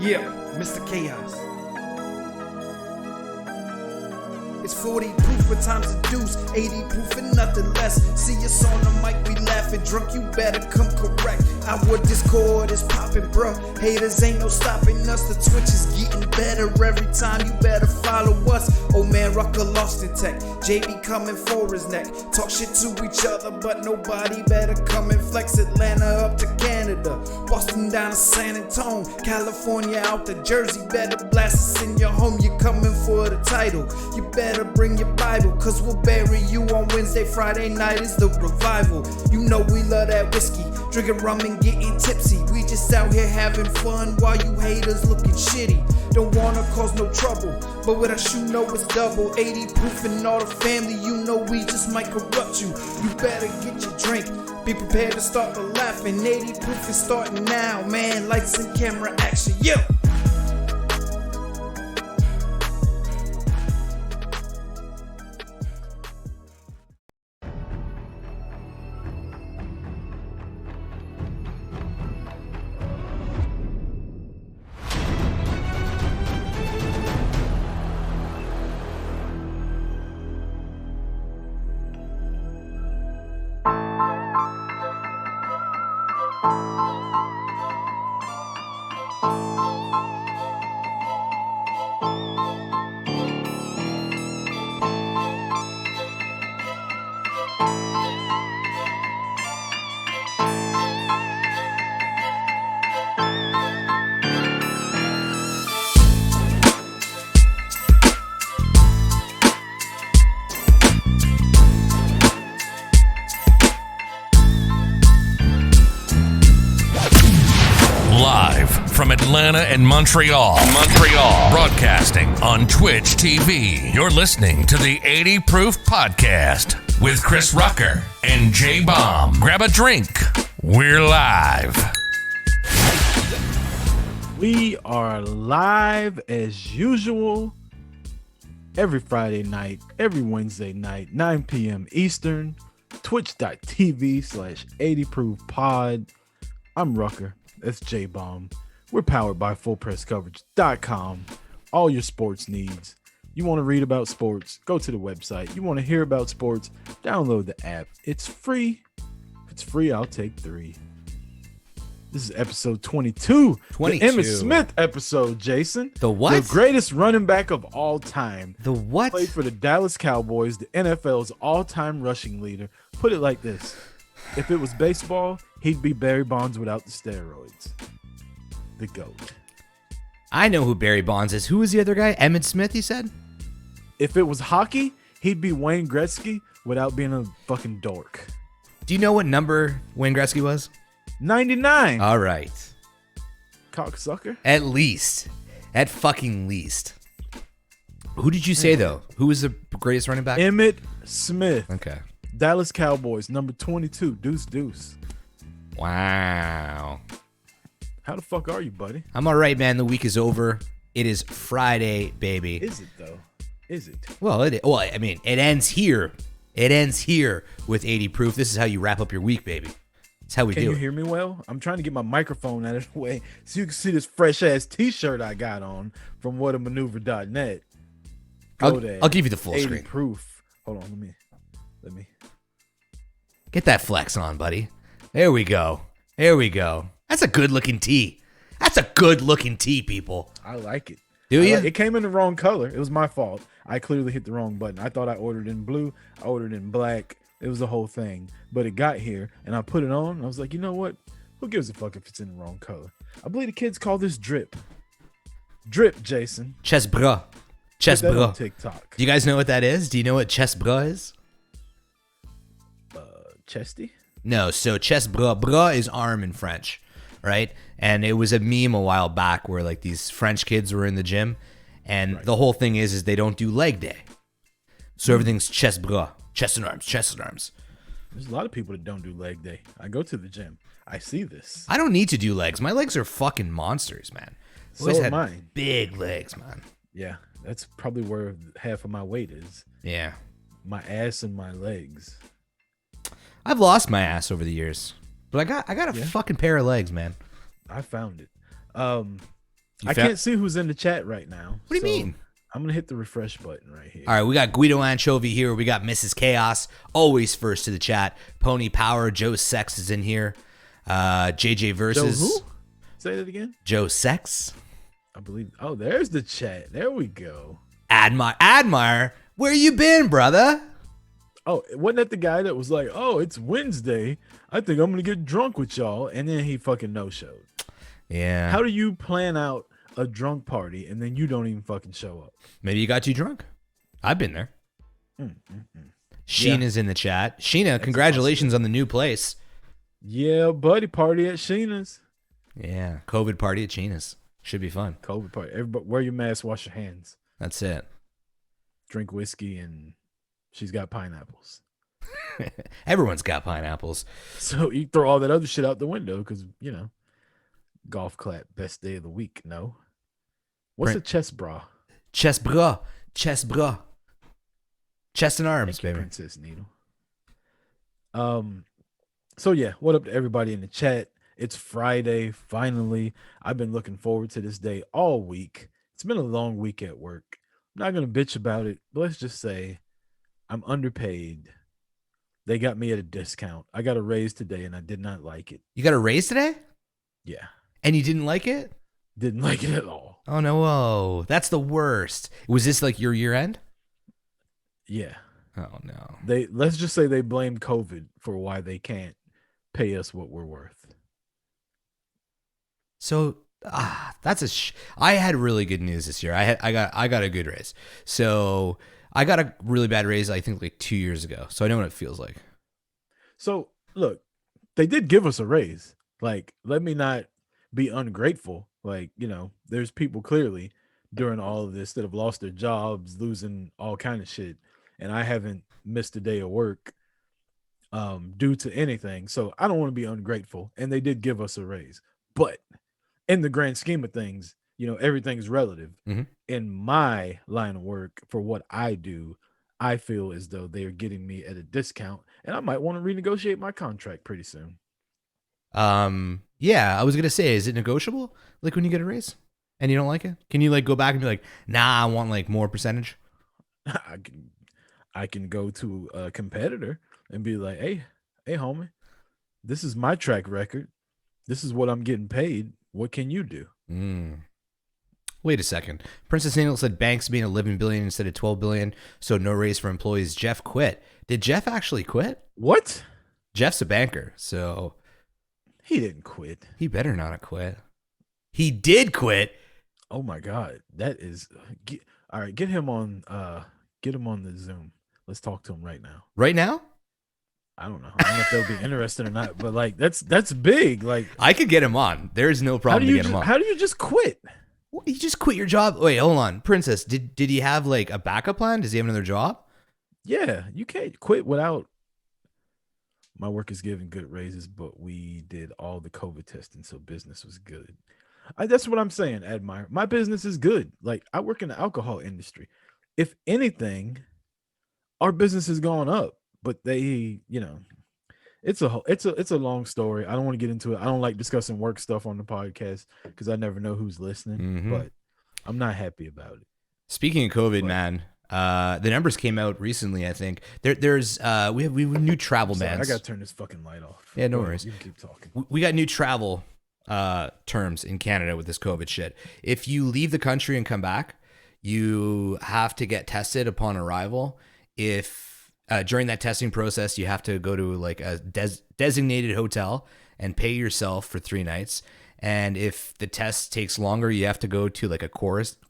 Yeah, Mr. Chaos. It's 40 proof with times a deuce, 80 proof and nothing less. See us on the mic, we laughing drunk, you better come correct. Our Discord is popping, bruh. Haters ain't no stopping us. The Twitch is getting better every time, you better follow us. Oh man, Rucker lost in tech. JB coming for his neck. Talk shit to each other, but nobody better come and flex. Atlanta up to Canada, Boston down to San Antonio, California out to Jersey. Better blast us in your home, you're coming for the title. You better bring your Bible, cause we'll bury you on Wednesday. Friday night is the revival. You know we love that whiskey, drinking rum and getting tipsy. We just out here having fun while you haters looking shitty. Don't wanna cause no trouble, but with us you know it's double. 80 proof and all the family, you know we just might corrupt you. You better get your drink, be prepared to start the laughing. 80 proof is starting now, man. Lights and camera action, yeah. From Atlanta and Montreal, broadcasting on Twitch TV. You're listening to the 80 Proof Podcast with Chris Rucker and J Bomb. Grab a drink. We're live. We are live as usual every Friday night, every Wednesday night, 9 p.m. Eastern, twitch.tv/80proofpod. I'm Rucker. That's J Bomb. We're powered by FullPressCoverage.com. All your sports needs. You want to read about sports, go to the website. You want to hear about sports, download the app. It's free. If it's free, I'll take 3. This is episode 22. The Emmitt Smith episode, Jason. The what? The greatest running back of all time. The what? Played for the Dallas Cowboys, the NFL's all-time rushing leader. Put it like this. If it was baseball, he'd be Barry Bonds without the steroids. The GOAT. I know who Barry Bonds is. Who was the other guy? Emmitt Smith, you said? If it was hockey, he'd be Wayne Gretzky without being a fucking dork. Do you know what number Wayne Gretzky was? 99. All right. Cocksucker. At least. At fucking least. Who did you say, though? Who was the greatest running back? Emmitt Smith. Okay. Dallas Cowboys, number 22. Deuce, deuce. Wow. How the fuck are you, buddy? I'm all right, man. The week is over. It is Friday, baby. Is it, though? Is it? Well, I mean, it ends here. It ends here with 80 Proof. This is how you wrap up your week, baby. That's how we do it. Can you hear me well? I'm trying to get my microphone out of the way so you can see this fresh-ass t-shirt I got on from whatamaneuver.net. I'll give you the full 80 screen. Proof. Hold on, let me. Get that flex on, buddy. There we go. There we go. That's a good-looking tee. That's a good-looking tee, people. I like it. Do you? It came in the wrong color. It was my fault. I clearly hit the wrong button. I thought I ordered in blue. I ordered in black. It was the whole thing. But it got here, and I put it on. And I was like, you know what? Who gives a fuck if it's in the wrong color? I believe the kids call this drip. Drip, Jason. Chest bras. Chest Put that on bras. TikTok. Do you guys know what that is? Do you know what chest bras is? Chesty? No, so chest bras. Bras is arm in French, right? And it was a meme a while back where like these French kids were in the gym, and the whole thing is they don't do leg day. So everything's chest bras, chest and arms, chest and arms. There's a lot of people that don't do leg day. I go to the gym. I see this. I don't need to do legs. My legs are fucking monsters, man. So are mine. Big legs, man. Yeah, that's probably where half of my weight is. Yeah. My ass and my legs. I've lost my ass over the years, but I got a fucking pair of legs, man. I found it. I can't see who's in the chat right now. What do you mean? I'm gonna hit the refresh button right here. All right, we got Guido Anchovy here. We got Mrs. Chaos, always first to the chat. Pony Power, Joe Sex is in here. JJ versus Joe who? Say that again. Joe Sex. I believe. Oh, there's the chat. There we go. Admire, where you been, brother? Oh, wasn't that the guy that was like, "Oh, it's Wednesday. I think I'm gonna get drunk with y'all," and then he fucking no-showed. Yeah. How do you plan out a drunk party and then you don't even fucking show up? Maybe you got too drunk. I've been there. Sheena's in the chat. Sheena, congratulations on the new place. Yeah, buddy, party at Sheena's. Yeah, COVID party at Sheena's. Should be fun. COVID party. Everybody wear your mask, wash your hands, That's it. drink whiskey, and she's got pineapples. Everyone's got pineapples. So you throw all that other shit out the window because, golf clap, best day of the week. No. What's a chest bra? Chest bras. Chest and arms, Thank you, baby. Princess Needle. So yeah, what up to everybody in the chat? It's Friday, finally. I've been looking forward to this day all week. It's been a long week at work. I'm not gonna bitch about it, but let's just say I'm underpaid. They got me at a discount. I got a raise today and I did not like it. You got a raise today? Yeah. And you didn't like it? Didn't like it at all. Oh, no. Whoa. That's the worst. Was this like your year end? Yeah. Oh, no. Let's just say they blamed COVID for why they can't pay us what we're worth. So that's I had really good news this year. I got a good raise. So I got a really bad raise, I think like 2 years ago. So I know what it feels like. So look, they did give us a raise. Like, let me not be ungrateful. Like, there's people clearly during all of this that have lost their jobs, losing all kind of shit. And I haven't missed a day of work due to anything. So I don't want to be ungrateful. And they did give us a raise. But in the grand scheme of things, everything's relative. Mm-hmm. In my line of work, for what I do, I feel as though they're getting me at a discount, and I might want to renegotiate my contract pretty soon. Yeah, I was gonna say, is it negotiable? Like when you get a raise and you don't like it, can you like go back and be like, nah, I want like more percentage? I can go to a competitor and be like, hey, homie, this is my track record. This is what I'm getting paid. What can you do? Wait a second. Princess Angel said Banks being 11 billion instead of 12 billion, so no raise for employees. Jeff quit. Did Jeff actually quit? What? Jeff's a banker, so he didn't quit. He better not have quit. He did quit. Oh my God, that is all right. Get him on the Zoom. Let's talk to him right now. Right now? I don't know if they'll be interested or not, but like that's big. Like I could get him on. There's no problem to get him on. How do you just quit? Well, you just quit your job. Wait, hold on. Princess, did he have like a backup plan? Does he have another job? Yeah, you can't quit without. My work is giving good raises, but we did all the COVID testing, so business was good. That's what I'm saying, Admire. My business is good. Like, I work in the alcohol industry. If anything, our business has gone up, but they, it's a long story. I don't want to get into it. I don't like discussing work stuff on the podcast because I never know who's listening, but I'm not happy about it. Speaking of COVID, man, the numbers came out recently. I think there's we have new travel bans. I gotta turn this fucking light off. Yeah, no worries. You can keep talking. We got new travel terms in Canada with this COVID shit. If you leave the country and come back, you have to get tested upon arrival. If during that testing process, you have to go to like a designated hotel and pay yourself for 3 nights. And if the test takes longer, you have to go to like a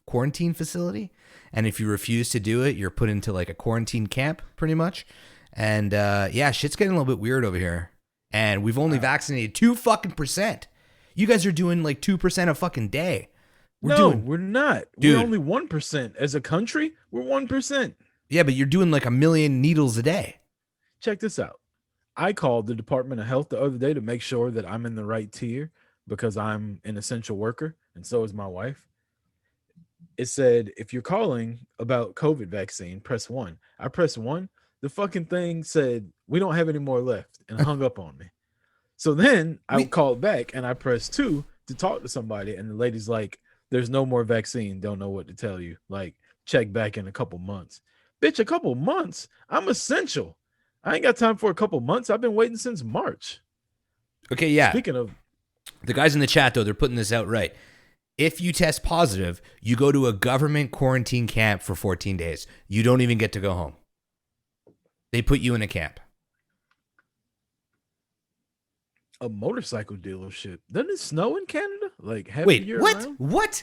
quarantine facility. And if you refuse to do it, you're put into like a quarantine camp pretty much. And yeah, shit's getting a little bit weird over here. And we've only vaccinated 2%. You guys are doing like 2% a fucking day. We're not. Dude. We're only 1%. As a country, we're 1%. Yeah, but you're doing like 1 million needles a day. Check this out. I called the Department of Health the other day to make sure that I'm in the right tier because I'm an essential worker, and so is my wife. It said, if you're calling about COVID vaccine, press 1. I pressed 1. The fucking thing said, we don't have any more left, and hung up on me. So then I called back and I pressed 2 to talk to somebody, and the lady's like, there's no more vaccine. Don't know what to tell you. Like, check back in a couple months. Bitch, a couple months? I'm essential. I ain't got time for a couple months. I've been waiting since March. Okay, yeah. Speaking of, The guys in the chat, though, they're putting this out right. If you test positive, you go to a government quarantine camp for 14 days. You don't even get to go home. They put you in a camp. a motorcycle dealership, doesn't it snow in Canada? Like, half the Wait, year what? around? What?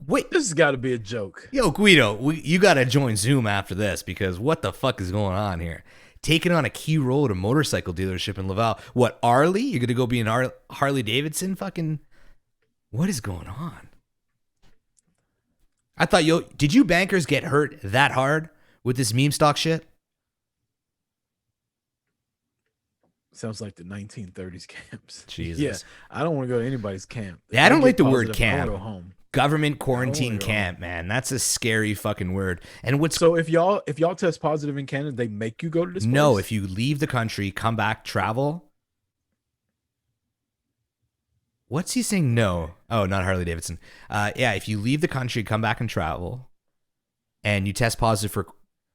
Wait, This has got to be a joke. yo, Guido, you got to join Zoom after this because what the fuck is going on here? Taking on a key role at a motorcycle dealership in Laval. What, Arlie? You're going to go be an Harley Davidson fucking... What is going on? I thought, did you bankers get hurt that hard with this meme stock shit? Sounds like the 1930s camps. Jesus. Yeah, I don't want to go to anybody's camp. Yeah, I don't get like the word positive, I camp. want to go home. Government quarantine wanna go camp, man. That's a scary fucking word. And what's So if y'all test positive in Canada, they make you go to this no, place? if you leave the country, come back, travel. What's he saying? No. Oh, not Harley Davidson. Yeah, if you leave the country, come back and travel, and you test positive for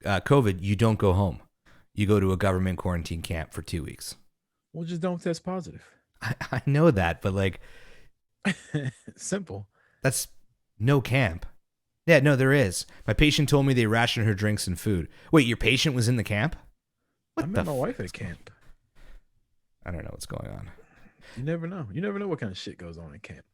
COVID, you don't go home. You go to a government quarantine camp for 2 weeks. Well, just don't test positive. I know that, but like, Simple. that's no camp. Yeah, no, there is. My patient told me they rationed her drinks and food. Wait, your patient was in the camp? What I the met my wife at camp. I don't know what's going on. You never know. You never know what kind of shit goes on in camp.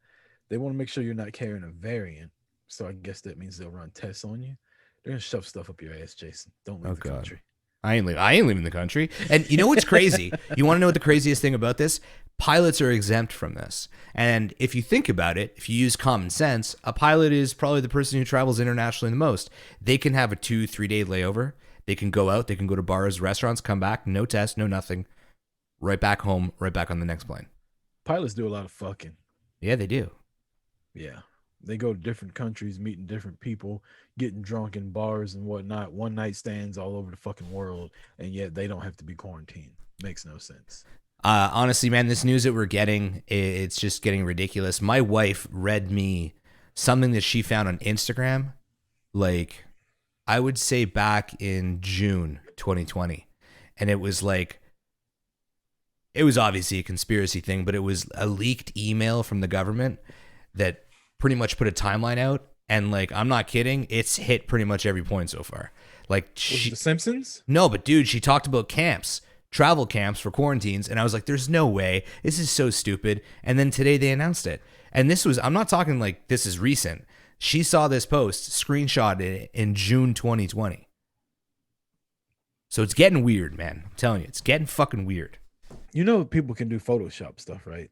They want to make sure you're not carrying a variant. So I guess that means they'll run tests on you. They're gonna shove stuff up your ass, Jason. Don't leave Oh, the God. country. I ain't leaving the country. And you know what's crazy? You want to know what the craziest thing about this? Pilots are exempt from this. And if you think about it, if you use common sense, a pilot is probably the person who travels internationally the most. They can have a 2-3 day layover. They can go out. They can go to bars, restaurants, come back, no test, no nothing. Right back home, right back on the next plane. Pilots do a lot of fucking. Yeah, they do. Yeah. They go to different countries, meeting different people, getting drunk in bars and whatnot, one night stands all over the fucking world, and yet they don't have to be quarantined. Makes no sense. Honestly, man, this news that we're getting, it's just getting ridiculous. My wife read me something that she found on Instagram, like, I would say back in June 2020. And it was like, it was obviously a conspiracy thing, but it was a leaked email from the government that pretty much put a timeline out. And like, I'm not kidding, it's hit pretty much every point so far. Like, Was it The Simpsons? no, but dude, she talked about camps, travel camps for quarantines, and I was like, there's no way. This is so stupid. And then today they announced it. And this was, I'm not talking like this is recent. She saw this post, screenshotted it in June 2020. So it's getting weird, man. I'm telling you, it's getting fucking weird. You know people can do Photoshop stuff, right?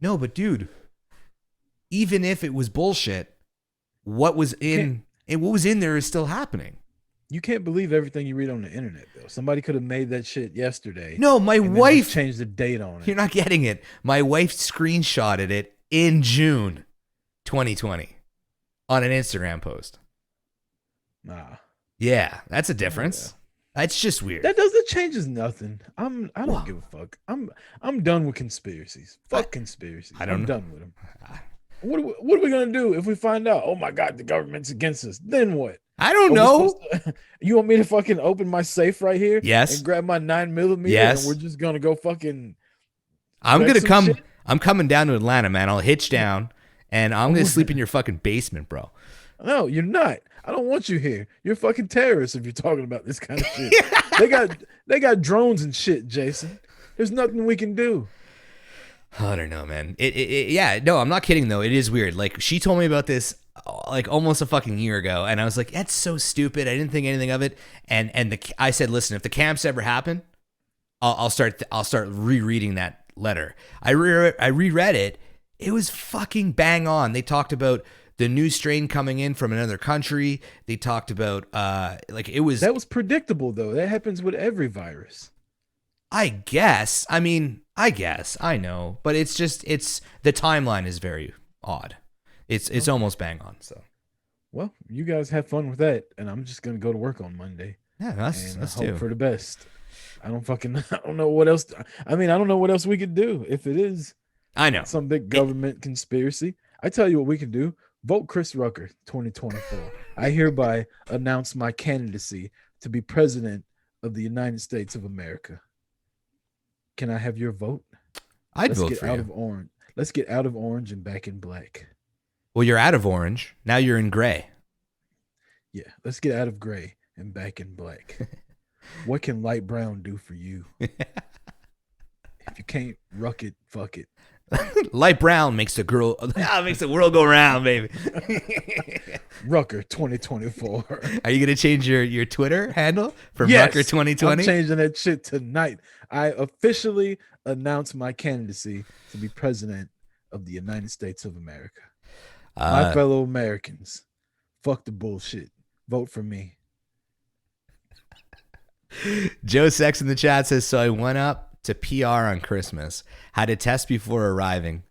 No, but dude, even if it was bullshit, what was in there is still happening. You can't believe everything you read on the internet, though. Somebody could have made that shit yesterday. No, my and then wife just changed the date on it. You're not getting it. My wife screenshotted it in June 2020 on an Instagram post. Nah. Yeah, that's a difference. That's just weird. That changes nothing. I don't give a fuck. I'm done with conspiracies. Fuck conspiracies. I'm done with them. What are we gonna do if we find out? Oh my god, the government's against us. Then what? I don't know. You want me to fucking open my safe right here? Yes. And grab my 9mm? Yes. And we're just gonna go fucking. I'm wreck gonna some come. shit? I'm coming down to Atlanta, man. I'll hitch down, and I'm gonna sleep in your fucking basement, bro. No, you're not. I don't want you here. You're a fucking terrorist if you're talking about this kind of shit. They got drones and shit, Jason. There's nothing we can do. I don't know, man. Yeah, no, I'm not kidding though. It is weird. Like, she told me about this like almost a fucking year ago, and I was like, that's so stupid. I didn't think anything of it. And I said, listen, if the camps ever happen, I'll start rereading that letter. I reread it. It was fucking bang on. They talked about the new strain coming in from another country. They talked about like it was. That was predictable though. That happens with every virus. I guess. I mean, I know, but it's the timeline is very odd. It's almost bang on. So, well, you guys have fun with that, and I'm just gonna go to work on Monday. yeah, that's hope too. for the best. I don't know what else. I mean, I don't know what else we could do if it is I know. some big government conspiracy. I tell you what we can do. Vote Chris Rucker 2024. I hereby announce my candidacy to be president of the United States of America. Can I have your vote? I'd Let's vote get for out you. of orange. Let's get out of orange and back in black. Well, you're out of orange. Now you're in gray. Yeah, let's get out of gray and back in black. What can light brown do for you? If you can't ruck it, fuck it. Light brown makes the world go round, baby. Rucker 2024. Are you gonna change your Twitter handle from Yes, Rucker 2020? I'm changing that shit tonight. I officially announce my candidacy to be president of the United States of America. My fellow Americans, fuck the bullshit. Vote for me. Joe Sex in the chat says, so I went up to PR on Christmas, had a test before arriving,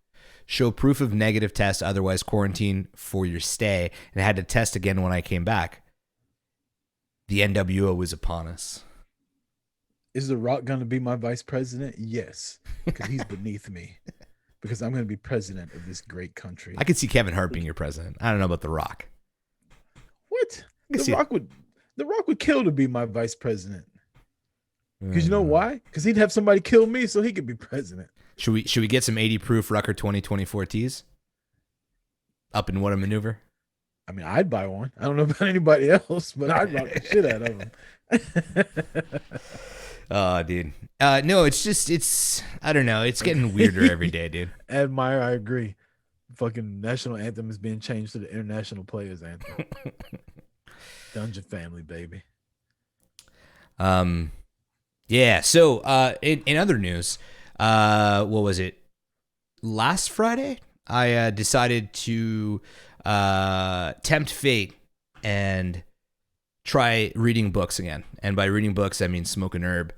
show proof of negative test, otherwise quarantine for your stay, and had to test again when I came back. The NWO was upon us. Is The Rock going to be my vice president? Yes, because he's beneath me. Because I'm going to be president of this great country. I could see Kevin Hart being your president. I don't know about The Rock. What? can see it. The Rock would kill to be my vice president. Because you know why? Because he'd have somebody kill me so he could be president. Should we get some 80 proof Rucker 2024 tees? Up in what a maneuver? I mean, I'd buy one. I don't know about anybody else, but I'd rock the shit out of them. Oh, dude. No, it's I don't know. It's getting weirder every day, dude. Admire, I agree. Fucking national anthem is being changed to the international players anthem. Dungeon Family, baby. Yeah. So, in other news, what was it? Last Friday, I decided to tempt fate and try reading books again. And by reading books, I mean smoking herb.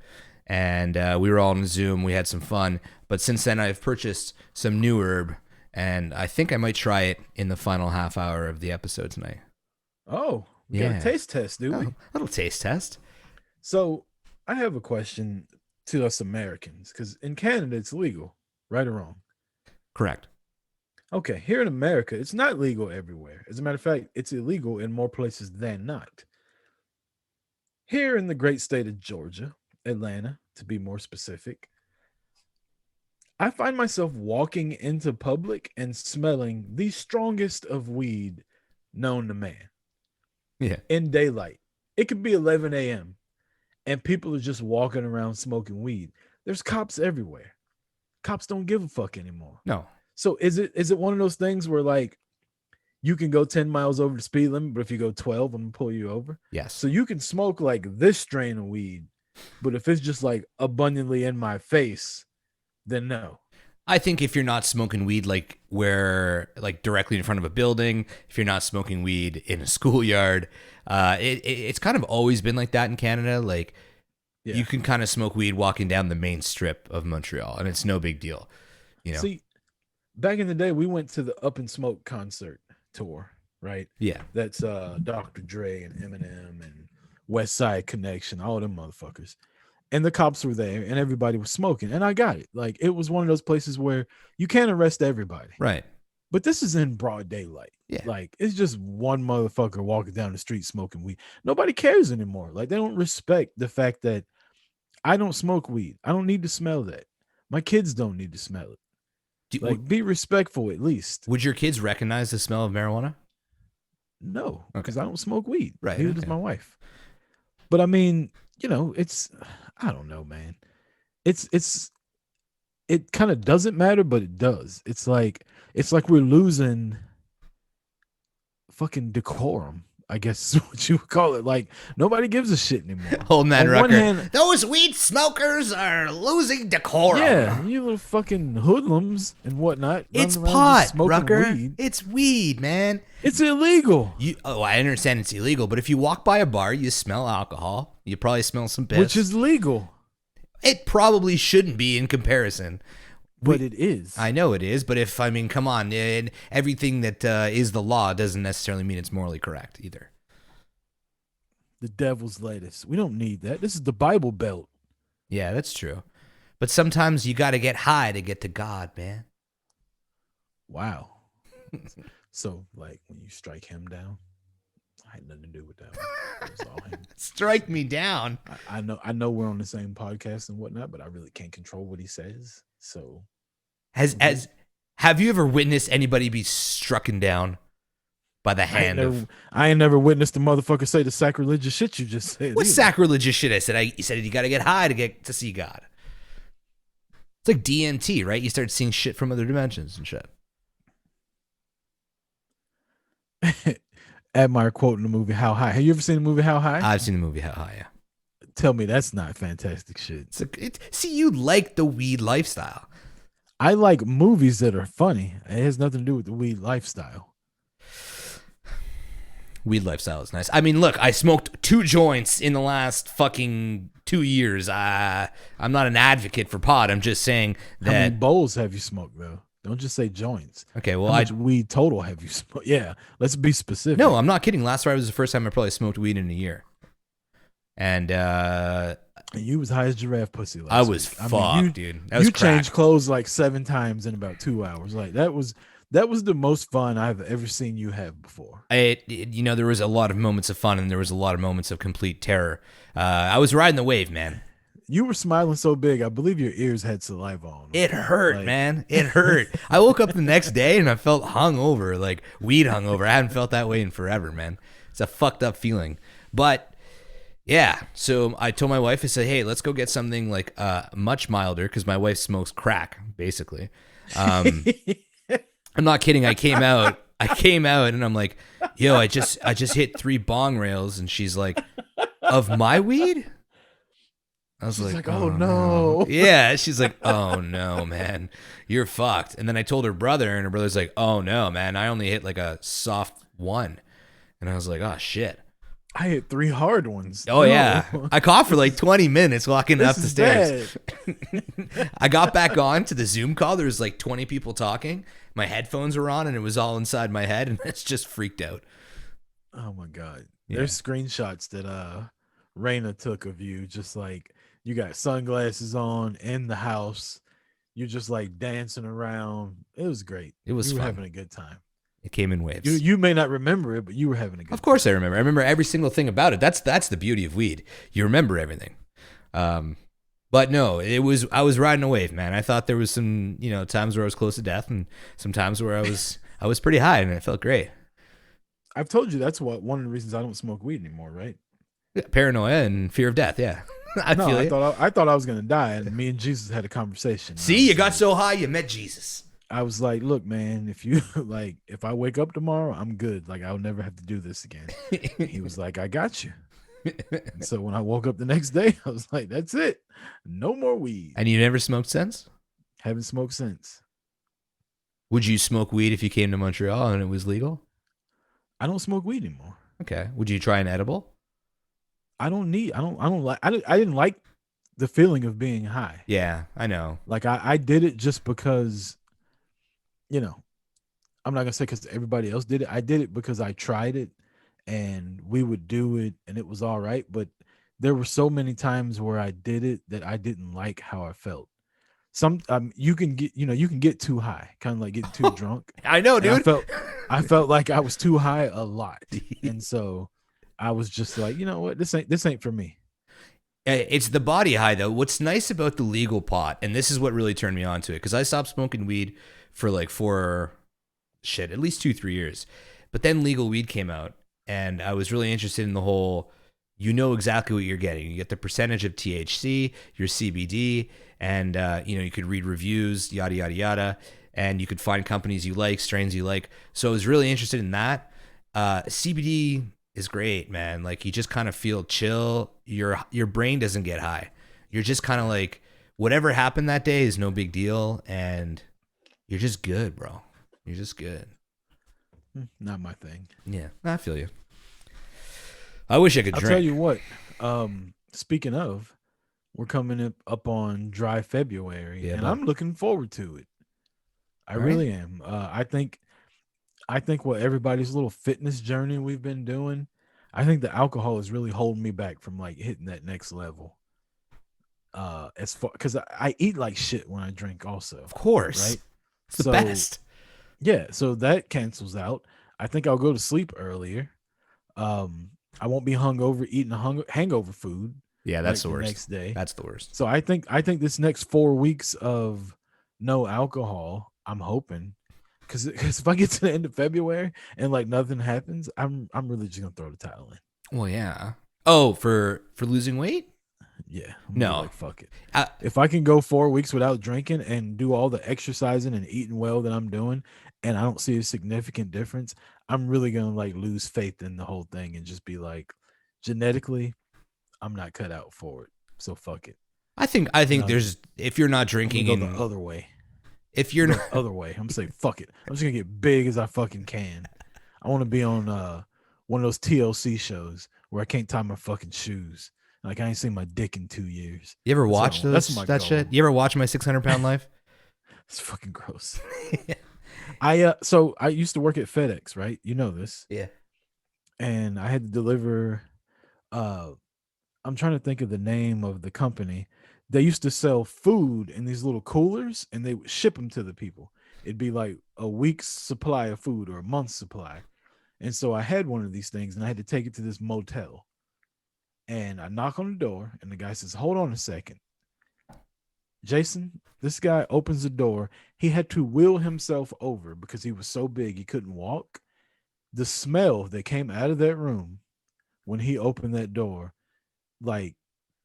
And we were all on Zoom. We had some fun. But since then, I've purchased some new herb, and I think I might try it in the final half hour of the episode tonight. Oh, we got a taste test, do we? Oh, little taste test. So I have a question to us Americans, because in Canada it's legal, right or wrong? Correct. Okay, here in America, it's not legal everywhere. As a matter of fact, it's illegal in more places than not. Here in the great state of Georgia, Atlanta, to be more specific, I find myself walking into public and smelling the strongest of weed known to man. Yeah. In daylight. It could be 11 a.m. and people are just walking around smoking weed. There's cops everywhere. Cops don't give a fuck anymore. No. So is it one of those things where like you can go 10 miles over the speed limit, but if you go 12, I'm gonna pull you over? Yes. So you can smoke like this strain of weed, but if it's just like abundantly in my face, then no. I think if you're not smoking weed like directly in front of a building, if you're not smoking weed in a schoolyard, it's kind of always been like that in Canada. Like you can kind of smoke weed walking down the main strip of Montreal, and it's no big deal. You know. See, back in the day, we went to the Up in Smoke concert tour, right? Yeah. That's Dr. Dre and Eminem and West Side Connection, all them motherfuckers. And the cops were there and everybody was smoking. And I got it. Like, it was one of those places where you can't arrest everybody. Right. But this is in broad daylight. Yeah. Like, it's just one motherfucker walking down the street smoking weed. Nobody cares anymore. Like, they don't respect the fact that I don't smoke weed. I don't need to smell that. My kids don't need to smell it. Be respectful at least. Would your kids recognize the smell of marijuana? No, because I don't smoke weed. Right. Neither does my wife. But I mean, I don't know, man. It kind of doesn't matter, but it does. It's like we're losing fucking decorum, I guess is what you would call it. Like, nobody gives a shit anymore. Old man On one Rucker. hand, those weed smokers are losing decorum. yeah, you little fucking hoodlums and whatnot. It's running around pot, just smoking Rucker. weed. It's weed, man. It's illegal. I understand it's illegal, but if you walk by a bar, you smell alcohol. You probably smell some piss. Which is legal. It probably shouldn't be in comparison. But it is. I know it is, but come on, and everything that is the law doesn't necessarily mean it's morally correct either. The devil's lettuce. We don't need that. This is the Bible Belt. Yeah, that's true. But sometimes you got to get high to get to God, man. Wow. So, like, when you strike him down, I had nothing to do with that one. It was all him. Strike me down. I know we're on the same podcast and whatnot, but I really can't control what he says. So, Have you ever witnessed anybody be strucken down by the hand of? I ain't never witnessed a motherfucker say the sacrilegious shit you just said. What either. sacrilegious shit I said? You said you got to get high to get to see God. It's like DMT, right? You start seeing shit from other dimensions and shit. Admire quote in the movie How High. Have you ever seen the movie How High? I've seen the movie How High, yeah. Tell me that's not fantastic shit. See, you like the weed lifestyle. I like movies that are funny. It has nothing to do with the weed lifestyle. Weed lifestyle is nice. I mean, look, I smoked 2 joints in the last fucking 2 years. I'm not an advocate for pot. I'm just saying that. How many bowls have you smoked though? Don't just say joints. Okay, well, how much weed total have you smoked? Yeah, let's be specific. No, I'm not kidding. Last Friday was the first time I probably smoked weed in a year. And you was high as giraffe pussy last I was week. fucked, dude. That was you crack. changed clothes like 7 times in about 2 hours. Like that was the most fun I've ever seen you have before. There was a lot of moments of fun and there was a lot of moments of complete terror. I was riding the wave, man. You were smiling so big, I believe your ears had saliva on them. It hurt, man. It hurt. I woke up the next day and I felt hungover, like weed hungover. I hadn't felt that way in forever, man. It's a fucked up feeling. But yeah, so I told my wife, I said, hey, let's go get something like much milder because my wife smokes crack, basically. I'm not kidding. I came out and I'm like, yo, I just hit 3 bong rails, and she's like, of my weed? I was like, oh no. Yeah, she's like, oh no, man, you're fucked. And then I told her brother, and her brother's like, oh no, man, I only hit like a soft 1. And I was like, oh shit. I hit 3 hard ones. Oh, no. Yeah. I coughed for like 20 minutes walking up the stairs. I got back on to the Zoom call. There was like 20 people talking. My headphones were on and it was all inside my head, and it's just freaked out. Oh my God. Yeah. There's screenshots that Raina took of you, just like you got sunglasses on in the house. You're just like dancing around. It was great. It was you were fun. having a good time. It came in waves. You may not remember it, but you were having a good time. Of course I remember. I remember every single thing about it. That's the beauty of weed. You remember everything. But no, I was riding a wave, man. I thought there was some, times where I was close to death and some times where I was pretty high and it felt great. I've told you that's one of the reasons I don't smoke weed anymore, right? Yeah, paranoia and fear of death, yeah. I thought I was gonna die, and me and Jesus had a conversation. See, you got so high you met Jesus. I was like, look, man, if I wake up tomorrow, I'm good. Like, I'll never have to do this again. He was like, I got you. And so when I woke up the next day, I was like, that's it. No more weed. And you never smoked since? Haven't smoked since. Would you smoke weed if you came to Montreal and it was legal? I don't smoke weed anymore. Okay. Would you try an edible? I didn't like the feeling of being high. Yeah, I know. Like I did it just because, I'm not gonna say because everybody else did it. I did it because I tried it and we would do it and it was all right. But there were so many times where I did it that I didn't like how I felt. You can get too high, kind of like get too drunk. I know, dude. I felt like I was too high a lot. And so I was just like, you know what, this ain't for me. It's the body high though. What's nice about the legal pot, and this is what really turned me on to it, because I stopped smoking weed for like at least 2-3 years. But then legal weed came out and I was really interested in the whole, exactly what you're getting. You get the percentage of THC, your CBD, and you could read reviews, yada, yada, yada. And you could find companies you like, strains you like. So I was really interested in that. CBD is great, man. Like you just kind of feel chill. Your brain doesn't get high. You're just kind of like, whatever happened that day is no big deal. And you're just good, bro. You're just good. Not my thing. Yeah, I feel you. I wish I could drink. I'll tell you what. Speaking of, we're coming up on dry February, and I'm looking forward to it. I really am. I think what everybody's little fitness journey we've been doing, I think the alcohol is really holding me back from like hitting that next level. As far because I eat like shit when I drink, also. Of course, right? It's the best. Yeah, so that cancels out. I think I'll go to sleep earlier. I won't be hungover eating hangover food Yeah, that's like the the worst. next day. That's the worst. So I think this next 4 weeks of no alcohol, I'm hoping, because if I get to the end of February and like nothing happens, I'm really just gonna throw the towel in. Well, yeah. Oh, for losing weight? Yeah, I'm gonna be No. like fuck it. Uh, If I can go 4 weeks without drinking and do all the exercising and eating well that I'm doing, and I don't see a significant difference, I'm really gonna like lose faith in the whole thing and just be like, genetically, I'm not cut out for it. So fuck it. I think No, there's if you're not I'm drinking gonna go and the other way. if you're The not other way. I'm gonna say fuck it. I'm just gonna get big as I fucking can. I want to be on one of those TLC shows where I can't tie my fucking shoes. Like I ain't seen my dick in 2 years. you ever That's what I watch want. That's those my that goal. shit? You ever watch My 600-Pound Life? It's fucking gross. So I used to work at FedEx, right? You know this. Yeah. And I had to deliver I'm trying to think of the name of the company. They used to sell food in these little coolers and they would ship them to the people. It'd be like a week's supply of food or a month's supply. And so I had one of these things and I had to take it to this motel. And I knock on the door and the guy says, "Hold on a second. Jason," this guy opens the door. He had to wheel himself over because he was so big he couldn't walk. The smell that came out of that room when he opened that door, like,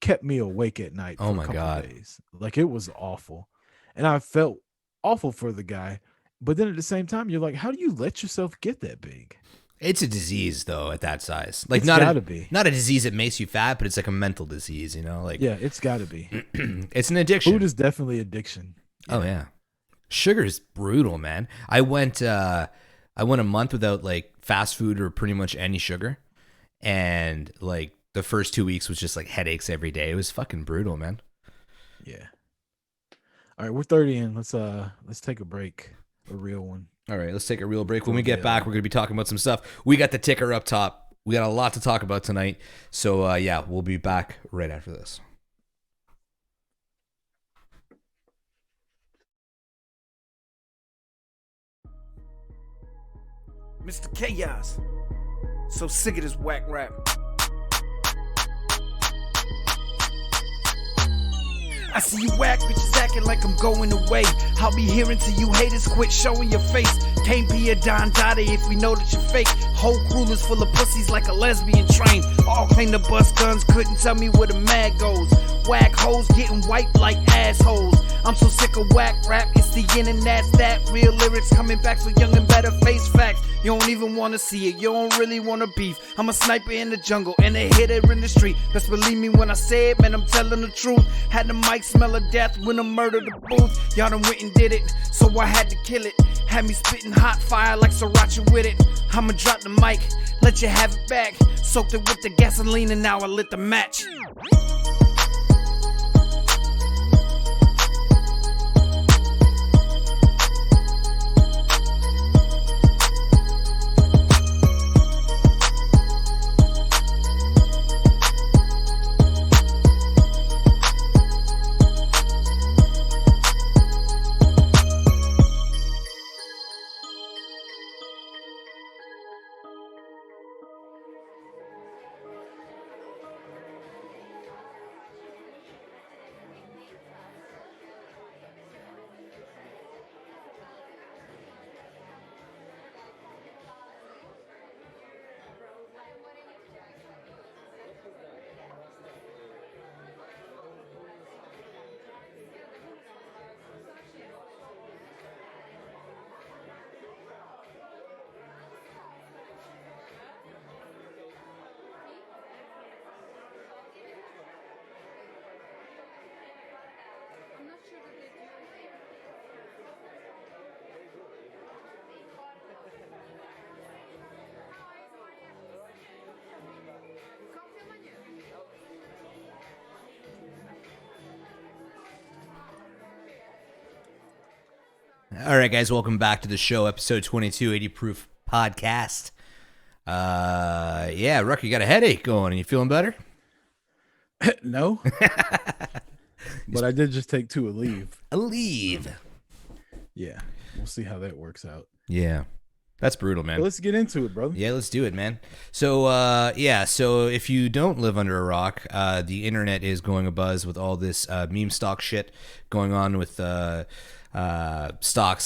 kept me awake at night. Oh For my a couple God. days. Like it was awful, and I felt awful for the guy. But then at the same time, you're like, how do you let yourself get that big? It's a disease though at that size. Like It's not gotta a, be. not a disease that makes you fat, but it's like a mental disease, you know? Like Yeah, it's got to be. it's an addiction. Food is definitely addiction. Oh yeah. Sugar is brutal, man. I went a month without like fast food or pretty much any sugar. And like the first 2 weeks was just like headaches every day. It was fucking brutal, man. Yeah. All right, we're 30 in. Let's take a break, a real one. All right, let's take a real break. When we get back, we're going to be talking about some stuff. We got the ticker up top. We got a lot to talk about tonight. So, yeah, we'll be back right after this. Mr. Chaos. So sick of this whack rap. I see you whack bitches acting like I'm going away. I'll be hearing till you haters quit showing your face. Can't be a Don Dottie if we know that you're fake. Whole crew is full of pussies like a lesbian train. All claim to bust guns, couldn't tell me where the mag goes. Whack hoes getting wiped like assholes. I'm so sick of whack rap, it's the internet's that. Real lyrics coming back so young and better face facts. You don't even wanna see it, you don't really wanna beef. I'm a sniper in the jungle and a hitter in the street. Best believe me when I say it, man, I'm telling the truth. Had the mic smell of death when I murdered the booth. Y'all done went and did it, so I had to kill it. Had me spitting hot fire like Sriracha with it. I'ma drop the mic, let you have it back. Soaked it with the gasoline and now I lit the match. All right, guys, welcome back to the show, episode 22, 80 Proof Podcast. Yeah, Ruck, you got a headache going. Are you feeling better? No. But I did just take 2 a leave. A leave. Yeah. we'll see how that works out. Yeah. That's brutal, man. But let's get into it, brother. Yeah, let's do it, man. So, so if you don't live under a rock, the internet is going abuzz with all this meme stock shit going on with stocks,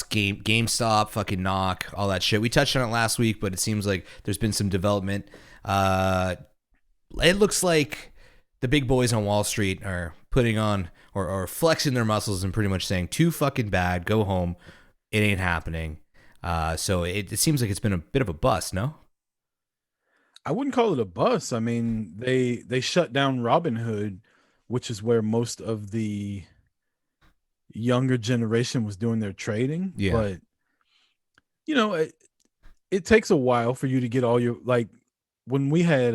GameStop, fucking Knock, all that shit. We touched on it last week, but it seems like there's been some development. It looks like the big boys on Wall Street are putting on or flexing their muscles and pretty much saying, too fucking bad, go home, it ain't happening. So it seems like it's been a bit of a bust, no? I wouldn't call it a bust. I mean, they shut down Robinhood, which is where most of the younger generation was doing their trading. Yeah. But you know, it takes a while for you to get all your, like, when we had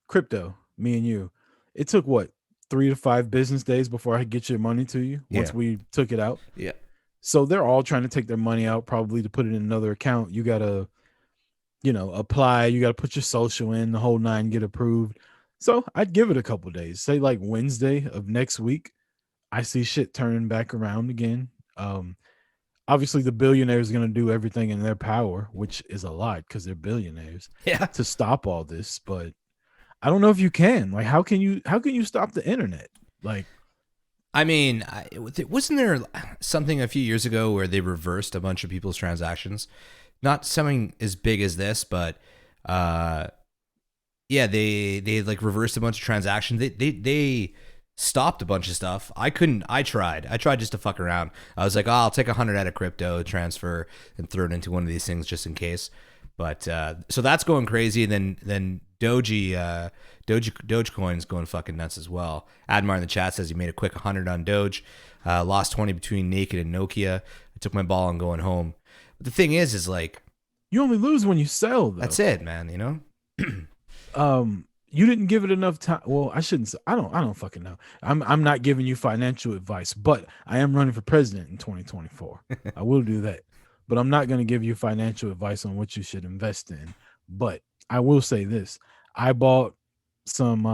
crypto, me and you, it took what, 3 to 5 business days before I could get your money to you once we took it out. Yeah. So they're all trying to take their money out, probably to put it in another account. You got to, apply. You got to put your social in, the whole 9, get approved. So I'd give it a couple days. Say like Wednesday of next week, I see shit turning back around again. Obviously, the billionaires are going to do everything in their power, which is a lot because they're billionaires, to stop all this. But I don't know if you can. Like, how can you stop the internet? Like, I mean, wasn't there something a few years ago where they reversed a bunch of people's transactions? Not something as big as this, but they like reversed a bunch of transactions. They stopped a bunch of stuff. I tried just to fuck around. I was like, I'll take 100 out of crypto, transfer, and throw it into one of these things just in case. But so that's going crazy. And then Dogecoin's going fucking nuts as well. Admar in the chat says he made a quick 100 on Doge, lost 20 between Naked and Nokia. I took my ball and going home. But the thing is like, you only lose when you sell, though. That's it, man. You know. You didn't give it enough time. Well, I shouldn't say. I don't fucking know. I'm not giving you financial advice, but I am running for president in 2024. I will do that. But I'm not going to give you financial advice on what you should invest in. But I will say this. I bought some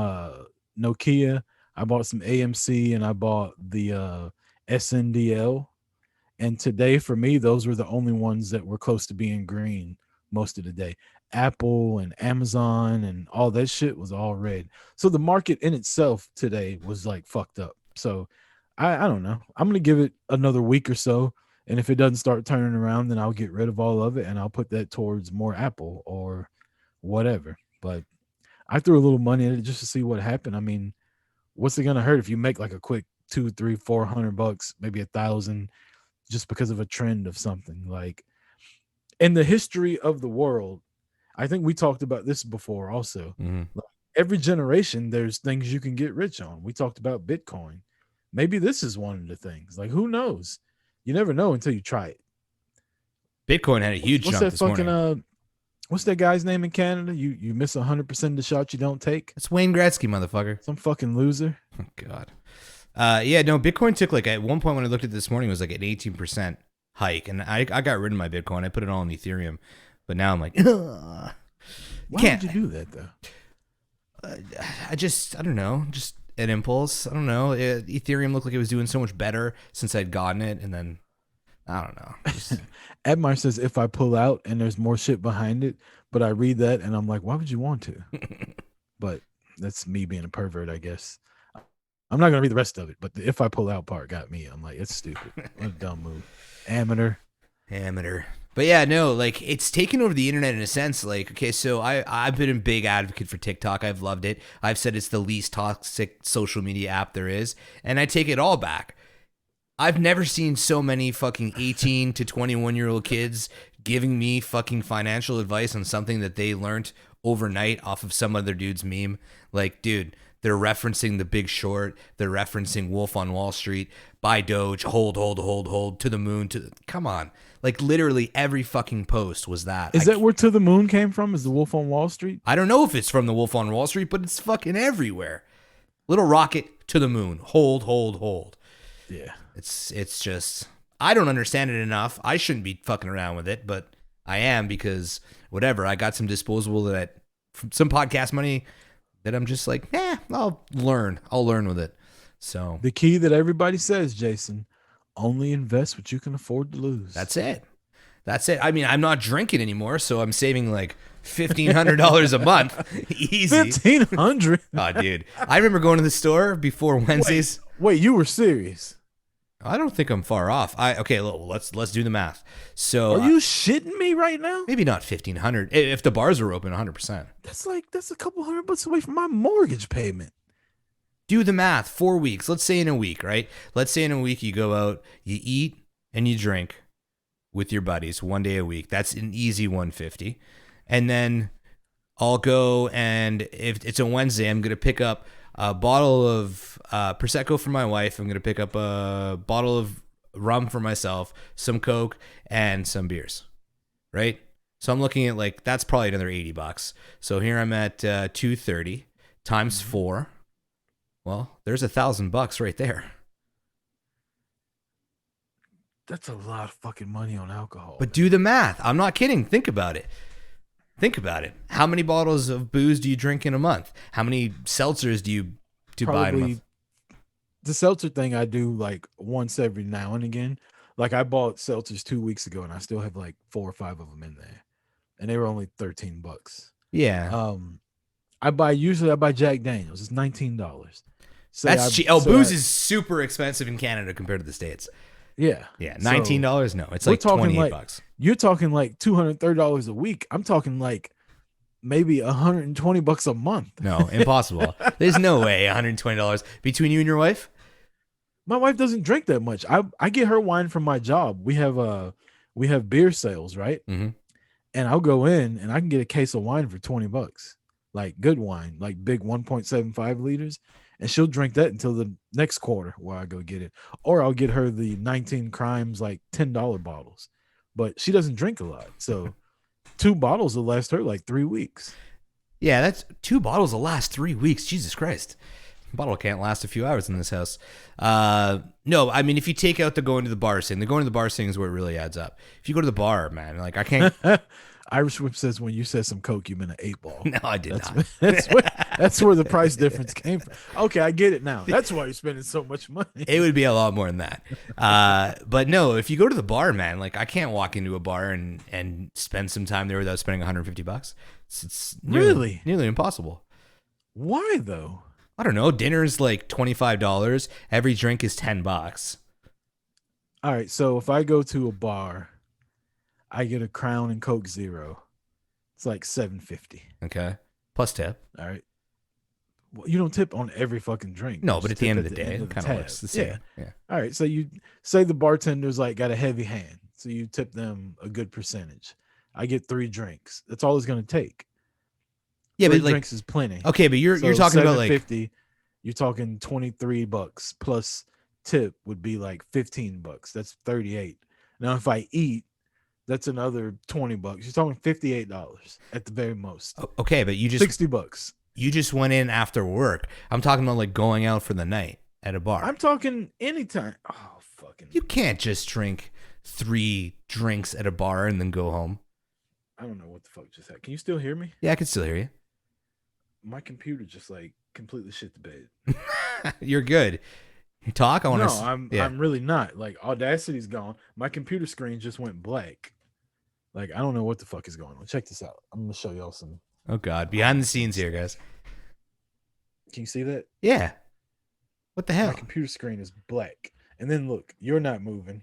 Nokia, I bought some AMC, and I bought the SNDL. And today, for me, those were the only ones that were close to being green most of the day. Apple and Amazon and all that shit was all red. So the market in itself today was like fucked up. So I don't know. I'm going to give it another week or so. And if it doesn't start turning around, then I'll get rid of all of it and I'll put that towards more Apple or whatever. But I threw a little money in it just to see what happened. I mean, what's it going to hurt if you make like a quick $200, $300, $400, maybe $1,000 just because of a trend of something? Like, in the history of the world, I think we talked about this before also. Mm-hmm. Like, every generation, there's things you can get rich on. We talked about Bitcoin. Maybe this is one of the things. Like, who knows? You never know until you try it. Bitcoin had a huge jump this morning. What's that guy's name in Canada? You miss 100% of the shots you don't take. It's Wayne Gretzky, motherfucker. Some fucking loser. Oh, God. Bitcoin took like, at one point when I looked at it this morning, it was like an 18% hike. And I got rid of my Bitcoin. I put it all in Ethereum. But now I'm like, why would you do that, though? I don't know. Just an impulse. I don't know. Ethereum looked like it was doing so much better since I'd gotten it. And then, I don't know. Admar says, if I pull out and there's more shit behind it, but I read that and I'm like, why would you want to? But that's me being a pervert, I guess. I'm not going to read the rest of it, but the if I pull out part got me. I'm like, it's stupid. What a dumb move. Amateur. But yeah, no, like, it's taken over the internet in a sense. Like, okay, so I've been a big advocate for TikTok. I've loved it. I've said it's the least toxic social media app there is, and I take it all back. I've never seen so many fucking 18 to 21-year-old kids giving me fucking financial advice on something that they learned overnight off of some other dude's meme. Like, dude, they're referencing The Big Short. They're referencing Wolf on Wall Street. Buy Doge. Hold to the moon. Come on. Like, literally every fucking post was that. Is that where To the Moon came from? Is the Wolf on Wall Street? I don't know if it's from the Wolf on Wall Street, but it's fucking everywhere. Little rocket to the moon. Hold. Yeah. It's just, I don't understand it enough. I shouldn't be fucking around with it, but I am because whatever. I got some disposable some podcast money that I'm just like, I'll learn with it. So the key that everybody says, Jason, Only invest what you can afford to lose. That's it. That's it. I mean, I'm not drinking anymore, so I'm saving like $1,500 a month. Easy. 1,500. Oh, dude. I remember going to the store before Wednesdays. Wait, you were serious? I don't think I'm far off. Okay, let's do the math. So Are you shitting me right now? maybe not 1,500 if the bars were open 100%. That's a couple $100 away from my mortgage payment. Do the math. 4 weeks. Let's say in a week, right? Let's say in a week you go out, you eat and you drink with your buddies 1 day a week. That's an easy 150. And then I'll go, and if it's a Wednesday, I'm going to pick up a bottle of Prosecco for my wife. I'm going to pick up a bottle of rum for myself, some Coke, and some beers, right? So I'm looking at like, that's probably another $80. So here I'm at 230 times 4. Well, there's $1,000 right there. That's a lot of fucking money on alcohol. But do the math. I'm not kidding. Think about it. How many bottles of booze do you drink in a month? How many seltzers do you buy in a month? The seltzer thing I do like once every now and again. Like I bought seltzers 2 weeks ago and I still have like 4 or 5 of them in there. And they were only $13. Yeah. I buy Jack Daniels. It's $19. That's cheap. Booze is super expensive in Canada compared to the States. Yeah. Yeah. $19? No, it's we're like talking $28. You're talking like $230 a week. I'm talking like maybe $120 a month. No, impossible. There's no way $120 between you and your wife. My wife doesn't drink that much. I get her wine from my job. We have beer sales, right? Mm-hmm. And I'll go in and I can get a case of wine for $20, like good wine, like big 1.75 liters. And she'll drink that until the next quarter where I go get it. Or I'll get her the 19 Crimes, like $10 bottles. But she doesn't drink a lot. So 2 bottles will last her like 3 weeks. Yeah, that's 2 bottles will last 3 weeks. Jesus Christ. A bottle can't last a few hours in this house. No, I mean, if you take out the going to the bar thing, the going to the bar thing is where it really adds up. If you go to the bar, man, like I can't. Irish Whip says when you said some Coke, you meant an 8-ball. No, I did not. That's where the price difference came from. Okay, I get it now. That's why you're spending so much money. It would be a lot more than that. But no, if you go to the bar, man, like I can't walk into a bar and spend some time there without spending $150. It's nearly impossible. Why though? I don't know. Dinner's like $25. Every drink is $10. All right, so if I go to a bar, I get a Crown and Coke Zero. It's like $7.50. Okay. Plus tip. All right. Well, you don't tip on every fucking drink. No, You but just at the tip end of the day, end it of the kind of tab. works the same. Yeah. All right. So you say the bartender's like got a heavy hand. So you tip them a good percentage. I get 3 drinks. That's all it's going to take. Yeah, 3 but like, drinks is plenty. okay, but you're talking about like $7.50. You're talking $23 plus tip would be like $15. That's $38. Now, if I eat, that's another $20. You're talking $58 at the very most. okay, but you just $60. You just went in after work. I'm talking about like going out for the night at a bar. I'm talking anytime. Oh, fucking. You can't just drink 3 drinks at a bar and then go home. I don't know what the fuck just happened. Can you still hear me? Yeah, I can still hear you. My computer just like completely shit the bed. You're good. You talk. I want to. I'm really not. Like Audacity's gone. My computer screen just went black. Like I don't know what the fuck is going on. Check this out. I'm gonna show y'all some. Oh God, behind the scenes here, guys. Can you see that? Yeah. What the hell? My computer screen is black. And then look, you're not moving.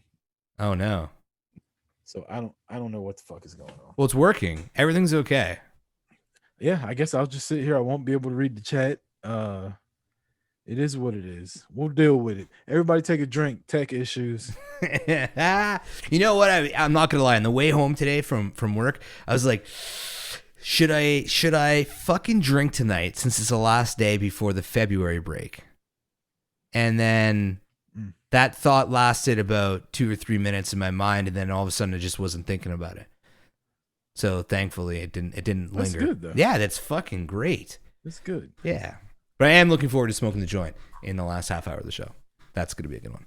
Oh no. So I don't know what the fuck is going on. Well, it's working. Everything's okay. Yeah, I guess I'll just sit here. I won't be able to read the chat. It is what it is. We'll deal with it. Everybody take a drink. Tech issues. You know what? I'm not gonna lie. On the way home today from work, I was like, should I fucking drink tonight since it's the last day before the February break? And then that thought lasted about 2 or 3 minutes in my mind, and then all of a sudden I just wasn't thinking about it. So thankfully it didn't linger. That's good though. Yeah, that's fucking great. That's good. Yeah. But I am looking forward to smoking the joint in the last half hour of the show. That's going to be a good one.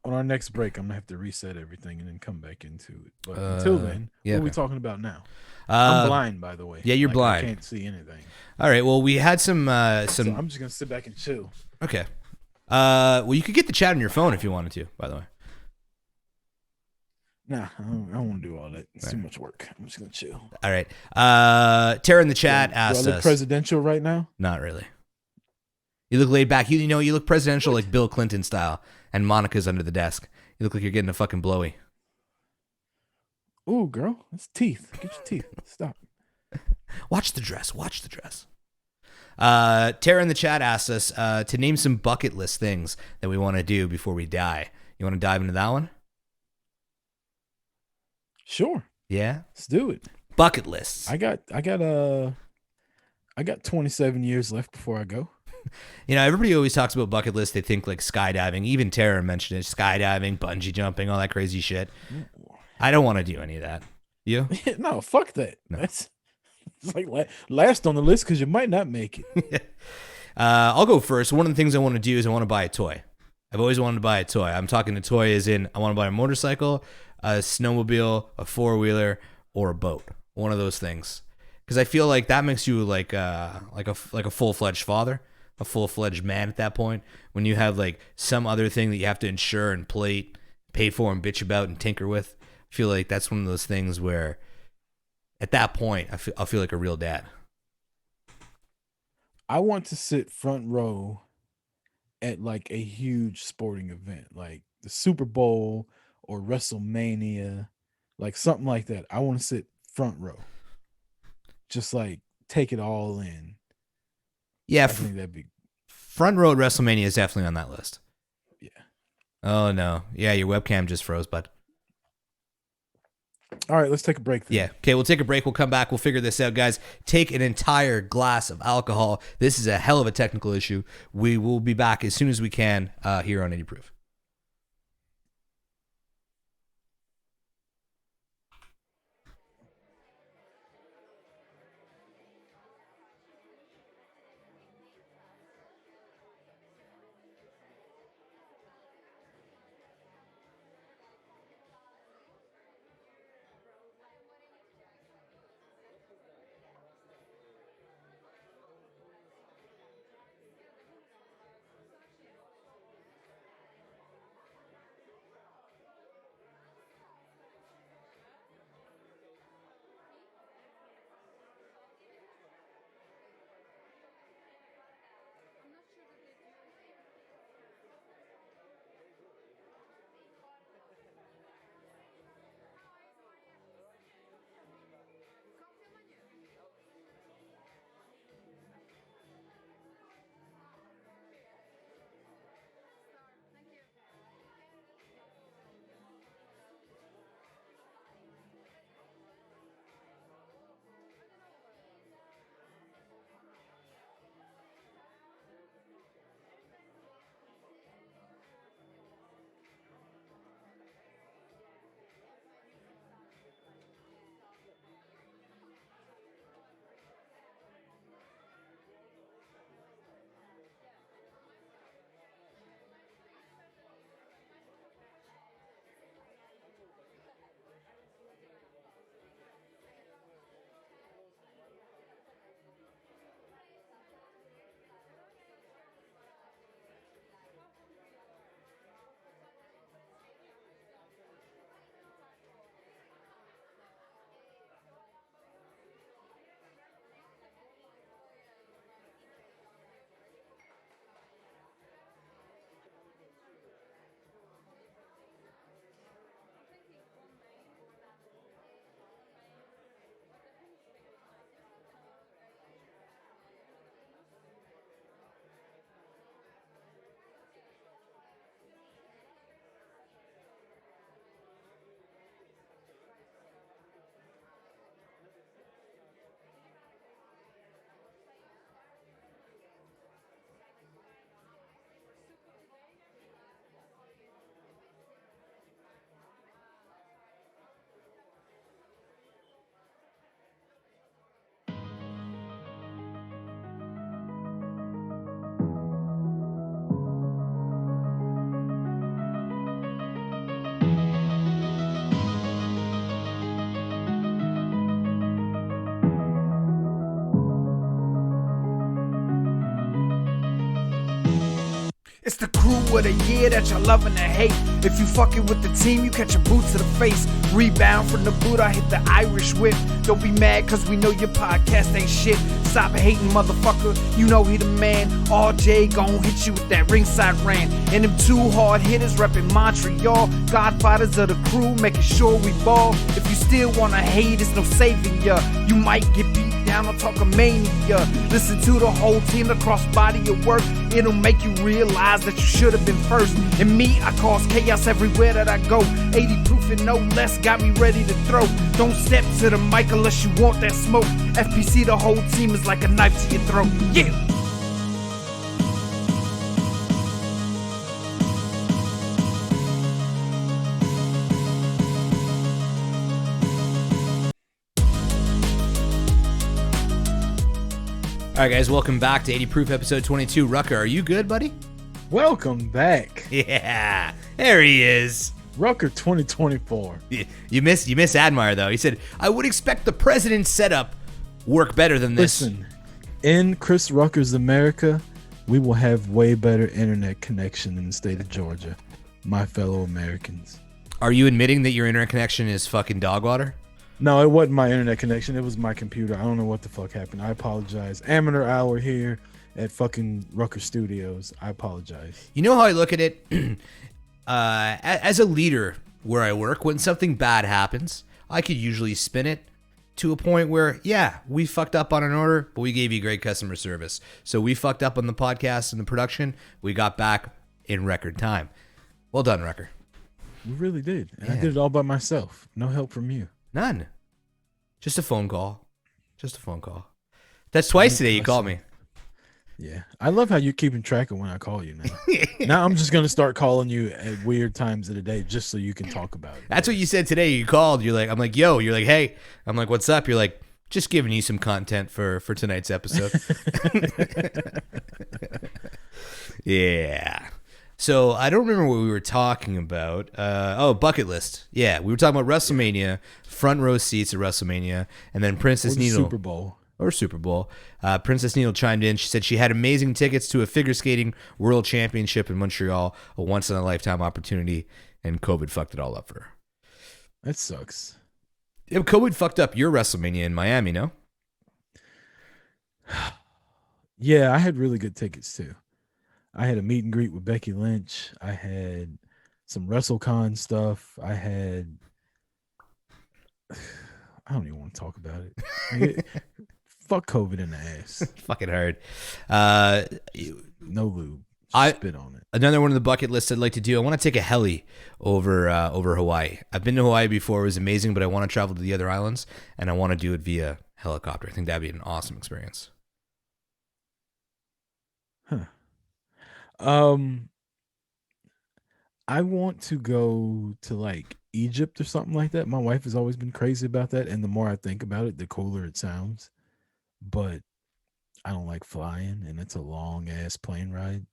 On our next break, I'm going to have to reset everything and then come back into it. But until then, what are we talking about now? I'm blind, by the way. Yeah, you're blind. I can't see anything. All right. Well, we had some. So I'm just going to sit back and chill. Okay. Well, you could get the chat on your phone if you wanted to, by the way. Nah, I don't want to do all that. It's too much work. I'm just gonna chill. All right. Tara in the chat Do I asked look us. presidential right now? Not really. You look laid back. You know, you look presidential like Bill Clinton style, and Monica's under the desk. You look like you're getting a fucking blowy. Ooh, girl, it's teeth. Get your teeth. Stop. Watch the dress. Watch the dress. Tara in the chat asked us to name some bucket list things that we want to do before we die. You want to dive into that one? Sure, Yeah. let's do it. Bucket lists. I got 27 years left before I go. You know, everybody always talks about bucket lists. They think like skydiving. Even Tara mentioned it. Skydiving, bungee jumping, all that crazy shit. I don't want to do any of that. You? No, fuck that. No. That's it's like last on the list because you might not make it. I'll go first. One of the things I want to do is I want to buy a toy. I've always wanted to buy a toy. I'm talking a toy as in I want to buy a motorcycle, a snowmobile, a four-wheeler, or a boat. One of those things. Because I feel like that makes you like a full-fledged father, a full-fledged man at that point. When you have like some other thing that you have to insure and plate, pay for and bitch about and tinker with. I feel like that's one of those things where at that point I'll feel like a real dad. I want to sit front row at like a huge sporting event, like the Super Bowl or WrestleMania, like something like that. I want to sit front row, just like take it all in. Yeah, I think that'd be front row at WrestleMania is definitely on that list. yeah. Oh no, yeah, your webcam just froze, bud. All right, let's take a break then. Yeah. Okay, we'll take a break. We'll come back. We'll figure this out, guys. Take an entire glass of alcohol. This is a hell of a technical issue. We will be back as soon as we can here on 80 Proof. It's the crew of the year that y'all loving to hate. If you fucking with the team, you catch a boot to the face. Rebound from the boot, I hit the Irish whip. Don't be mad cause we know your podcast ain't shit. Stop hating, motherfucker, you know he the man. RJ gon' hit you with that ringside rant. And them two hard hitters reppin' Montreal. Godfathers of the crew, making sure we ball. If you still wanna hate, it's no saving ya. You might get beat down on Talkamania. Listen to the whole team, the cross body of work. It'll make you realize that you should have been first. And me, I cause chaos everywhere that I go. 80 proof and no less, got me ready to throw. Don't step to the mic unless you want that smoke. FPC, the whole team is like a knife to your throat. Yeah. All right, guys, welcome back to 80 Proof episode 22. Rucker, are you good, buddy? Welcome back. Yeah, there he is. Rucker 2024. You miss Admire, though. He said, I would expect the president's setup work better than this. Listen, in Chris Rucker's America, we will have way better internet connection in the state of Georgia, my fellow Americans. Are you admitting that your internet connection is fucking dog water? No, it wasn't my internet connection. It was my computer. I don't know what the fuck happened. I apologize. Amateur hour here at fucking Rucker Studios. I apologize. You know how I look at it? As a leader where I work, when something bad happens, I could usually spin it to a point where, yeah, we fucked up on an order, but we gave you great customer service. So we fucked up on the podcast and the production. We got back in record time. Well done, Rucker. We really did. And I Yeah. did it all by myself. No help from you. None. Just a phone call. Just a phone call. That's twice today you called me. Yeah. I love how you're keeping track of when I call you now. Now I'm just going to start calling you at weird times of the day just so you can talk about it. That's what you said today. You called. You're like, I'm like, yo. You're like, hey. I'm like, what's up? You're like, just giving you some content for tonight's episode. Yeah. So I don't remember what we were talking about. Bucket list. Yeah, we were talking about WrestleMania, front row seats at WrestleMania, and then Princess Or the Needle. Super Bowl. Or Super Bowl. Princess Needle chimed in. She said she had amazing tickets to a figure skating world championship in Montreal, a once-in-a-lifetime opportunity, and COVID fucked it all up for her. That sucks. Yeah, COVID fucked up your WrestleMania in Miami, no? Yeah, I had really good tickets too. I had a meet and greet with Becky Lynch. I had some WrestleCon stuff. I don't even want to talk about it. Fuck COVID in the ass. Fucking hard. No lube. I spit on it. Another one of the bucket lists I'd like to do. I want to take a heli over Hawaii. I've been to Hawaii before. It was amazing, but I want to travel to the other islands, and I want to do it via helicopter. I think that'd be an awesome experience. Huh. I want to go to like Egypt or something like that. My wife has always been crazy about that, and the more I think about it, the cooler it sounds. But I don't like flying, and it's a long ass plane ride.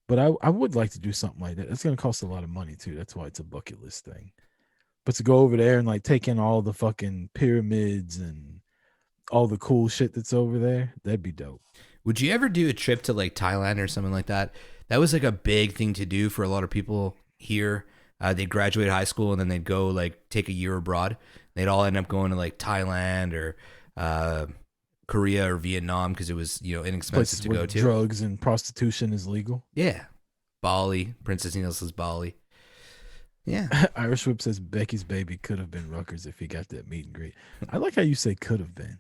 But I would like to do something like that. It's going to cost a lot of money too. That's why it's a bucket list thing. But to go over there and like take in all the fucking pyramids and all the cool shit that's over there, that'd be dope. Would you ever do a trip to like Thailand or something like that? That was like a big thing to do for a lot of people here. They'd graduate high school and then they'd go like take a year abroad. They'd all end up going to like Thailand or Korea or Vietnam because it was, inexpensive Places to where go to. drugs and prostitution is legal. Yeah. Bali. Princess Needle says Bali. Yeah. Irish Whip says Becky's baby could have been Rucker's if he got that meet and greet. I like how you say could have been.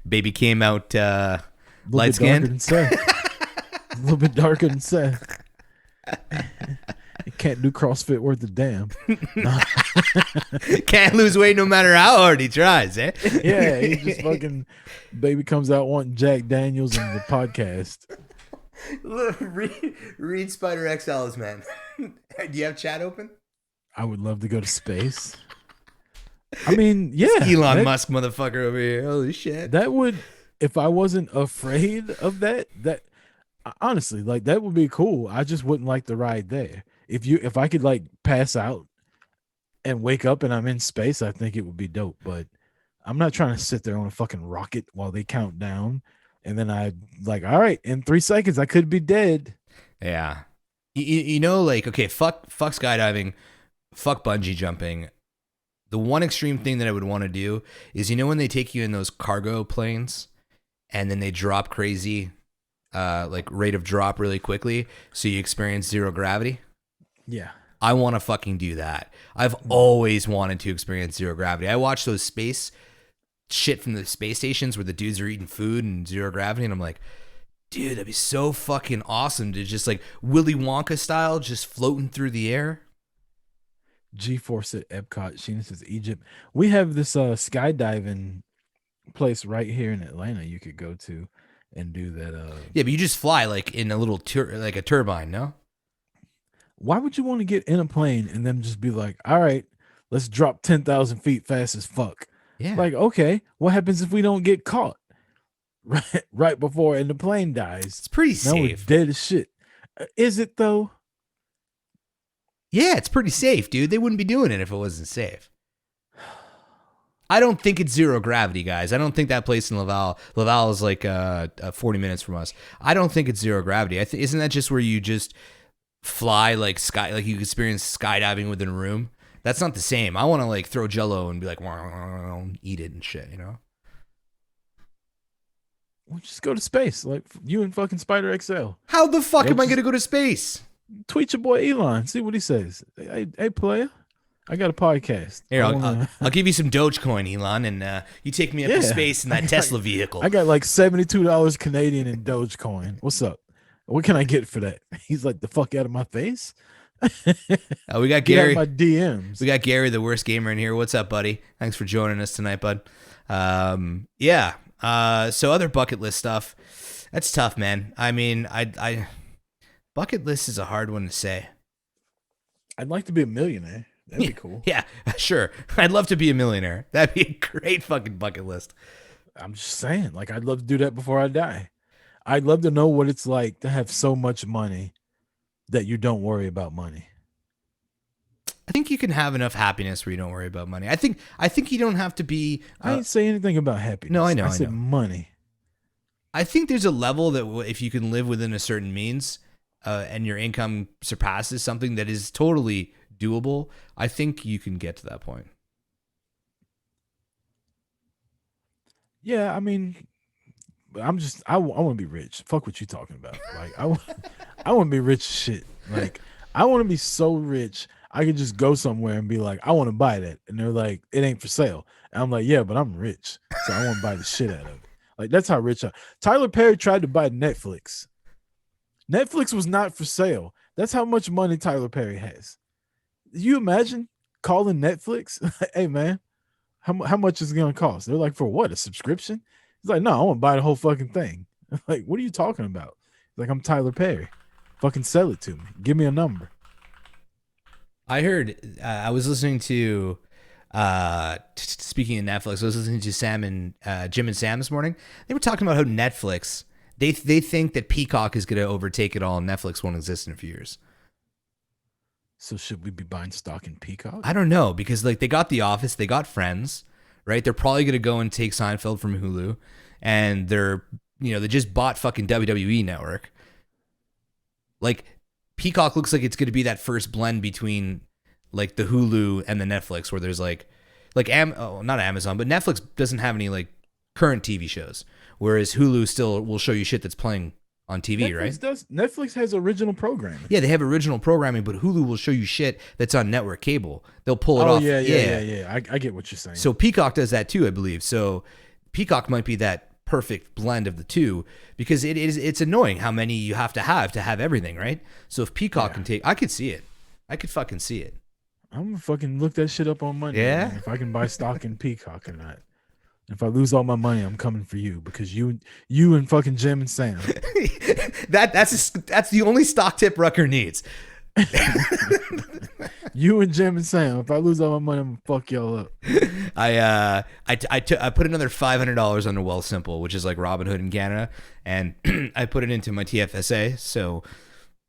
Baby came out A light skinned. A little bit darker than Seth. He can't do CrossFit worth a damn. Can't lose weight no matter how hard he tries, eh? Yeah, he just fucking baby comes out wanting Jack Daniels in the podcast. Look, read Spider XLs, man. Do you have chat open? I would love to go to space. I mean, yeah. Elon Musk motherfucker over here. Holy shit. That would, if I wasn't afraid of that honestly, like that would be cool. I just wouldn't like the ride there. If I could like pass out and wake up and I'm in space, I think it would be dope. But I'm not trying to sit there on a fucking rocket while they count down And then I like, all right, in 3 seconds I could be dead. Yeah. You know, like, okay, fuck skydiving, fuck bungee jumping. The one extreme thing that I would want to do is, you know, when they take you in those cargo planes and then they drop crazy, like rate of drop really quickly, so you experience zero gravity. Yeah. I want to fucking do that. I've always wanted to experience zero gravity. I watch those space shit from the space stations where the dudes are eating food and zero gravity, and I'm like, dude, that'd be so fucking awesome to just like Willy Wonka style, just floating through the air. G-Force at Epcot. Sheena says Egypt. We have this skydiving place right here in Atlanta you could go to and do that. Yeah, but you just fly like in a little like a turbine, no? Why would you want to get in a plane and then just be like, all right, let's drop 10,000 feet fast as fuck? Yeah. Like, okay, what happens if we don't get caught right before and the plane dies? It's pretty Now we're safe. dead as shit. Is it though? Yeah, it's pretty safe, dude. They wouldn't be doing it if it wasn't safe. I don't think it's zero gravity, guys. I don't think that place in Laval is like 40 minutes from us. I don't think it's zero gravity. Isn't that just where you just fly like you experience skydiving within a room? That's not the same. I want to like throw Jello and be like, eat it and shit, you know? We'll just go to space, like you and fucking Spider XL. How the fuck am I just- going to go to space? Tweet your boy Elon. See what he says. Hey player, I got a podcast. Here, I I'll give you some Dogecoin, Elon, and you take me up to Yeah. space in that Tesla vehicle. I got like $72 Canadian in Dogecoin. What's up? What can I get for that? He's like, the fuck out of my face. We got Get out Gary. of my DMs. We got Gary, the worst gamer, in here. What's up, buddy? Thanks for joining us tonight, bud. Yeah. So other bucket list stuff. That's tough, man. I mean, I bucket list is a hard one to say. I'd like to be a millionaire. That'd be cool. Yeah, sure. I'd love to be a millionaire. That'd be a great fucking bucket list. I'm just saying, like, I'd love to do that before I die. I'd love to know what it's like to have so much money that you don't worry about money. I think you can have enough happiness where you don't worry about money. I think you don't have to be. I didn't say anything about happiness. No, I know. I said money. I think there's a level that if you can live within a certain means, and your income surpasses something that is totally doable, I think you can get to that point. Yeah, I mean, I want to be rich. Fuck what you talking about. Like, I want to be rich as shit. Like, I want to be so rich I could just go somewhere and be like, I want to buy that, and they're like, it ain't for sale. And I'm like, yeah, but I'm rich, so I want to buy the shit out of it. Like, that's how rich I. Tyler Perry tried to buy Netflix. Netflix was not for sale. That's how much money Tyler Perry has. You imagine calling Netflix? Hey man, how much is it gonna cost? They're like, for what? A subscription? He's like, no, I want to buy the whole fucking thing. Like, what are you talking about? He's like, I'm Tyler Perry. Fucking sell it to me. Give me a number. I heard. I was listening to. Speaking of Netflix, I was listening to Jim and Sam this morning. They were talking about how Netflix. They think that Peacock is going to overtake it all, and Netflix won't exist in a few years. So should we be buying stock in Peacock? I don't know, because like they got The Office, they got Friends, right? They're probably going to go and take Seinfeld from Hulu, and they just bought fucking WWE Network. Like Peacock looks like it's going to be that first blend between like the Hulu and the Netflix, where there's not Amazon, but Netflix doesn't have any like current TV shows, whereas Hulu still will show you shit that's playing on TV, Netflix right? Netflix has original programming. Yeah, they have original programming, but Hulu will show you shit that's on network cable. They'll pull it off. Yeah. I get what you're saying. So Peacock does that too, I believe. So Peacock might be that perfect blend of the two, because it's annoying how many you have to have everything, right? So if Peacock can take, I could see it. I could fucking see it. I'm gonna fucking look that shit up on Monday. Yeah? Man, if I can buy stock in Peacock or not. If I lose all my money, I'm coming for you, because you and fucking Jim and Sam. That's the only stock tip Rucker needs. You and Jim and Sam. If I lose all my money, I'm gonna fuck y'all up. I put another $500 under Wealthsimple, which is like Robinhood in Canada, and I put it into my TFSA. So,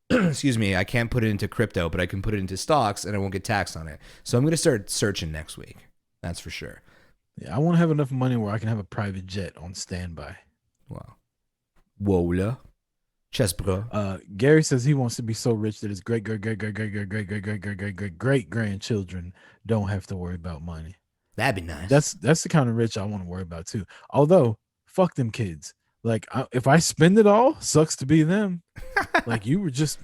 excuse me, I can't put it into crypto, but I can put it into stocks, and I won't get taxed on it. So I'm gonna start searching next week. That's for sure. Yeah, I want to have enough money where I can have a private jet on standby. Wow. Wola. Chest, bro. Gary says he wants to be so rich that his great grandchildren don't have to worry about money. That'd be nice. That's the kind of rich I want to worry about too. Although, fuck them kids. Like, if I spend it all, sucks to be them. Like, you were just,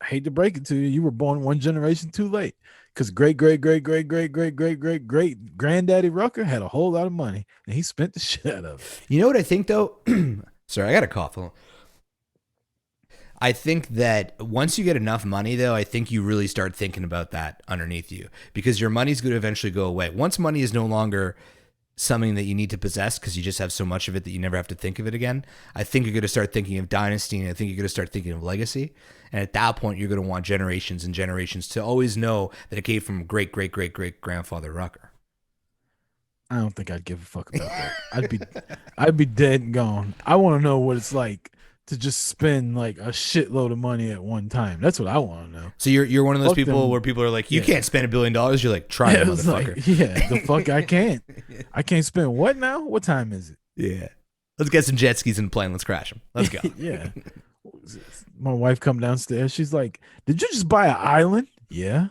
I hate to break it to you, you were born one generation too late. Because great granddaddy Rucker had a whole lot of money, and he spent the shit out of it. You know what I think though? Sorry, I got a cough. I think that once you get enough money, though, I think you really start thinking about that underneath you, because your money's going to eventually go away. Once money is no longer something that you need to possess because you just have so much of it that you never have to think of it again, I think you're going to start thinking of dynasty, and I think you're going to start thinking of legacy. And at that point, you're going to want generations and generations to always know that it came from great grandfather Rucker. I don't think I'd give a fuck about that. I'd be dead and gone. I want to know what it's like to just spend like a shitload of money at one time. That's what I want to know. So you're one of those Fuck people them. where people are like, you can't spend $1 billion. You're like, try it, It's motherfucker. like, yeah, the fuck I can't. I can't spend what now? What time is it? Yeah. Let's get some jet skis in the plane. Let's crash them. Let's go. Yeah. My wife come downstairs. She's like, "Did you just buy an island?" Yeah.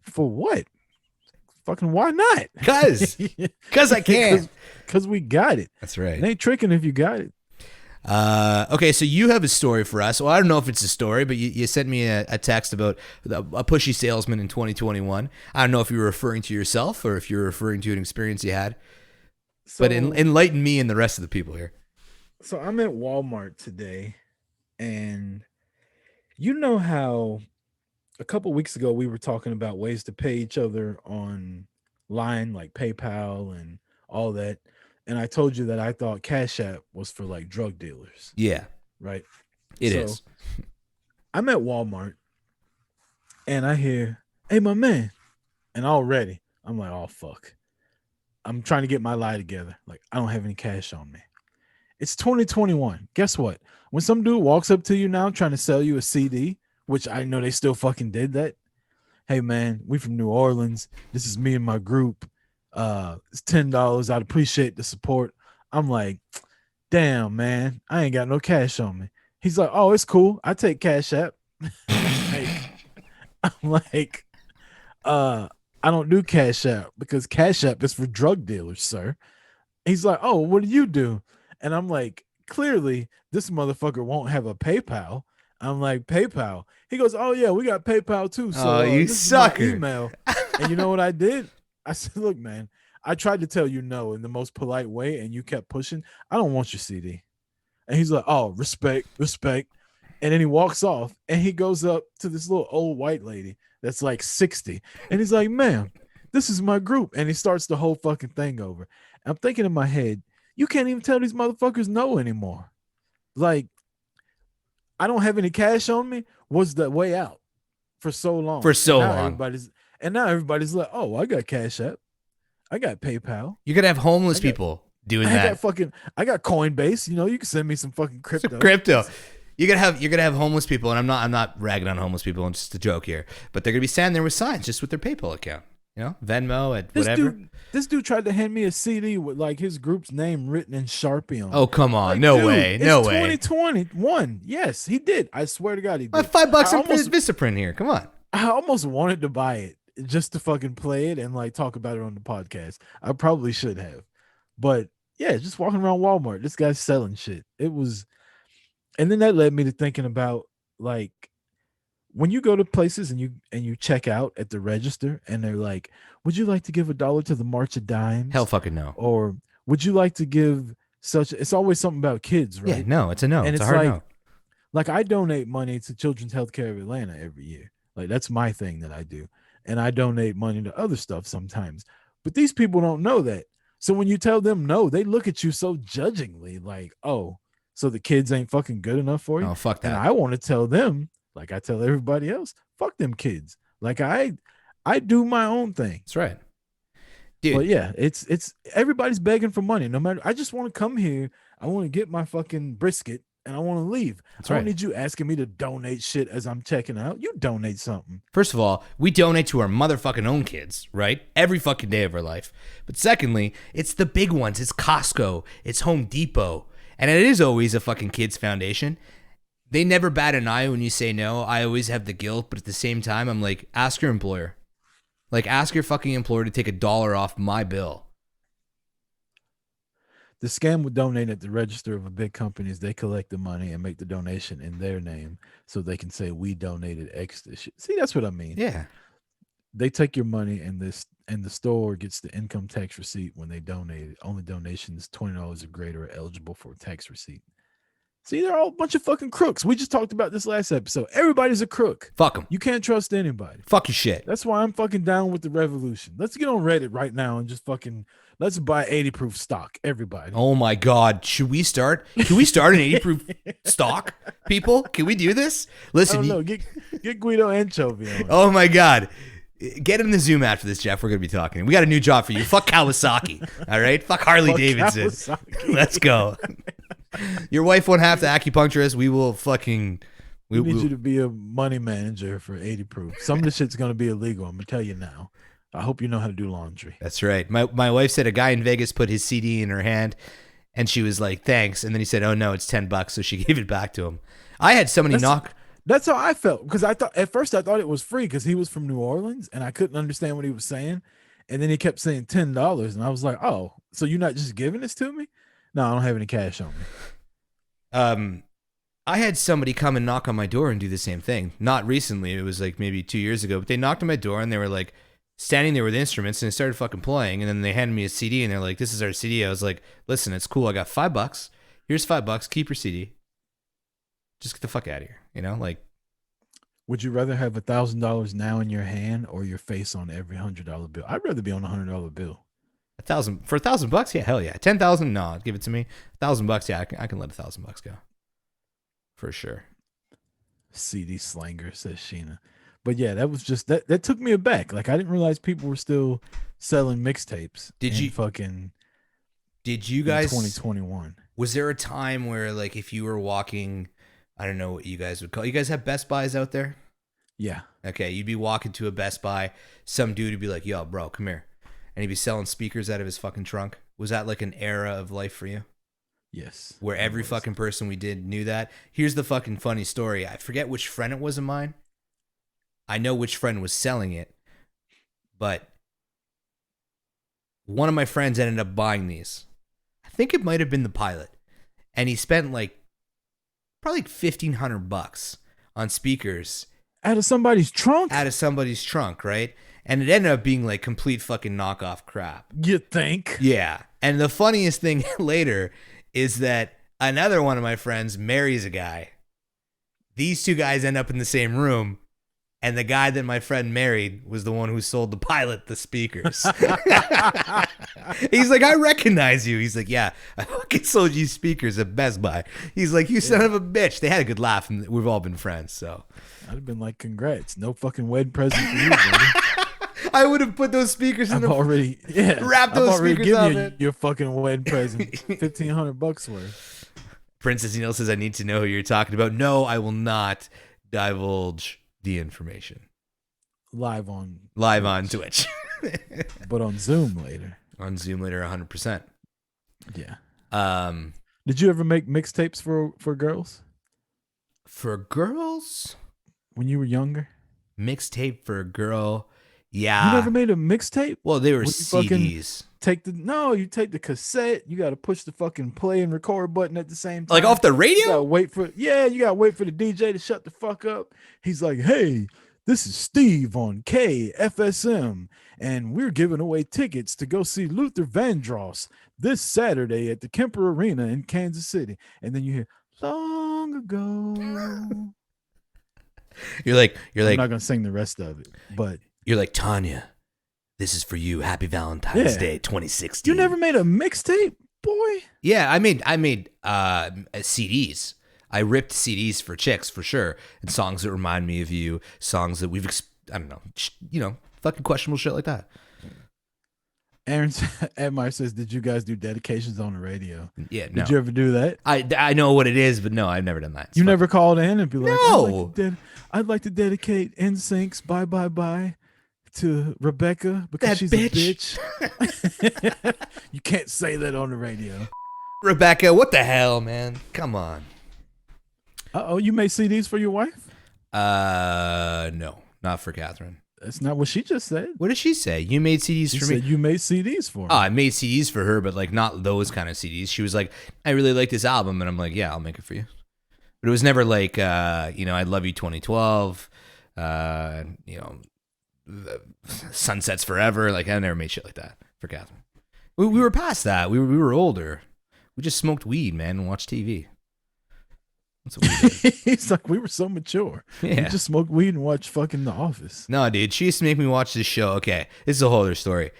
For what? Fucking why not? Cause I can. Because we got it. That's right. It ain't tricking if you got it. Okay, so you have a story for us. Well, I don't know if it's a story, but you sent me a text about a pushy salesman in 2021. I don't know if you were referring to yourself or if you're referring to an experience you had. But enlighten me and the rest of the people here. So I'm at Walmart today, and you know how a couple weeks ago we were talking about ways to pay each other online, like PayPal and all that. And I told you that I thought Cash App was for like drug dealers. Yeah, right. It is. I'm at Walmart and I hear, "Hey, my man." And already I'm like, oh, fuck. I'm trying to get my lie together. Like, I don't have any cash on me. It's 2021. Guess what? When some dude walks up to you now trying to sell you a CD, which I know they still fucking did that. "Hey, man, we from New Orleans. This is me and my group. It's $10. I'd appreciate the support." I'm like, damn, man, I ain't got no cash on me. He's like, "Oh, it's cool. I take Cash App." I'm like, I don't do Cash App because Cash App is for drug dealers, sir. He's like, "Oh, what do you do?" And I'm like, clearly this motherfucker won't have a PayPal. I'm like, "PayPal." He goes, "Oh yeah, we got PayPal too." So you this is my sucker. email. And you know what I did? I said, "Look, man, I tried to tell you no in the most polite way, and you kept pushing. I don't want your CD." And he's like, "Oh, respect." And then he walks off, and he goes up to this little old white lady that's like 60, and he's like, "Ma'am, this is my group." And he starts the whole fucking thing over. And I'm thinking in my head, you can't even tell these motherfuckers no anymore. Like, I don't have any cash on me was the way out for so long. And now everybody's like, "Oh, I got Cash App. I got PayPal. You're gonna have homeless people doing that. I got Coinbase. You know, you can send me some fucking crypto." Some crypto. You're gonna have homeless people, and I'm not ragging on homeless people. It's just a joke here, but they're gonna be standing there with signs just with their PayPal account. You know, Venmo at whatever. This dude tried to hand me a CD with like his group's name written in Sharpie on it. Oh, come on. Like, No dude, way. No way. 2021. Yes, he did. I swear to God, he did. $5 on Vistaprint here. Come on. I almost wanted to buy it just to fucking play it and like talk about it on the podcast. I probably should have. But yeah, just walking around Walmart, this guy's selling shit. It was, and then that led me to thinking about like when you go to places and you check out at the register and they're like, "Would you like to give $1 to the March of Dimes?" Hell fucking no. Or would you like to give such? It's always something about kids, right? Yeah, no, it's a no. And it's a hard like, no. Like I donate money to Children's Healthcare of Atlanta every year. Like that's my thing that I do. And I donate money to other stuff sometimes. But these people don't know that. So when you tell them no, they look at you so judgingly, like, "Oh, so the kids ain't fucking good enough for you?" Oh, fuck that. And I want to tell them, like I tell everybody else, fuck them kids. Like I do my own thing. That's right. Dude. But yeah, it's everybody's begging for money. No matter, I just want to come here. I want to get my fucking brisket and I want to leave. That's I right. don't need you asking me to donate shit as I'm checking out. You donate something. First of all, we donate to our motherfucking own kids, right? Every fucking day of our life. But secondly, it's the big ones. It's Costco. It's Home Depot. And it is always a fucking kids foundation. They never bat an eye when you say no. I always have the guilt, but at the same time, I'm like, ask your employer. Like, ask your fucking employer to take $1 off my bill. The scam with donating at the register of a big company is they collect the money and make the donation in their name so they can say we donated X this shit. See, that's what I mean. Yeah. They take your money and the store gets the income tax receipt when they donate it. Only donations $20 or greater are eligible for a tax receipt. See, they're all a bunch of fucking crooks. We just talked about this last episode. Everybody's a crook. Fuck them. You can't trust anybody. Fuck your shit. That's why I'm fucking down with the revolution. Let's get on Reddit right now and just fucking let's buy 80 proof stock. Everybody. Oh my God. Should we start? Can we start an 80 proof stock, people? Can we do this? Listen. No, get Guido Anchovy on. Oh my God. Get in the Zoom after this, Jeff. We're going to be talking. We got a new job for you. Fuck Kawasaki. All right? Fuck Harley Davidson. Kawasaki. Let's go. Your wife won't have to acupuncturist. We will fucking. We need you to be a money manager for 80 proof. Some of the shit's going to be illegal. I'm going to tell you now. I hope you know how to do laundry. That's right. My wife said a guy in Vegas put his CD in her hand and she was like, thanks. And then he said, oh no, it's $10. So she gave it back to him. I had somebody knock. That's how I felt because at first I thought it was free because he was from New Orleans and I couldn't understand what he was saying. And then he kept saying $10. And I was like, oh, so you're not just giving this to me? No, I don't have any cash on me. I had somebody come and knock on my door and do the same thing. Not recently. It was like maybe 2 years ago. But they knocked on my door and they were like standing there with instruments and they started fucking playing. And then they handed me a CD and they're like, this is our CD. I was like, listen, it's cool. I got $5. Here's $5. Keep your CD. Just get the fuck out of here. You know, like. Would you rather have $1,000 now in your hand or your face on every $100 bill? I'd rather be on a $100 bill. For $1,000? Yeah, hell yeah. 10,000? No, give it to me. $1,000? Yeah, I can let $1,000 go. For sure. CD slanger, says Sheena. But yeah, that was just that took me aback. Like I didn't realize people were still selling mixtapes. Did you guys 2021? Was there a time where like if you were walking, I don't know what you guys would call. You guys have Best Buys out there? Yeah. Okay, you'd be walking to a Best Buy, some dude would be like, "Yo, bro, come here." And he'd be selling speakers out of his fucking trunk. Was that like an era of life for you? Yes. Where every fucking person we did knew that. Here's the fucking funny story. I forget which friend it was of mine. I know which friend was selling it, but one of my friends ended up buying these. I think it might have been the Pilot. And he spent like probably like $1,500 on speakers. Out of somebody's trunk? Out of somebody's trunk, right? And it ended up being like complete fucking knockoff crap. You think? Yeah. And the funniest thing later is that another one of my friends marries a guy. These two guys end up in the same room. And the guy that my friend married was the one who sold the Pilot the speakers. He's like, I recognize you. He's like, yeah, I fucking sold you speakers at Best Buy. He's like, you son of a bitch. They had a good laugh, and we've all been friends. So I'd have been like, congrats. No fucking wedding present for you, buddy. I would have put those speakers in wrap those speakers up. You your fucking wedding present, $1,500 worth. Princess Neil says, I need to know who you're talking about. No, I will not divulge the information. Live on Twitch. But on Zoom later. On Zoom later, 100%. Yeah. Did you ever make mixtapes for girls? For girls? When you were younger? Mixtape for a girl. Yeah. You never made a mixtape? Well, they were CDs. You take the cassette, you got to push the fucking play and record button at the same time. Like off the radio? You got to wait for the DJ to shut the fuck up. He's like, hey, this is Steve on KFSM, and we're giving away tickets to go see Luther Vandross this Saturday at the Kemper Arena in Kansas City. And then you hear, long ago. You're like, I'm not going to sing the rest of it, but. You're like, Tanya, this is for you. Happy Valentine's Day 2016. You never made a mixtape, boy? Yeah, I made CDs. I ripped CDs for chicks, for sure. And songs that remind me of you. Songs that I don't know, fucking questionable shit like that. Aaron Admire says, did you guys do dedications on the radio? Yeah, no. Did you ever do that? I know what it is, but no, I've never done that. You never called in and be like, no. I'd like to dedicate NSYNC's Bye Bye Bye to Rebecca because she's a bitch. You can't say that on the radio. Rebecca, what the hell, man? Come on. Oh, you made CDs for your wife? No, not for Catherine. That's not what she just said. What did she say? You made CDs She for said me? you made CDs for her. Oh, I made CDs for her, but like not those kind of CDs. She was like, I really like this album. And I'm like, yeah, I'll make it for you. But it was never like, I Love You 2012, Sunsets Forever. Like, I never made shit like that for Catherine. We were past that. We were older. We just smoked weed, man, and watched TV. That's what we did. He's like, we were so mature. Yeah. We just smoked weed and watched fucking The Office. No, dude, she used to make me watch this show. Okay, this is a whole other story.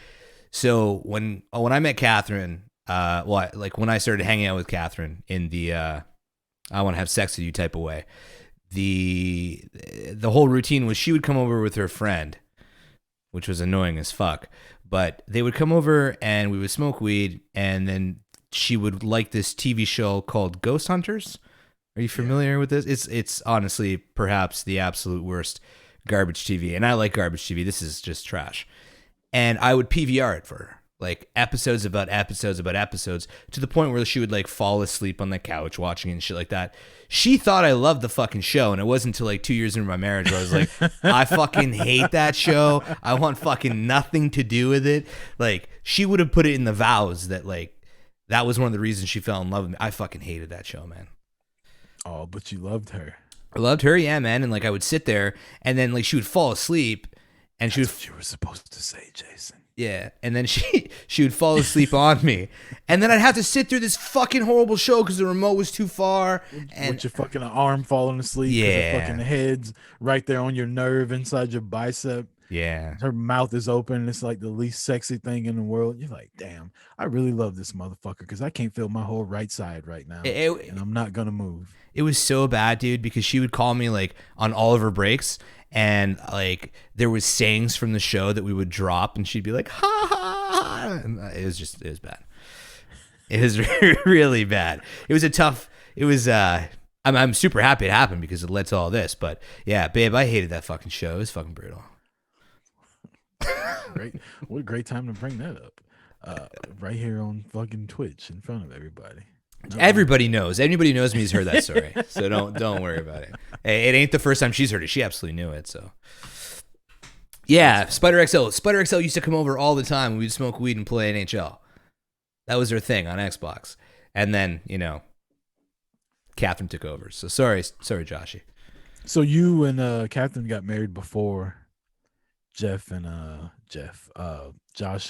So when I met Catherine, when I started hanging out with Catherine in the I want to have sex with you type of way, the whole routine was she would come over with her friend, which was annoying as fuck. But they would come over and we would smoke weed, and then she would like this TV show called Ghost Hunters. Are you familiar with this? It's honestly perhaps the absolute worst garbage TV, and I like garbage TV. This is just trash. And I would PVR it for her, like episodes about episodes about episodes, to the point where she would like fall asleep on the couch watching it and shit like that. She thought I loved the fucking show, and it wasn't until like 2 years into my marriage where I was like, I fucking hate that show. I want fucking nothing to do with it. Like, she would have put it in the vows that like that was one of the reasons she fell in love with me. I fucking hated that show, man. Oh, but you loved her. I loved her, yeah, man. And like I would sit there, and then like she would fall asleep, and she would. That's what you were supposed to say, Jason. Yeah, and then she would fall asleep on me, and then I'd have to sit through this fucking horrible show because the remote was too far. And with your fucking arm falling asleep. 'Cause Yeah. her fucking head's right there on your nerve inside your bicep. yeah, Her mouth is open. It's like the least sexy thing in the world. You're like, damn, I really love this motherfucker because I can't feel my whole right side right now. And I'm not going to move. it was so bad, dude, because she would call me like on all of her breaks, and like there was sayings from the show that we would drop, and she'd be like, ha ha ha. And it was bad. It was really bad. I'm super happy it happened because it led to all this. But yeah, babe, I hated that fucking show. It was fucking brutal. Great. What a great time to bring that up. Right here on fucking Twitch in front of everybody. Everybody knows. Anybody who knows me has heard that story. So don't worry about it. Hey, it ain't the first time she's heard it. She absolutely knew it. So yeah, Spider XL. Spider XL used to come over all the time. We'd smoke weed and play NHL. That was her thing on Xbox. And then, Catherine took over. So sorry, Joshy. So you and Catherine got married before Josh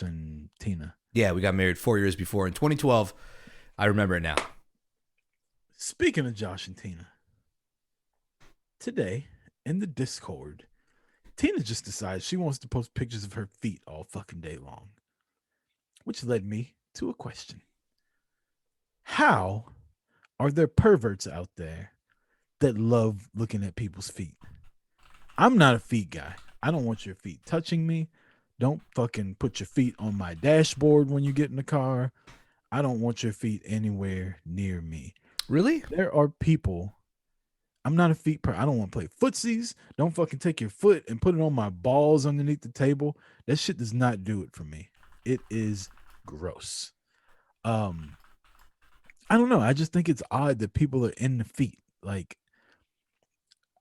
and Tina. Yeah, we got married 4 years before in 2012. I remember it now. Speaking of Josh and Tina, today in the Discord, Tina just decided she wants to post pictures of her feet all fucking day long, which led me to a question. How are there perverts out there that love looking at people's feet? I'm not a feet guy. I don't want your feet touching me. Don't fucking put your feet on my dashboard when you get in the car. I don't want your feet anywhere near me. Really? There are people. I'm not a feet I don't want to play footsies. Don't fucking take your foot and put it on my balls underneath the table. That shit does not do it for me. It is gross. I don't know. I just think it's odd that people are in the feet. Like,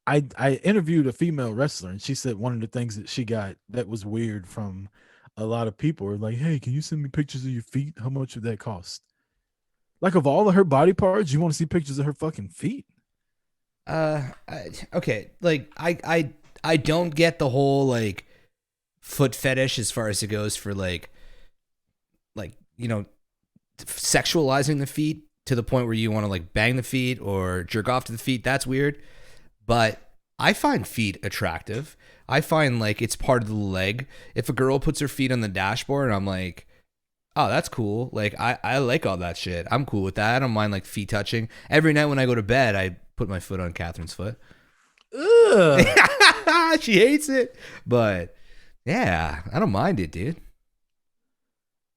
I interviewed a female wrestler, and she said one of the things that she got that was weird from a lot of people are like, hey, can you send me pictures of your feet? How much would that cost? Like, of all of her body parts, you want to see pictures of her fucking feet? Okay. Like, I don't get the whole, like, foot fetish as far as it goes for, like, sexualizing the feet to the point where you want to, like, bang the feet or jerk off to the feet. That's weird. But I find feet attractive. I find like it's part of the leg. If a girl puts her feet on the dashboard, I'm like, oh, that's cool. Like I like all that shit. I'm cool with that. I don't mind like feet touching. Every night when I go to bed, I put my foot on Catherine's foot. Ugh. She hates it. But yeah, I don't mind it, dude.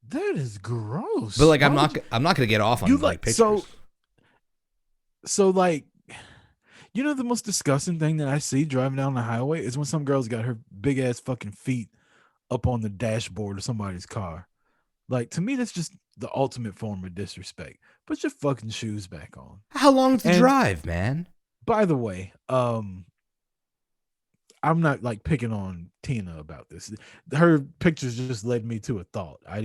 That is gross. But like I'm not gonna get off on like pictures. So like, you know, the most disgusting thing that I see driving down the highway is when some girl's got her big ass fucking feet up on the dashboard of somebody's car. Like, to me, that's just the ultimate form of disrespect. Put your fucking shoes back on. How long's the And- drive, man? By the way, I'm not like picking on Tina about this. Her pictures just led me to a thought. I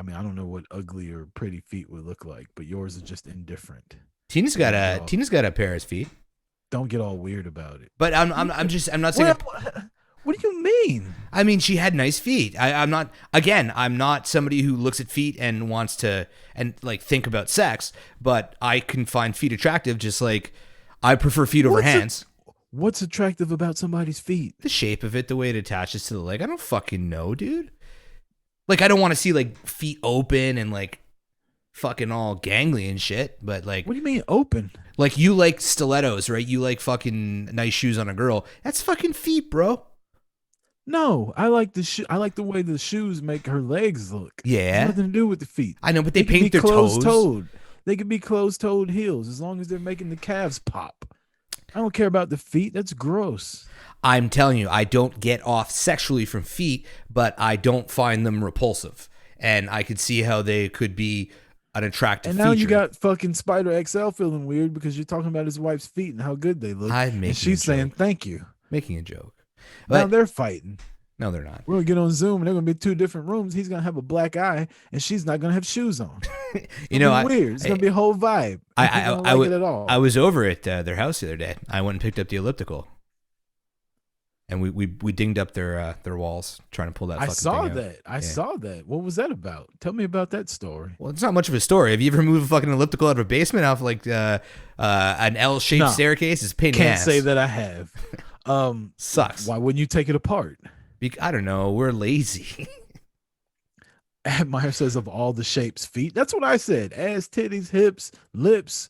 don't know what ugly or pretty feet would look like, but yours is just indifferent. Tina's got a pair of feet. Don't get all weird about it. But I'm not saying. What do you mean? I mean, she had nice feet. I'm not somebody who looks at feet and wants to and like think about sex, but I can find feet attractive. Just like I prefer feet over hands. What's attractive about somebody's feet? The shape of it, the way it attaches to the leg. I don't fucking know, dude. Like, I don't want to see like feet open and like fucking all gangly and shit, but like, What do you mean open? like you like stilettos, right? You like fucking nice shoes on a girl. That's fucking feet, bro. No, I like I like the way the shoes make her legs look. Yeah. Nothing to do with the feet. I know, but they can be paint their toes. closed-toed. They could be closed-toed heels as long as they're making the calves pop. I don't care about the feet. That's gross. I'm telling you, I don't get off sexually from feet, but I don't find them repulsive. And I could see how they could be an attractive And now feature. you got fucking Spider XL feeling weird because you're talking about his wife's feet and how good they look. I'm making and she's a saying joke. thank you. Making a joke. Now But they're fighting. no, they're not. We're gonna get on Zoom and they're gonna be two different rooms. He's gonna have a black eye and she's not gonna have shoes on. You know, It'll be weird. It's gonna be a whole vibe. I don't I like wa- it at all. I was over at their house the other day. I went and picked up the elliptical, and we dinged up their walls trying to pull that. I Fucking saw thing out. that. I Yeah. saw that. What was that about? Tell me about that story. Well, it's not much of a story. Have you ever moved a fucking elliptical out of a basement off like an L-shaped No. staircase? It's a pain in the Can't ass. say that I have. Sucks. Why wouldn't you take it apart? I don't know. We're lazy. Meyer says of all the shapes, feet. That's what I said. Ass, titties, hips, lips,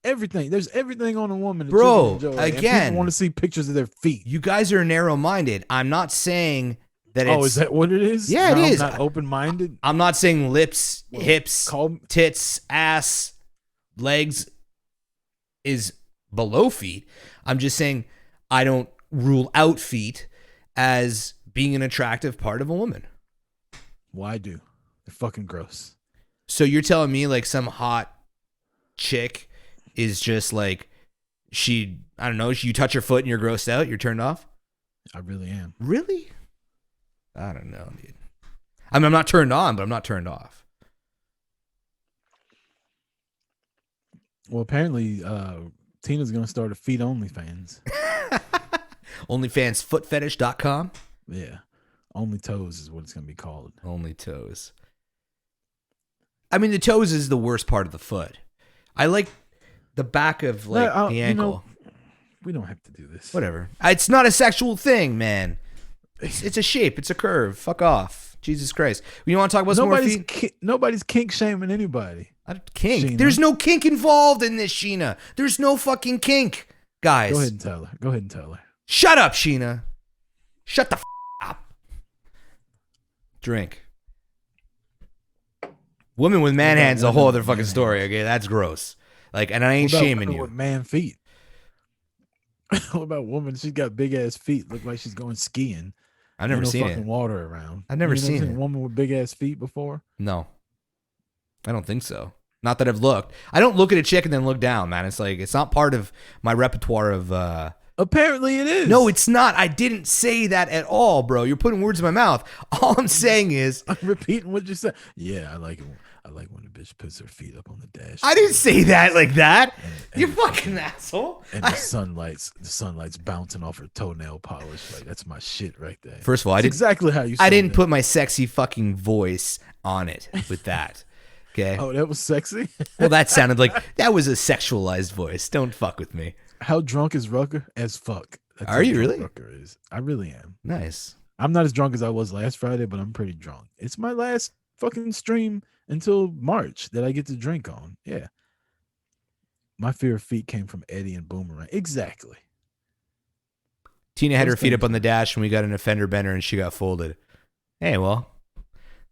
everything. There's everything on a woman. That Bro, you can enjoy. And again- people want to see pictures of their feet. You guys are narrow-minded. I'm not saying that it's... Oh, is that what it is? Yeah, it Now I'm is. not open-minded. I'm not saying lips, Well, hips, call- tits, ass, legs is below feet. I'm just saying I don't rule out feet as being an attractive part of a woman. Well, I do. They're fucking gross. So you're telling me like some hot chick is just like I don't know, you touch her foot and you're grossed out, you're turned off? I really am. Really? I don't know, dude. I mean, I'm not turned on, but I'm not turned off. Well, apparently, Tina's gonna start a feet OnlyFans. OnlyFansFootFetish.com. Yeah, Only Toes is what it's gonna be called. Only toes. I mean, the toes is the worst part of the foot. I like the back of like the ankle. We don't have to do this. Whatever. It's not a sexual thing, man. It's a shape. It's a curve. Fuck off. Jesus Christ. You want to talk about some more feet? Nobody's kink shaming anybody. Kink. Sheena. There's no kink involved in this, Sheena. There's no fucking kink, guys. Go ahead and tell her. Go ahead and tell her. Shut up, Sheena. Shut the up. Drink. Women with man hands is a whole other fucking story. Okay, that's gross. Like, and I ain't What about shaming women you. with man feet. What about woman? She's got big ass feet. Look like she's going skiing. I've never Ain't no seen fucking it. water around. I've never You seen a it. woman with big ass feet before. No, I don't think so. Not that I've looked. I don't look at a chick and then look down, man. It's like it's not part of my repertoire of. Apparently, it is. No, it's not. I didn't say that at all, bro. You're putting words in my mouth. All I'm saying is I'm repeating what you said. Yeah, I like it. I like when a bitch puts her feet up on the dash. I didn't say that like that. And- You fucking asshole. And the sunlight's bouncing off her toenail polish. Like that's my shit right there. First of all, I That's didn't. exactly how you. I said didn't that. put my sexy fucking voice on it with that. Okay. Oh, that was sexy. Well, that sounded like that was a sexualized voice. Don't fuck with me. How drunk is Rucker? As fuck. That's Are how you drunk really? Rucker is. I really am. Nice. I'm not as drunk as I was last Friday, but I'm pretty drunk. It's my last fucking stream until March that I get to drink on. Yeah. My fear of feet came from Eddie and Boomerang. Exactly. Tina had Those her feet up things- on the dash and we got an offender bender and she got folded. Hey, well,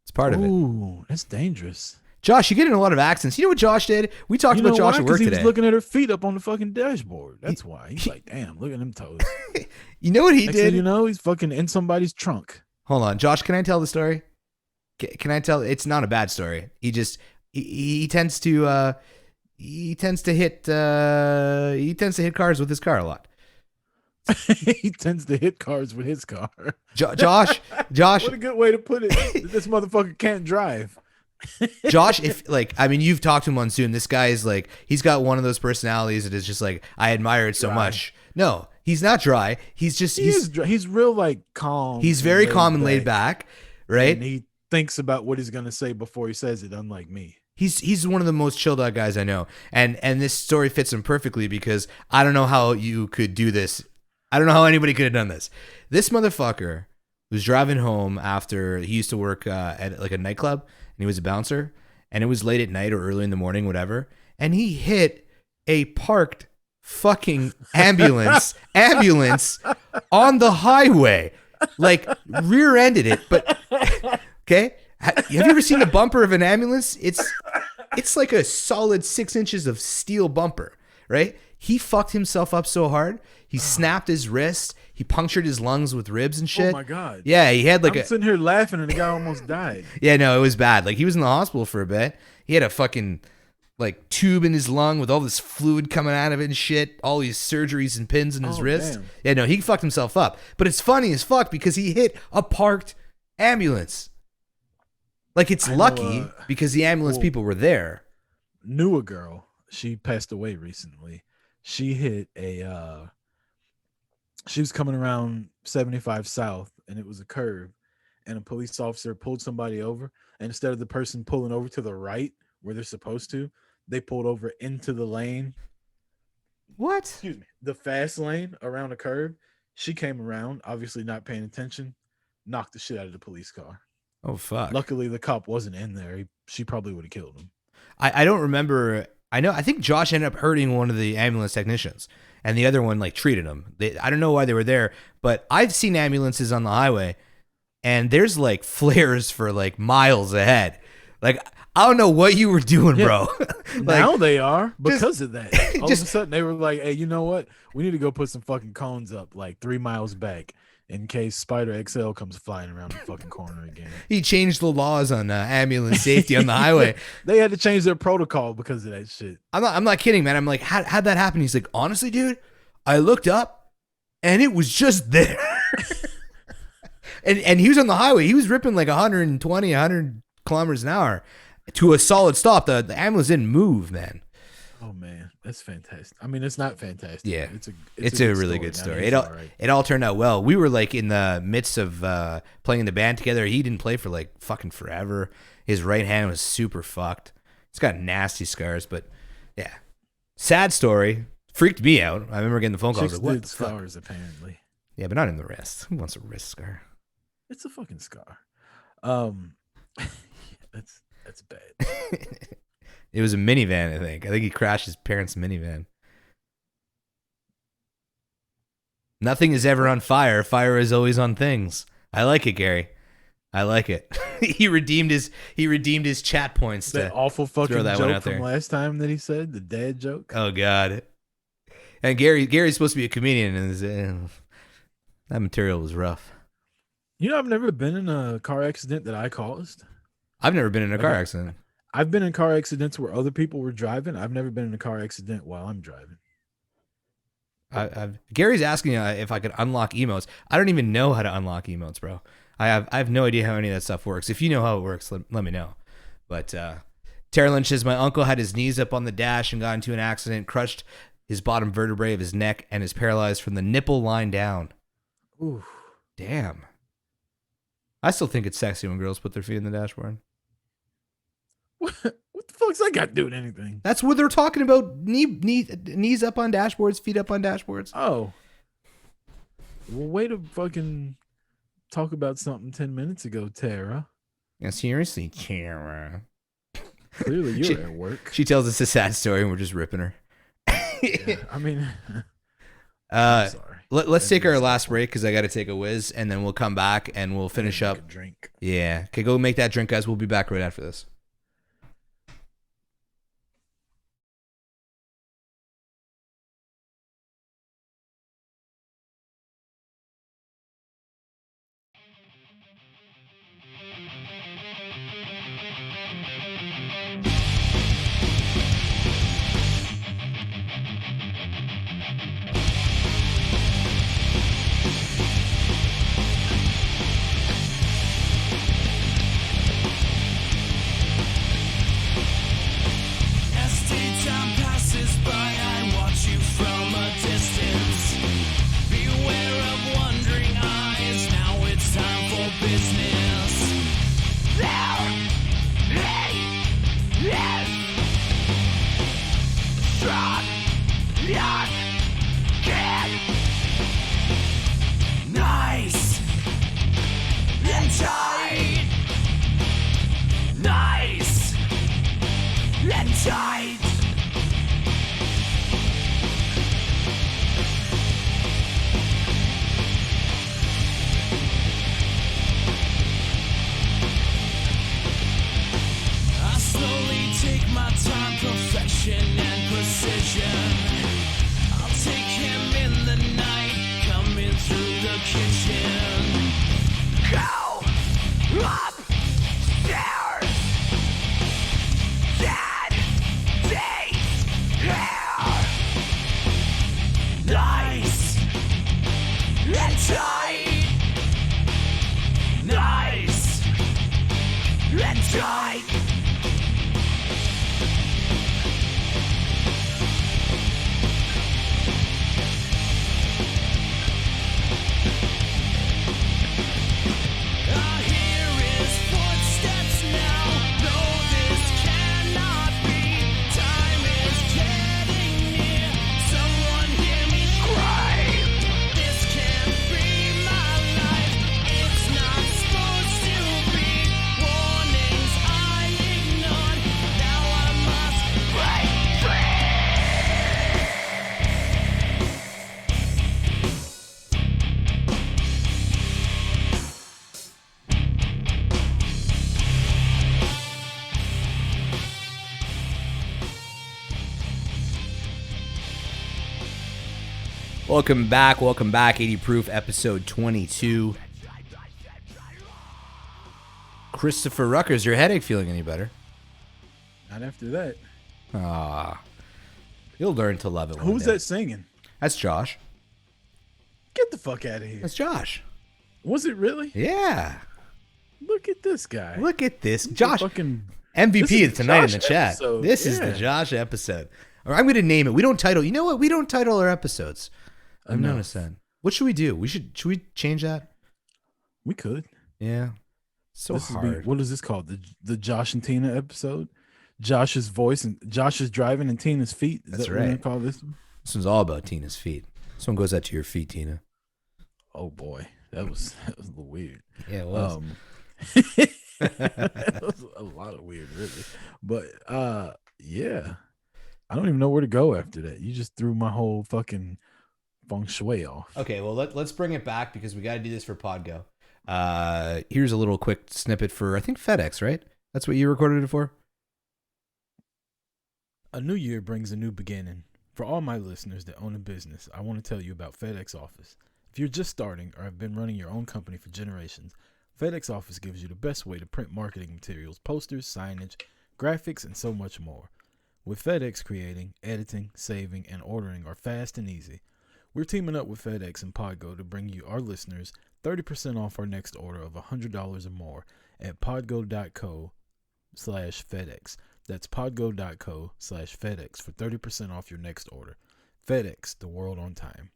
it's part of it. Ooh, that's dangerous. Josh, you get in a lot of accents. You know what Josh did? We talked You know about Josh why? at 'Cause work he today. was looking at her feet up on the fucking dashboard. That's why. He's like, damn, look at them toes. You know what he Next thing did? you know, he's fucking in somebody's trunk. Hold on. Josh, can I tell the story? Can I tell? It's not a bad story. He tends to hit cars with his car a lot. He tends to hit cars with his car. Josh, What a good way to put it. This motherfucker can't drive. Josh, you've talked to him on Zoom. This guy is like, he's got one of those personalities that is just like, I admire it so much. No, he's not dry. He's real like calm. He's very calm and laid back, right? And he thinks about what he's gonna say before he says it, unlike me. He's one of the most chilled out guys I know. And this story fits him perfectly because I don't know how you could do this. I don't know how anybody could have done this. This motherfucker was driving home after he used to work at like a nightclub, and he was a bouncer, and it was late at night or early in the morning, whatever. And he hit a parked fucking ambulance on the highway, like rear-ended it. But okay, have you ever seen the bumper of an ambulance? It's like a solid 6 inches of steel bumper, right? He fucked himself up so hard. He snapped his wrist. He punctured his lungs with ribs and shit. Oh my God. Yeah, he had like I'm sitting here laughing and the guy almost died. Yeah, no, it was bad. Like he was in the hospital for a bit. He had a fucking like tube in his lung with all this fluid coming out of it and shit. All these surgeries and pins in his wrist. Damn. Yeah, no, he fucked himself up. But it's funny as fuck because he hit a parked ambulance. Like it's lucky because the ambulance people were there. Knew a girl. She passed away recently. She hit she was coming around 75 South and it was a curve, and a police officer pulled somebody over, and instead of the person pulling over to the right where they're supposed to, they pulled over into the lane. What? Excuse me. The fast lane around a curve. She came around, obviously not paying attention, knocked the shit out of the police car. Oh, fuck. Luckily, the cop wasn't in there. She probably would have killed him. I don't remember. I think Josh ended up hurting one of the ambulance technicians, and the other one like treated him. I don't know why they were there, but I've seen ambulances on the highway, and there's like flares for like miles ahead. Like I don't know what you were doing, bro. Like, now they are because of that. All of a sudden they were like, "Hey, you know what? We need to go put some fucking cones up like 3 miles back in case Spider XL comes flying around the fucking corner again." He changed the laws on ambulance safety on the highway. They had to change their protocol because of that shit. I'm not kidding, man. I'm like, how'd that happen? He's like, honestly, dude, I looked up and it was just there. and he was on the highway. He was ripping like 120, 100 kilometers an hour to a solid stop. The ambulance didn't move, man. Oh man, that's fantastic. I mean, it's not fantastic. Yeah, it's a really good story. It all turned out well. We were like in the midst of playing in the band together. He didn't play for like fucking forever. His right hand was super fucked. He's got nasty scars, but yeah, sad story. Freaked me out. I remember getting the phone call. I was like, what the fuck? Scars apparently. Yeah, but not in the wrist. Who wants a wrist scar? It's a fucking scar. That's bad. It was a minivan, I think. I think he crashed his parents' minivan. Nothing is ever on fire. Fire is always on things. I like it, Gary. I like it. He redeemed his chat points. That awful fucking throw that joke one out from there. last time that he said, the dad joke. Oh God. And Gary's supposed to be a comedian, and that material was rough. You know, I've never been in a car accident that I caused. I've never been in a car accident. I've been in car accidents where other people were driving. I've never been in a car accident while I'm driving. Gary's asking if I could unlock emotes. I don't even know how to unlock emotes, bro. I have no idea how any of that stuff works. If you know how it works, let me know. But Tara Lynch says, my uncle had his knees up on the dash and got into an accident, crushed his bottom vertebrae of his neck, and is paralyzed from the nipple line down. Ooh, damn. I still think it's sexy when girls put their feet in the dashboard. What the fuck's that got to do with anything? That's what they're talking about. Knees up on dashboards, feet up on dashboards. Oh. Well, way to fucking talk about something 10 minutes ago, Tara. Yeah, seriously, Tara. Clearly you're at work. She tells us a sad story and we're just ripping her. Yeah, I mean, I'm sorry. Let's take our last break because I got to take a whiz, and then we'll come back and we'll finish up. A drink. Yeah. Okay, go make that drink, guys. We'll be back right after this. my time, perfection and precision. I'll take him in the night, coming through the kitchen. Go upstairs. Dad, stay here. Nice and tight. Nice and tight. I hear his footsteps now. No, this cannot be. Time is getting near. Someone hear me scream. This can't be my life. It's not supposed to be. Warnings I ignored. Now I must break free. Welcome back. 80 Proof, episode 22. Christopher Rucker, is your headache feeling any better? Not after that. You'll learn to love it one Who's day. that singing? That's Josh. Get the fuck out of here. That's Josh. Was it really? Yeah. Look at this guy. Look at this. This is Josh. fucking MVP this is tonight in Josh the chat. episode. This is the Yeah. Josh episode. Or I'm going to name it. We don't title. You know what? We don't title our episodes. I've Enough. noticed that. What should we do? Should we change that? We could. Yeah. So This would hard. be, what is this called? The Josh and Tina episode? Josh's voice and Josh is driving and Tina's feet. Is That's that what we're gonna right. call this one? This one's all about Tina's feet. This one goes out to your feet, Tina. Oh boy, that was a little weird. Yeah, it was. That was a lot of weird, really. But yeah, I don't even know where to go after that. You just threw my whole fucking feng shui off. Okay, well let's bring it back because we got to do this for Podgo. Here's a little quick snippet for I think FedEx, right? That's what you recorded it for. A new year brings a new beginning. For all my listeners that own a business, I want to tell you about FedEx Office. If you're just starting or have been running your own company for generations, FedEx Office gives you the best way to print marketing materials, posters, signage, graphics, and so much more. With FedEx, creating, editing, saving, and ordering are fast and easy. We're teaming up with FedEx and Podgo to bring you, our listeners, 30% off our next order of $100 or more at podgo.co/FedEx. That's podgo.co/FedEx for 30% off your next order. FedEx, the world on time.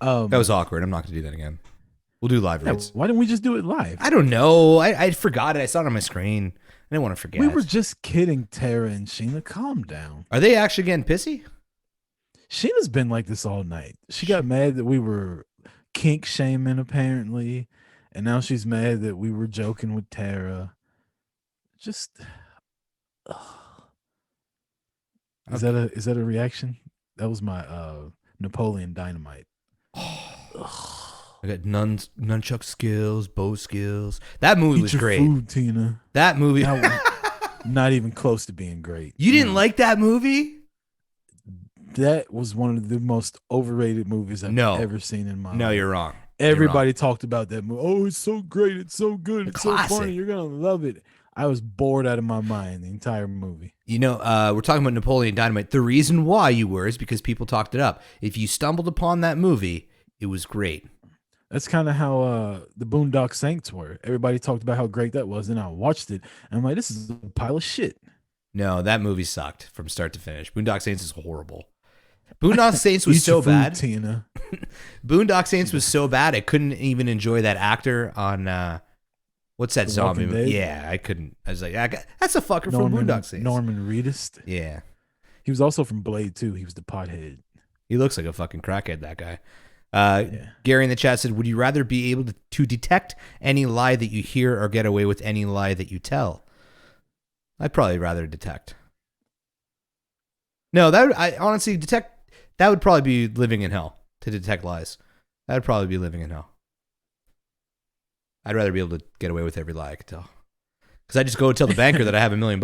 That was awkward. I'm not going to do that again. We'll do live Yeah, reads. why didn't we just do it live? I don't know. I forgot it. I saw it on my screen. I didn't want to forget. We were just kidding, Tara and Sheena. Calm down. Are they actually getting pissy? Sheena's been like this all night. She got mad that we were kink shaming, apparently, and now she's mad that we were joking with Tara. Just is that a reaction? That was my Napoleon Dynamite. I got nunchuck skills, bow skills. That movie Eat was your great. food, Tina. That movie. That was not even close to being great. You didn't No. like that movie? That was one of the most overrated movies I've No. ever seen in my No, life. you're wrong. Everybody talked about that movie. Oh, it's so great. It's so good. It's so Classic. funny. You're going to love it. I was bored out of my mind the entire movie. You know, we're talking about Napoleon Dynamite. The reason why you were is because people talked it up. If you stumbled upon that movie, it was great. That's kind of how the Boondock Saints were. Everybody talked about how great that was, and I watched it, and I'm like, this is a pile of shit. No, that movie sucked from start to finish. Boondock Saints is horrible. Boondock Saints was Eat your so food, bad. Tina. Boondock Saints was so bad, I couldn't even enjoy that actor on what's that The zombie Walking movie? Dead? Yeah, I couldn't. I was like, that's a fucker from Boondock Saints. Norman Reedus. Yeah, He was also from Blade too. He was the pothead. he looks like a fucking crackhead. That guy. Yeah. Gary in the chat said, "Would you rather be able to detect any lie that you hear or get away with any lie that you tell?" I'd probably rather detect. No, I honestly detect. That would probably be living in hell to detect lies. That would probably be living in hell. I'd rather be able to get away with every lie I could tell. Because I just go tell the banker that I have $1 million.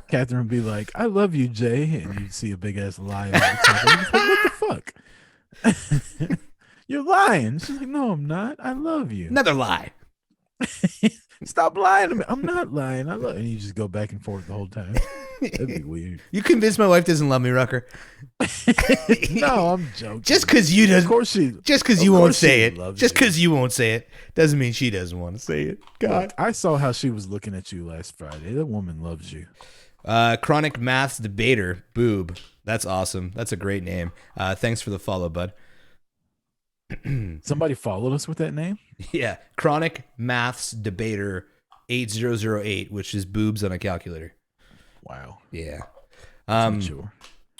Catherine would be like, "I love you, Jay," and you'd see a big ass lie on the top. Like, what the fuck? You're lying. She's like, "No, I'm not. I love you." Another lie. Stop lying to me. I'm not lying. I love. And you just go back and forth the whole time. That'd be weird. You convinced my wife doesn't love me, Rucker. No, I'm joking. Just because you Of doesn't. course she. Just because of you won't course she say it. loves Just you. because you won't say it doesn't mean she doesn't want to say it. God. I saw how she was looking at you last Friday. That woman loves you. Chronic Maths Debater, Boob. That's awesome. That's a great name. Thanks for the follow, bud. Somebody followed us with that name. Yeah, Chronic Maths Debater 8008, which is boobs on a calculator. Wow. Yeah. Sure.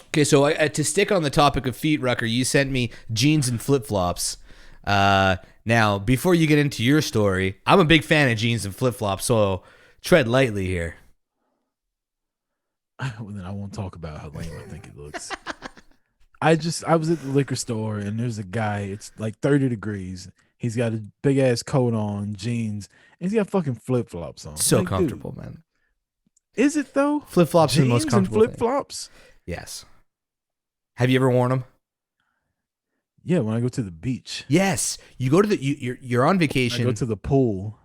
Okay, so to stick on the topic of feet, Rucker, you sent me jeans and flip-flops. Now, before you get into your story, I'm a big fan of jeans and flip-flops, so tread lightly here. Well, then I won't talk about how lame I think it looks. I was at the liquor store and there's a guy. It's like 30 degrees. He's got a big ass coat on, jeans, and he's got fucking flip flops on. So Like, dude, comfortable, man. is it though? Flip-flops are the most Jeans and comfortable flip thing. flops. Yes. Have you ever worn them? Yeah, when I go to the beach, Yes. You go to the you're on I vacation. go to the pool.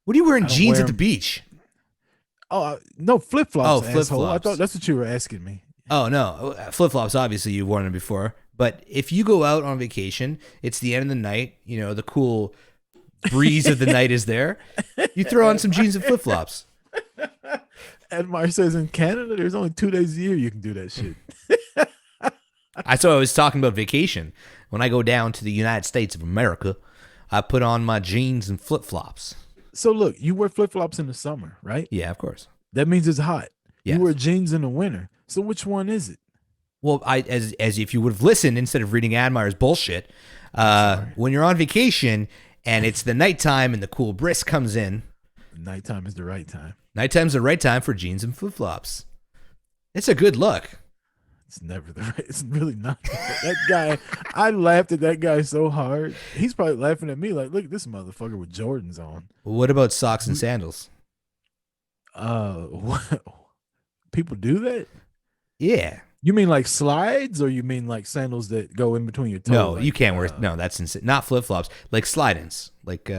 What are you wearing I don't jeans wear at the 'em. beach? Oh no, flip flops. Oh, asshole. I flip-flops. thought that's what you were asking me. Oh no, flip-flops obviously you've worn them before, but if you go out on vacation, it's the end of the night, you know, the cool breeze of the night is there. You throw on some jeans and flip-flops. Edmar says in Canada, there's only 2 days a year you can do that shit. So I was talking about vacation. When I go down to the United States of America, I put on my jeans and flip-flops. So look, you wear flip flops in the summer, right? Yeah, of course. That means it's hot. Yes. You wear jeans in the winter. So which one is it? Well, as if you would have listened instead of reading Admire's bullshit, when you're on vacation and it's the nighttime and the cool brisk comes in, Nighttime is the right time. nighttime's the right time for jeans and flip-flops. It's a good look. It's never the right. It's really not. That guy, I laughed at that guy so hard. He's probably laughing at me like, look at this motherfucker with Jordans on. What about socks and sandals? What? People do that? Yeah. You mean like slides, or you mean like sandals that go in between your toes? No, like, you can't wear. No, that's insane. Not flip-flops. Like slide-ins. Like,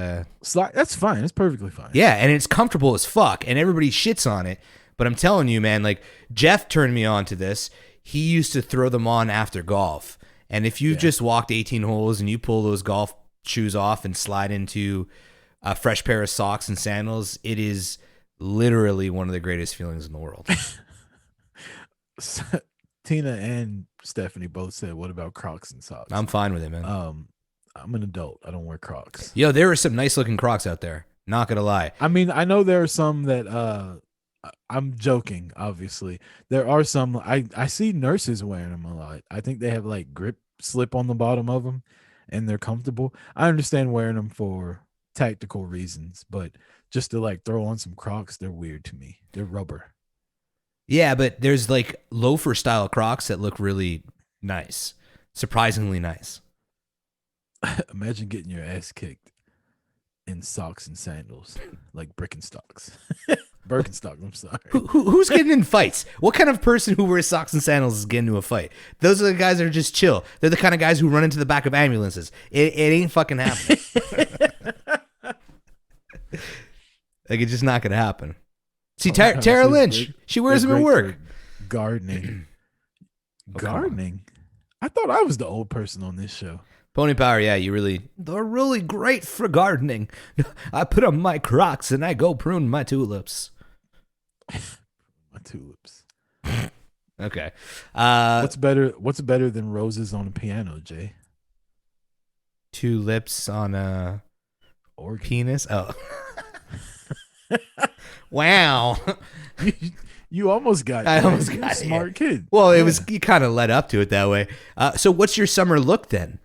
slide. That's fine. That's perfectly fine. yeah, and it's comfortable as fuck, and everybody shits on it. But I'm telling you, man, like, Jeff turned me on to this. He used to throw them on after golf. And if you've just walked 18 holes and you pull those golf shoes off and slide into a fresh pair of socks and sandals, it is literally one of the greatest feelings in the world. Tina and Stephanie both said, "What about Crocs and socks?" I'm fine with it, man. I'm an adult. I don't wear Crocs. Yo, there are some nice looking Crocs out there. Not gonna lie. I mean, I know there are some that I'm joking, obviously. There are some I see nurses wearing them a lot. I think they have like grip slip on the bottom of them and they're comfortable. I understand wearing them for tactical reasons, but just to like throw on some Crocs, they're weird to me. They're rubber. Yeah, but there's like loafer style Crocs that look really nice. Surprisingly nice. Imagine getting your ass kicked in socks and sandals, like Birkenstocks. Birkenstocks, I'm sorry. Who's getting in fights? What kind of person who wears socks and sandals is getting into a fight? Those are the guys that are just chill. They're the kind of guys who run into the back of ambulances. It ain't fucking happening. Like, it's just not going to happen. See, Tara Lynch, she wears them at work. Gardening. Oh, come on. Gardening? I thought I was the old person on this show. Pony Power, yeah, they're really great for gardening. I put on my Crocs and I go prune my tulips. My tulips. Okay. What's better than roses on a piano, Jay? Tulips on a Organ. penis? Oh. Wow. You almost got I that. almost You're got a smart kid. Well, it was, you kind of led up to it that way. So what's your summer look then?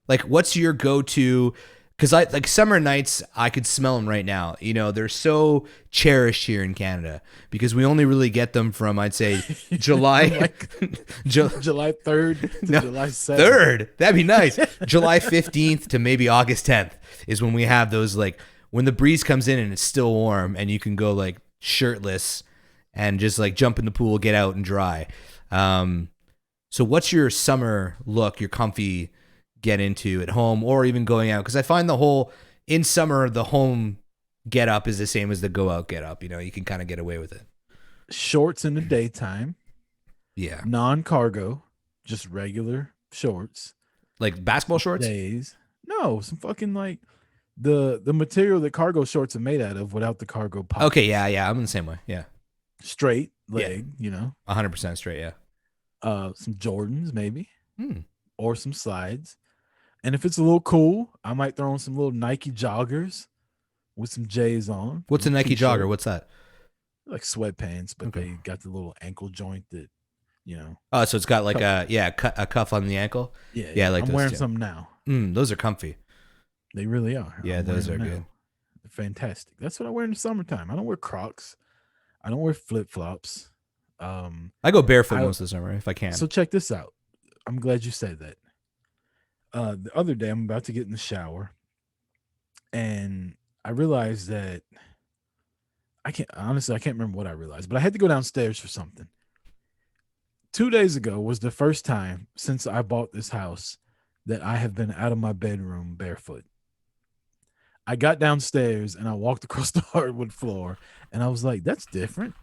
Like, what's your go-to? Because like summer nights, I could smell them right now. You know, they're so cherished here in Canada because we only really get them from, I'd say, July July 3rd to No, July 7th. 3rd. That'd be nice. July 15th to maybe August 10th is when we have those, like, when the breeze comes in and it's still warm and you can go like shirtless and just like jump in the pool, get out and dry. So what's your summer look, your comfy get into at home or even going out? Because I find in summer, the home get up is the same as the go out get up. You know, you can kind of get away with it. Shorts in the daytime, Yeah. non-cargo, just regular shorts. Like basketball shorts? Days. No, some fucking like the material that cargo shorts are made out of without the cargo pocket. Okay, yeah. I'm in the same way. Yeah. Straight leg, you know. 100% straight, yeah. Some Jordans maybe. Hmm. Or some slides. And if it's a little cool, I might throw on some little Nike joggers with some J's on. What's a Nike T-shirt. jogger? What's that? Like sweatpants, but Okay. they got the little ankle joint that, you know. Oh, so it's got like a cuff on the ankle. Yeah, like I'm those wearing too. some now. Those are comfy. They really are. Yeah, I'm those wearing are them good. now. They're fantastic. That's what I wear in the summertime. I don't wear Crocs. I don't wear flip flops. I go barefoot most of the summer if I can. So check this out. I'm glad you said that. The other day, I'm about to get in the shower, and I realized that I can't remember what I realized, but I had to go downstairs for something. 2 days ago was the first time since I bought this house that I have been out of my bedroom barefoot. I got downstairs and I walked across the hardwood floor, and I was like, that's different.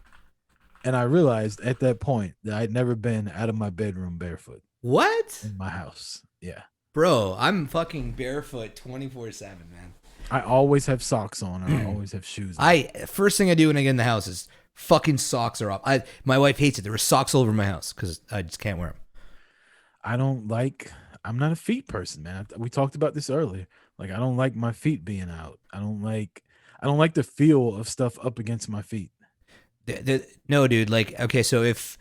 And I realized at that point that I'd never been out of my bedroom barefoot What? in my house. Yeah. Bro, I'm fucking barefoot 24/7, man. I always have socks on, and I always have shoes on. First thing I do when I get in the house is fucking socks are off. My wife hates it. There were socks all over my house because I just can't wear them. I'm not a feet person, man. We talked about this earlier. Like, I don't like my feet being out. I don't like the feel of stuff up against my feet. No, dude. Like, okay, so if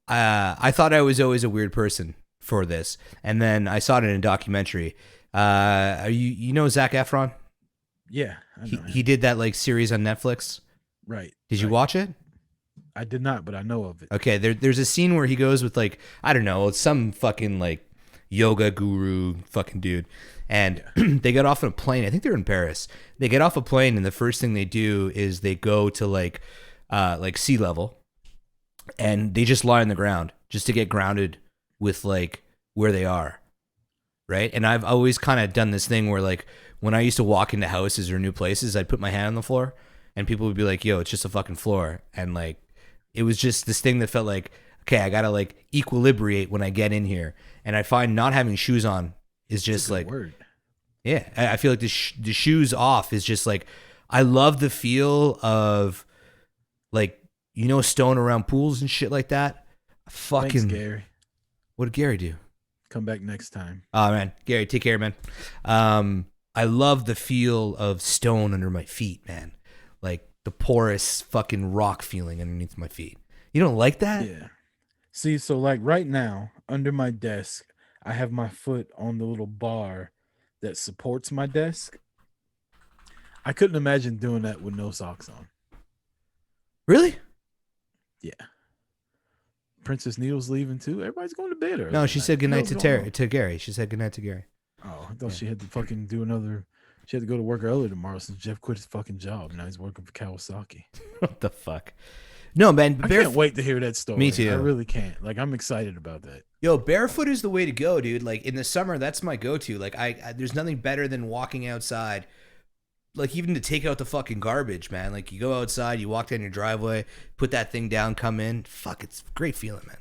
I thought I was always a weird person for this, and then I saw it in a documentary. You know Zac Efron? Yeah, I know him. He did that like series on Netflix. Right. Did you right. watch it? I did not, but I know of it. Okay, there's a scene where he goes with like, I don't know, some fucking like yoga guru fucking dude. And they get off on a plane. I think they're in Paris. They get off a plane and the first thing they do is they go to like sea level and they just lie on the ground just to get grounded with like where they are. Right? And I've always kind of done this thing where like when I used to walk into houses or new places, I'd put my hand on the floor and people would be like, yo, it's just a fucking floor. And like, it was just this thing that felt like, okay, I gotta like equilibrate when I get in here. And I find not having shoes on is just like, word. yeah, I feel like the shoes off is just like, I love the feel of like, you know, stone around pools and shit like that. Fucking Thanks, Gary. What did Gary do? Come back next time. Oh man, Gary, take care, man. I love the feel of stone under my feet, man. Like the porous fucking rock feeling underneath my feet. You don't like that? Yeah. See, so like right now, under my desk, I have my foot on the little bar that supports my desk. I couldn't imagine doing that with no socks on. Really? Yeah. Princess Needle's leaving too. Everybody's going to bed early. No, she said goodnight to Terry. to Gary. She said goodnight to Gary. Oh, I thought she had to fucking do another. She had to go to work early tomorrow since Jeff quit his fucking job. Now he's working for Kawasaki. What the fuck? No, man. I can't wait to hear that story. Me too. I really can't. Like, I'm excited about that. Yo, barefoot is the way to go, dude. Like in the summer, that's my go-to. Like I there's nothing better than walking outside. Like even to take out the fucking garbage, man. Like you go outside, you walk down your driveway, put that thing down, come in. Fuck, it's a great feeling, man.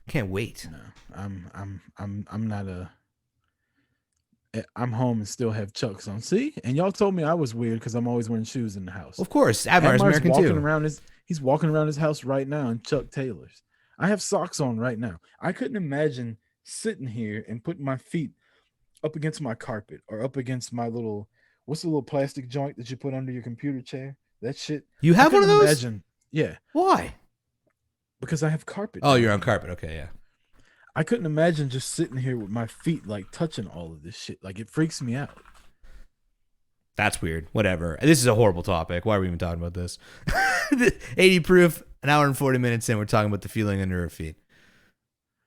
Can't wait. No, I'm not a. I'm home and still have Chucks on. See, and y'all told me I was weird because I'm always wearing shoes in the house. Of course, Admire's American walking too. around he's walking around his house right now in Chuck Taylors. I have socks on right now. I couldn't imagine sitting here and putting my feet up against my carpet or up against my little, what's the little plastic joint that you put under your computer chair? That shit. You have one of those? Imagine, yeah, Why? because I have carpet. Oh, you're on carpet. Okay, yeah. I couldn't imagine just sitting here with my feet like touching all of this shit. Like it freaks me out. That's weird. Whatever. This is a horrible topic. Why are we even talking about this? 80 proof, an hour and 40 minutes in, we're talking about the feeling under our feet.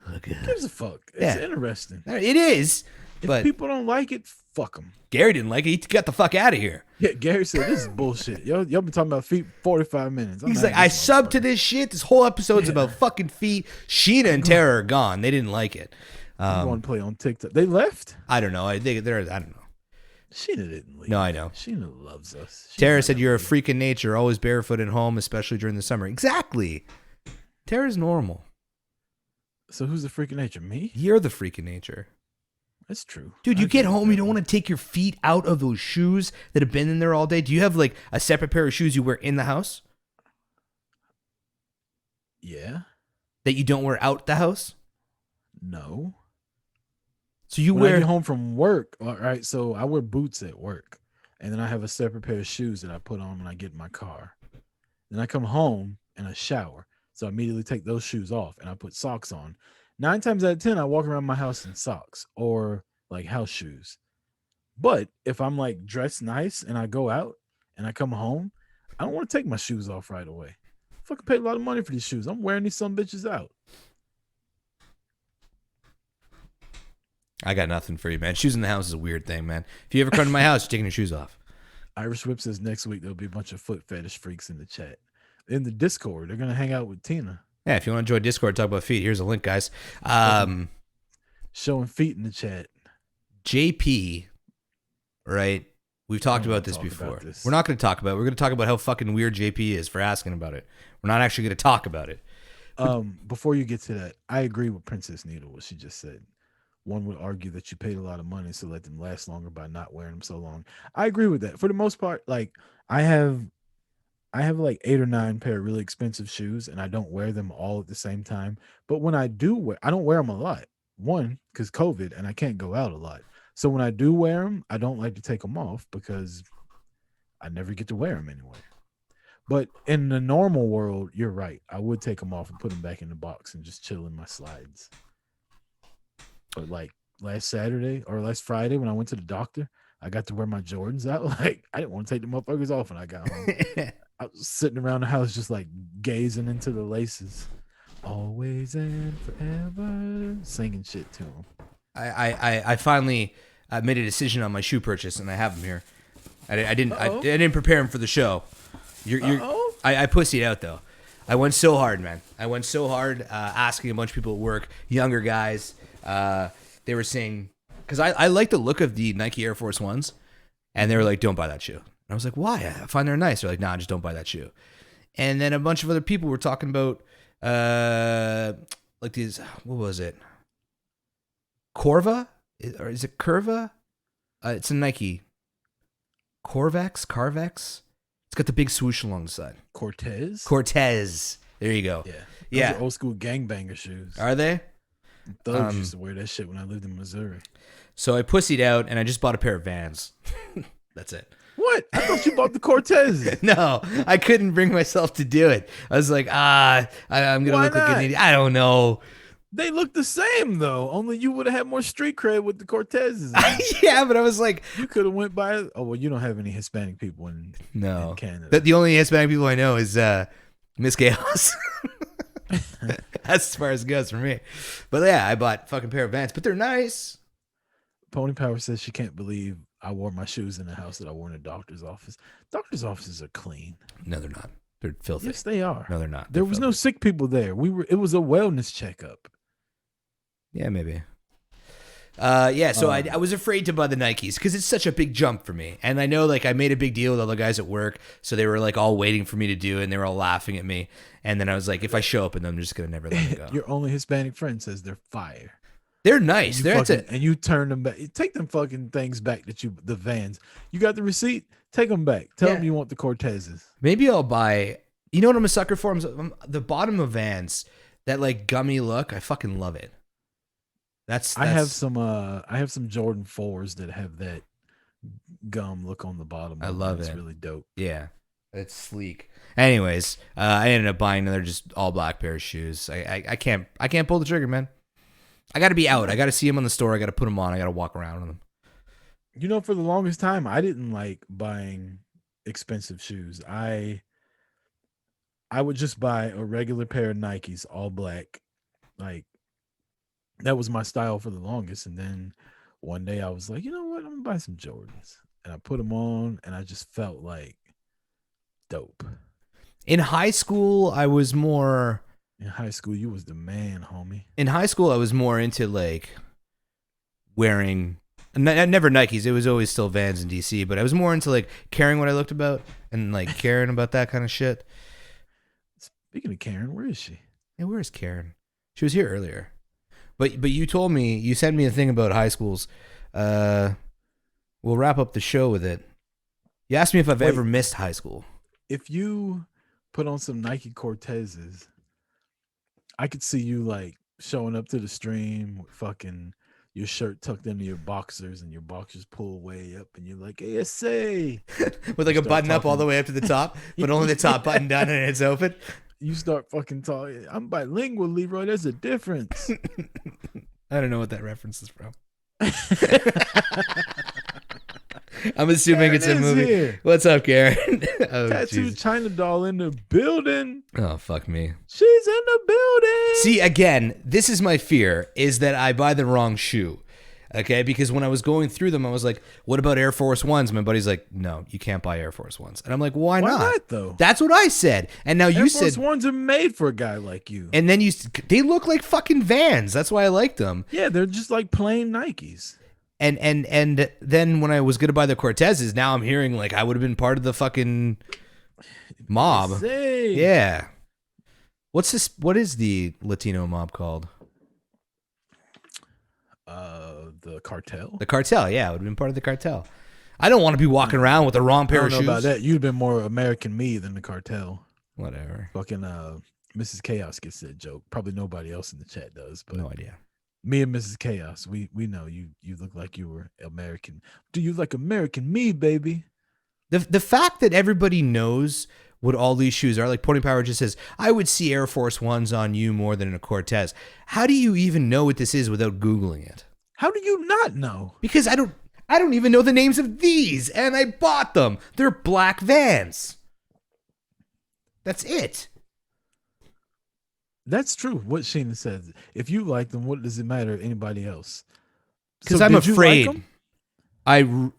Look at Who gives a fuck? It's Yeah. interesting. It is, If But people don't like it, fuck them. Gary didn't like it. He got the fuck out of here. Yeah, Gary said this is bullshit. Y'all been talking about feet 45 minutes. I'm He's mad like, at I this subbed to motherfucker." this shit. This whole episode's about fucking feet. Sheena and Tara are gone. They didn't like it. You want to play on TikTok? They left. I don't know. They're I don't know. Sheena didn't leave. No, I know. Sheena loves us. Tara said you're a freak in nature, always barefoot at home, especially during the summer. Exactly. Tara's normal. So who's the freak of nature? Me? You're the freak in nature. That's true. Dude, I you agree get with home, that. you don't want to take your feet out of those shoes that have been in there all day. Do you have like a separate pair of shoes you wear in the house Yeah. that you don't wear out the house? No. So you When I wear get home from work, all right, so I wear boots at work, and then I have a separate pair of shoes that I put on when I get in my car. Then I come home and I shower, so I immediately take those shoes off and I put socks on. 9 times out of 10, I walk around my house in socks or like house shoes. But if I'm like dressed nice and I go out and I come home, I don't want to take my shoes off right away. I fucking paid a lot of money for these shoes. I'm wearing these some bitches out. I got nothing for you, man. Shoes in the house is a weird thing, man. If you ever come to my house, you're taking your shoes off. Irish Whip says next week there'll be a bunch of foot fetish freaks in the chat. In the Discord, they're gonna hang out with Tina, Yeah, if you want to join Discord, talk about feet, here's a link, guys. showing feet in the chat. JP, right? We've talked I don't about wanna this talk before. about this. We're not going to talk about it. We're going to talk about how fucking weird JP is for asking about it. We're not actually going to talk about it. Before you get to that, I agree with Princess Needle what she just said. One would argue that you paid a lot of money to let them last longer by not wearing them so long. I agree with that. For the most part, like I have like 8 or 9 pair of really expensive shoes, and I don't wear them all at the same time. But when I do wear, I don't wear them a lot. One, because COVID, and I can't go out a lot. So when I do wear them, I don't like to take them off because I never get to wear them anyway. But in the normal world, you're right. I would take them off and put them back in the box and just chill in my slides. But like last Saturday or last Friday when I went to the doctor, I got to wear my Jordans out. Like I didn't want to take the motherfuckers off when I got home. I was sitting around the house just like gazing into the laces. Always and forever. Singing shit to them. I finally made a decision on my shoe purchase, and I have them here. I didn't prepare them for the show. I pussied out though. I went so hard, man. I went so hard asking a bunch of people at work, younger guys. They were saying, because I like the look of the Nike Air Force Ones, and they were like, "Don't buy that shoe." And I was like, "Why? I find they're nice." They're like, "Nah, just don't buy that shoe." And then a bunch of other people were talking about like these. What was it? Corva? Or is it Curva? It's a Nike. Carvex? It's got the big swoosh along the side. Cortez. There you go. Yeah. Those Yeah. are old school gangbanger shoes. Are they? Those used to wear that shit when I lived in Missouri. So I pussied out and I just bought a pair of Vans. That's it. What? I thought you bought the Cortez. No, I couldn't bring myself to do it. I was like, I'm going to Why look like an not? idiot. I don't know. They look the same though. Only you would have had more street cred with the Cortezes. Yeah, but I was like, You could have went by. Oh well, you don't have any Hispanic people in no. Canada. The only Hispanic people I know is Miss Chaos. That's as far as it goes for me. But yeah, I bought a fucking pair of Vans, but they're nice. Pony Power says she can't believe I wore my shoes in the house that I wore in the doctor's office. Doctor's offices are clean. No, they're not. They're filthy. Yes, they are. No, they're not. There They're was no filthy. sick people there. It was a wellness checkup. Yeah, maybe. Yeah, so I was afraid to buy the Nikes because it's such a big jump for me. And I know, like, I made a big deal with all the guys at work, so they were, like, all waiting for me to do it, and they were all laughing at me. And then I was like, if I show up in them, I'm just going to never let me go. Your only Hispanic friend says they're fire. They're nice. You That's fucking- it. and you turn them back. Take them fucking things back the Vans. You got the receipt? Take them back. Tell Yeah. them you want the Cortezes. Maybe I'll buy. You know what I'm a sucker for? The bottom of Vans, that like gummy look. I fucking love it. That's I have some Jordan 4s that have that gum look on the bottom. I of them. love It's it. really dope. Yeah, it's sleek. Anyways, I ended up buying another just all black pair of shoes. I can't pull the trigger, man. I got to be out. I got to see them on the store. I got to put them on. I got to walk around in them. You know, for the longest time, I didn't like buying expensive shoes. I would just buy a regular pair of Nikes, all black. Like that was my style for the longest. And then one day I was like, you know what? I'm gonna buy some Jordans, and I put them on, and I just felt like dope. In high school, I was more. In high school, you was the man, homie. In high school, I was more into like wearing. Never Nikes. It was always still Vans in DC, but I was more into like caring what I looked about and like caring about that kind of shit. Speaking of Karen, where is she? Hey, where is Karen? She was here earlier. But you told me, you sent me a thing about high schools. We'll wrap up the show with it. You asked me if I've ever missed high school. If you put on some Nike Cortezes, I could see you like showing up to the stream with fucking your shirt tucked into your boxers and your boxers pull way up and you're like, ASA. With like a Start button up all talking. the way up to the top, but only the top button down and it's open. You start fucking talking. I'm bilingual, Leroy. There's a difference. I don't know what that reference is from. I'm assuming it's a Karen is movie. here. What's up, Karen? Oh, Tattoo Jesus. China doll in the building. Oh, fuck me. She's in the building. See, again, this is my fear, is that I buy the wrong shoe. Okay, because when I was going through them, I was like, what about Air Force Ones? My buddy's like, no, you can't buy Air Force Ones. And I'm like, why not? though? That's what I said. And now you Air said, Force Ones are made for a guy like you. and then they look like fucking Vans. That's why I liked them. Yeah, they're just like plain Nikes. And then when I was going to buy the Cortezes, now I'm hearing like I would have been part of the fucking mob. Say. Yeah. What's this? What is the Latino mob called? The cartel. The cartel. Yeah, I would have been part of the cartel. I don't want to be walking around with the wrong I pair don't of know shoes. about that. You'd been more American me than the cartel. Whatever. Fucking Mrs. Chaos gets that joke. Probably nobody else in the chat does, but No idea. me and Mrs. Chaos, we know you look like you were American. Do you like American me, baby? The fact that everybody knows what all these shoes are, like Pony Power just says, I would see Air Force Ones on you more than a Cortez. How do you even know what this is without Googling it? How do you not know? Because I don't even know the names of these, and I bought them. They're black Vans. That's it. That's true. What Sheena says. If you like them, what does it matter to anybody else? Because So I'm did you like afraid. 'em?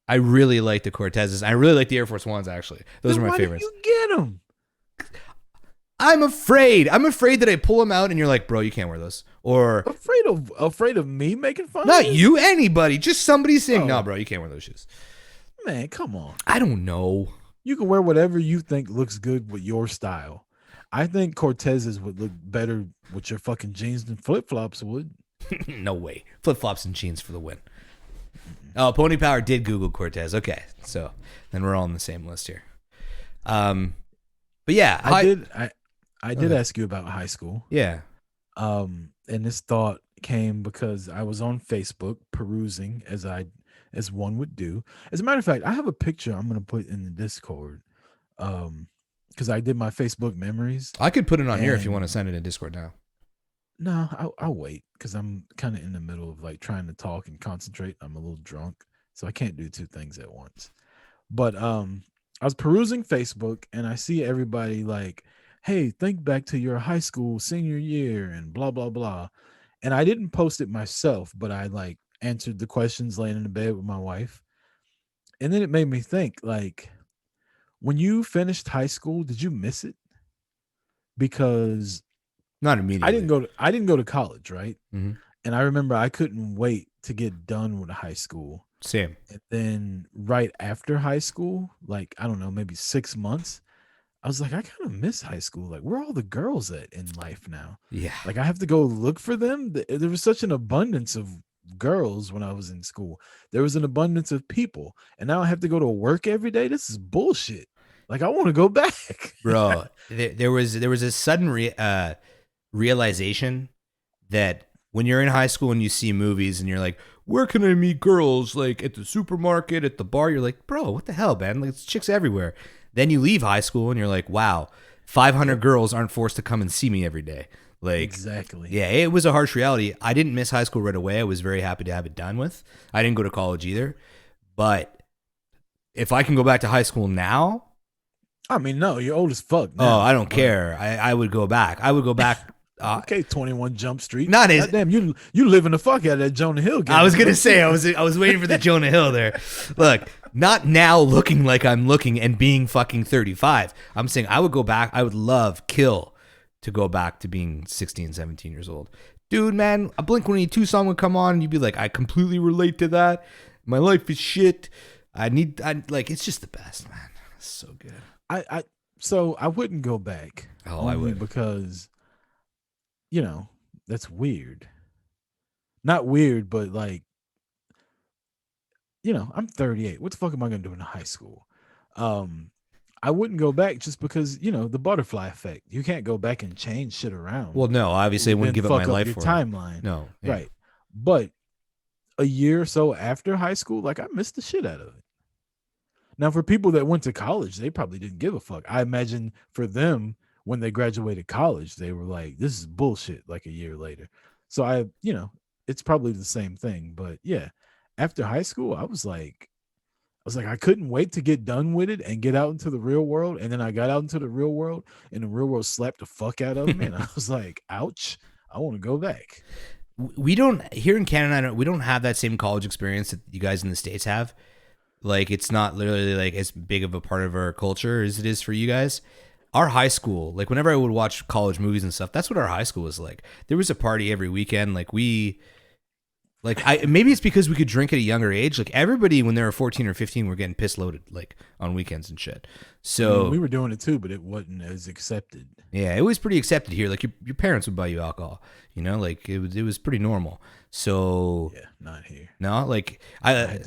I really like the Cortezes. I really like the Air Force Ones, actually. Those Then are my why favorites. Did you get them? I'm afraid. I'm afraid that I pull them out and you're like, bro, you can't wear those. Or Afraid of me making fun not of you, anybody. Just somebody saying, Oh. no, bro, you can't wear those shoes. Man, come on. I don't know. You can wear whatever you think looks good with your style. I think Cortezes would look better with your fucking jeans than flip flops would. No way. Flip flops and jeans for the win. Oh, Pony Power did Google Cortez. Okay, so then we're all on the same list here. But yeah, I did Okay. ask you about high school. Yeah. And this thought came because I was on Facebook perusing as one would do. As a matter of fact, I have a picture I'm gonna put in the Discord. Because I did my Facebook memories. I could put it on here if you And- want to send it in Discord now. No, I'll wait because I'm kind of in the middle of like trying to talk and concentrate. I'm a little drunk, so I can't do two things at once. But I was perusing Facebook and I see everybody like, hey, think back to your high school senior year and blah blah blah. And I didn't post it myself, but I like answered the questions laying in the bed with my wife. And then it made me think, like, when you finished high school, did you miss it? Because Not immediately. I didn't go to college, right? Mhm. And I remember I couldn't wait to get done with high school. Same. And then right after high school, like I don't know, maybe 6 months, I was like, I kind of miss high school. Like, where are all the girls at in life now? Yeah. Like, I have to go look for them. There was such an abundance of girls when I was in school. There was an abundance of people, and now I have to go to work every day. This is bullshit. Like, I want to go back, Bro, there was a sudden realization that when you're in high school and you see movies and you're like, where can I meet girls? Like at the supermarket, at the bar. You're like, bro, what the hell, man? Like, it's chicks everywhere. Then you leave high school and you're like, wow, 500 girls aren't forced to come and see me every day. Like, Exactly. yeah, it was a harsh reality. I didn't miss high school right away. I was very happy to have it done with. I didn't go to college either. But if I can go back to high school now, I mean, no, you're old as fuck. oh, now, I don't but care. I would go back. I would go back Okay, 21 Jump Street. Not his- Damn, you living the fuck out of that Jonah Hill game. I was gonna say I was waiting for the Jonah Hill there. Look, not now looking like I'm looking and being fucking 35. I'm saying I would go back. I would kill to go back to being 16, 17 years old. Dude, man, a Blink-182 song would come on and you'd be like, I completely relate to that. My life is shit. I like, it's just the best, man. It's so good. So I wouldn't go back. Oh, I only would. because, that's weird. Not weird, but like, I'm 38. What the fuck am I gonna do in high school? I wouldn't go back just because the butterfly effect. You can't go back and change shit around. Well, no, obviously I wouldn't Then give up my fuck life your for timeline. it. No. Yeah. Right. But a year or so after high school, like I missed the shit out of it. Now, for people that went to college, they probably didn't give a fuck. I imagine for them, when they graduated college, they were like, this is bullshit, like a year later. So it's probably the same thing. But yeah, after high school, I was like, I couldn't wait to get done with it and get out into the real world. And then I got out into the real world and the real world slapped the fuck out of me. And I was like, ouch, I want to go back. We don't, here in Canada, we don't have that same college experience that you guys in the States have. Like, it's not literally like as big of a part of our culture as it is for you guys. Our high school, like whenever I would watch college movies and stuff, that's what our high school was like. There was a party every weekend. Maybe it's because we could drink at a younger age. Like everybody, when they were 14 or 15, were getting piss loaded like on weekends and shit. So we were doing it too, but it wasn't as accepted. Yeah, it was pretty accepted here. Like your parents would buy you alcohol, like it was pretty normal. So yeah, not here. No, like I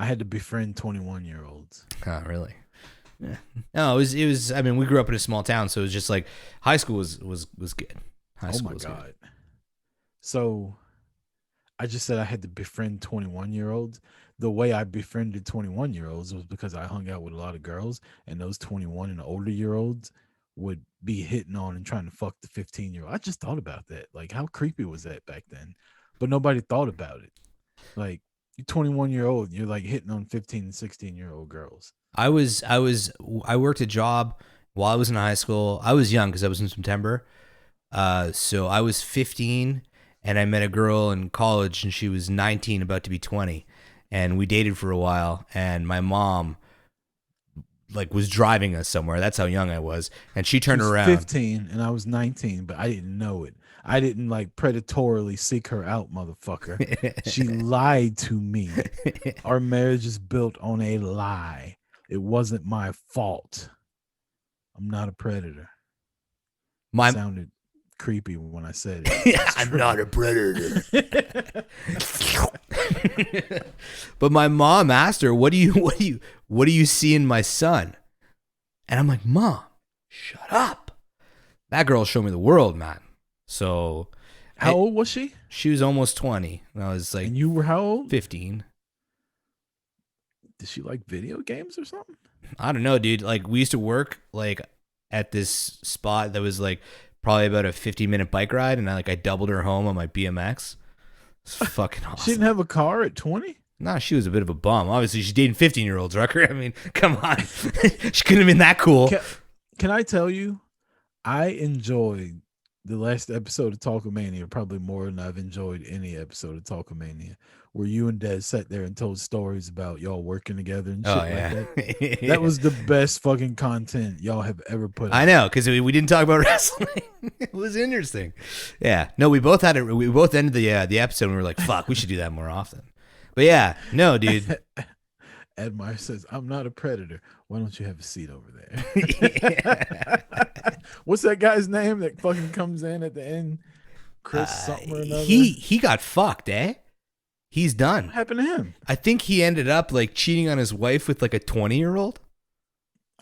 had to befriend 21-year-olds. Oh, really? Yeah. No, it was. I mean, we grew up in a small town, so it was just like high school was good. High school was God. Good. So I just said I had to befriend 21-year-olds. The way I befriended 21-year-olds was because I hung out with a lot of girls, and those 21 and older year olds would be hitting on and trying to fuck the 15-year-old. I just thought about that. Like, how creepy was that back then? But nobody thought about it. Like, you're 21-year-old, you're like hitting on 15 and 16-year-old girls. I worked a job while I was in high school. I was young because I was in September. So I was 15 and I met a girl in college and she was 19, about to be 20. And we dated for a while and my mom was driving us somewhere. That's how young I was. And she turned around. 15 and I was 19, but I didn't know it. I didn't predatorily seek her out, motherfucker. She lied to me. Our marriage is built on a lie. It wasn't my fault. I'm not a predator. It sounded creepy when I said it. I'm not a predator. But my mom asked her, what do you see in my son? And I'm like, Mom, shut up. That girl showed me the world, man. So how old was she? She was almost 20. And I was like, and you were how old? 15. Did she like video games or something? I don't know, dude. Like, we used to work at this spot that was probably about a 50-minute bike ride, and I doubled her home on my BMX. It's fucking awesome. She didn't have a car at 20? Nah, she was a bit of a bum. Obviously, she's dating 15-year-olds, Rucker. I mean, come on. She couldn't have been that cool. Can I tell you, I enjoyed the last episode of Talkomania probably more than I've enjoyed any episode of Talkomania, where you and Dad sat there and told stories about y'all working together and shit like that. That was the best fucking content y'all have ever put out. I know, because we didn't talk about wrestling. It was interesting. Yeah. No, we both ended the episode and we were like, fuck, we should do that more often. But yeah, no, dude. Admire says, I'm not a predator. Why don't you have a seat over there? What's that guy's name that fucking comes in at the end? Chris something or another? He got fucked, eh? He's done. What happened to him? I think he ended up cheating on his wife with a 20-year-old.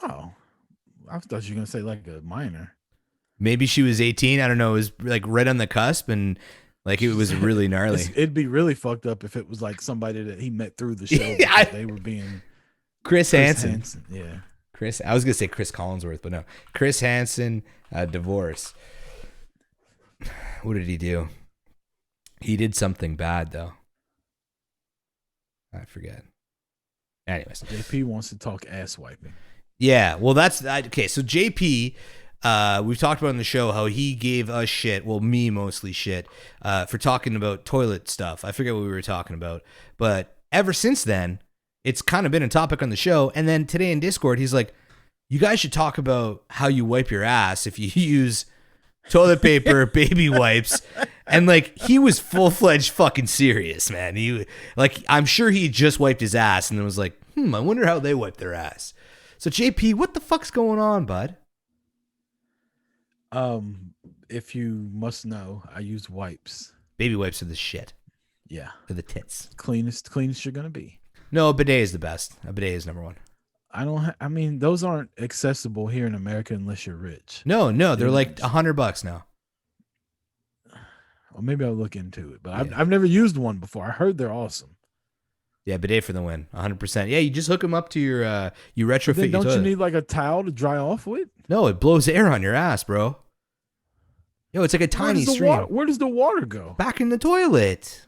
Oh, I thought you were going to say a minor. Maybe she was 18. I don't know. It was right on the cusp and it was really gnarly. It'd be really fucked up if it was somebody that he met through the show. They were being Chris Hansen. Yeah. I was going to say Chris Collinsworth, but no. Chris Hansen, divorce. What did he do? He did something bad, though. I forget. Anyways. JP wants to talk ass wiping. Yeah, well, that's okay. So JP, we've talked about on the show how he gave us shit, well, me mostly shit, for talking about toilet stuff. I forget what we were talking about. But ever since then, it's kind of been a topic on the show. And then today in Discord, he's like, you guys should talk about how you wipe your ass if you use toilet paper, baby wipes. And like, he was full-fledged fucking serious, man. I'm sure he just wiped his ass and then was like, I wonder how they wipe their ass. So JP, what the fuck's going on, bud? If you must know, I use wipes. Baby wipes are the shit. Yeah. For the tits. Cleanest you're gonna be. No, a bidet is the best. A bidet is number one. I mean, those aren't accessible here in America unless you're rich. No, they're like $100 now. Or maybe I'll look into it. But I've never used one before. I heard they're awesome. Yeah, bidet for the win. 100%. Yeah, you just hook them up to your, you retrofit your Don't toilet. you need like a towel to dry off with? No, it blows air on your ass, bro. Yo, it's like a tiny stream. Where does the water go? Back in the toilet.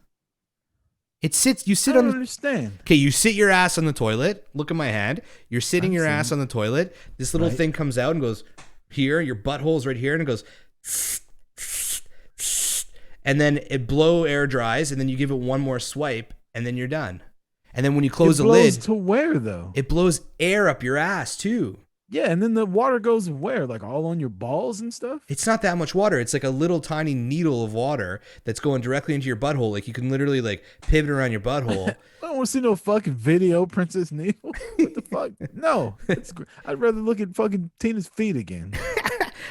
You sit I on don't the... understand. Okay, you sit your ass on the toilet. Look at my hand. You're sitting your ass on the toilet. This little thing comes out and goes here. Your butthole's right here, and it goes... And then it blow air dries, and then you give it one more swipe, and then you're done. And then when you close the lid... to where, though? It blows air up your ass, too. Yeah, and then the water goes where? Like all on your balls and stuff? It's not that much water. It's like a little tiny needle of water that's going directly into your butthole. Like you can literally like pivot around your butthole. I don't want to see no fucking video, Princess Needle. What the fuck? No. I'd rather look at fucking Tina's feet again.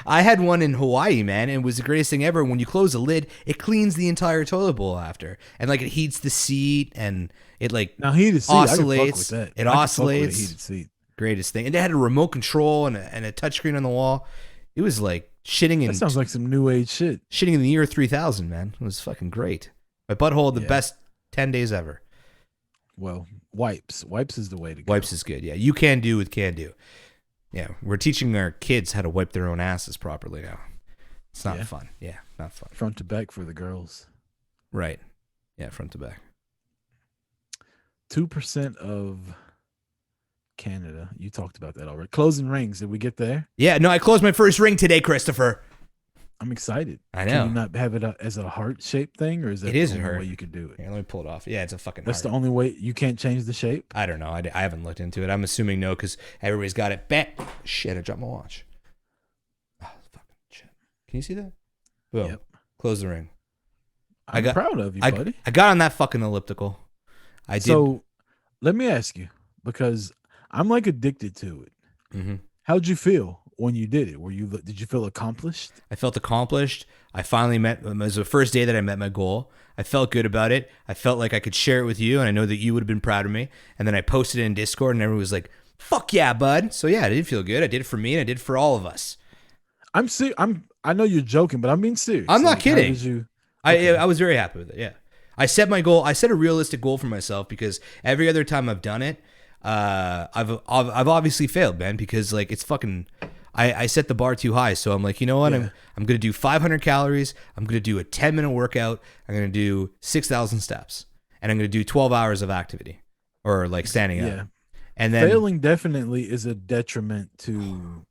I had one in Hawaii, man, and it was the greatest thing ever. When you close the lid, it cleans the entire toilet bowl after. And like it heats the seat and it like now heated seat, oscillates. I can fuck with that. It I can oscillates. fuck with a heated seat. Greatest thing. And they had a remote control and a touchscreen on the wall. It was like shitting in... That sounds like some new age shit. Shitting in the year 3000, man. It was fucking great. My butthole had the best 10 days ever. Well, wipes. Wipes is the way to go. Wipes is good, yeah. You can do with can do. Yeah, we're teaching our kids how to wipe their own asses properly now. It's not fun. Yeah, not fun. Front to back for the girls. Right. Yeah, front to back. 2% of Canada. You talked about that already. Closing rings. Did we get there? Yeah, no, I closed my first ring today, Christopher. I'm excited. I know. Can you not have it as a heart-shaped thing, or is that It is the a only heart. way you can do it? Here, let me pull it off. Yeah, it's a fucking That's heart. the only way. You can't change the shape? I don't know. I haven't looked into it. I'm assuming no, because everybody's got it. Bam. Shit, I dropped my watch. Oh, fucking shit. Can you see that? Boom. Yep. Close the ring. I'm proud of you, buddy. I got on that fucking elliptical. I did. So, let me ask you, because I'm like addicted to it. Mm-hmm. How'd you feel when you did it? Did you feel accomplished? I felt accomplished. I finally it was the first day that I met my goal. I felt good about it. I felt like I could share it with you, and I know that you would have been proud of me. And then I posted it in Discord, and everyone was like, fuck yeah, bud. So yeah, I did feel good. I did it for me, and I did it for all of us. I know you're joking, but I'm being serious. I'm not Like, how kidding. did you? I was very happy with it. Yeah. I set my goal. I set a realistic goal for myself because every other time I've done it, I've obviously failed, man, because like it's fucking... I set the bar too high, so I'm like, you know what? Yeah. I'm gonna do 500 calories. I'm gonna do a 10-minute workout. I'm gonna do 6,000 steps, and I'm gonna do 12 hours of activity, or like standing up. Yeah. And then Failing definitely is a detriment to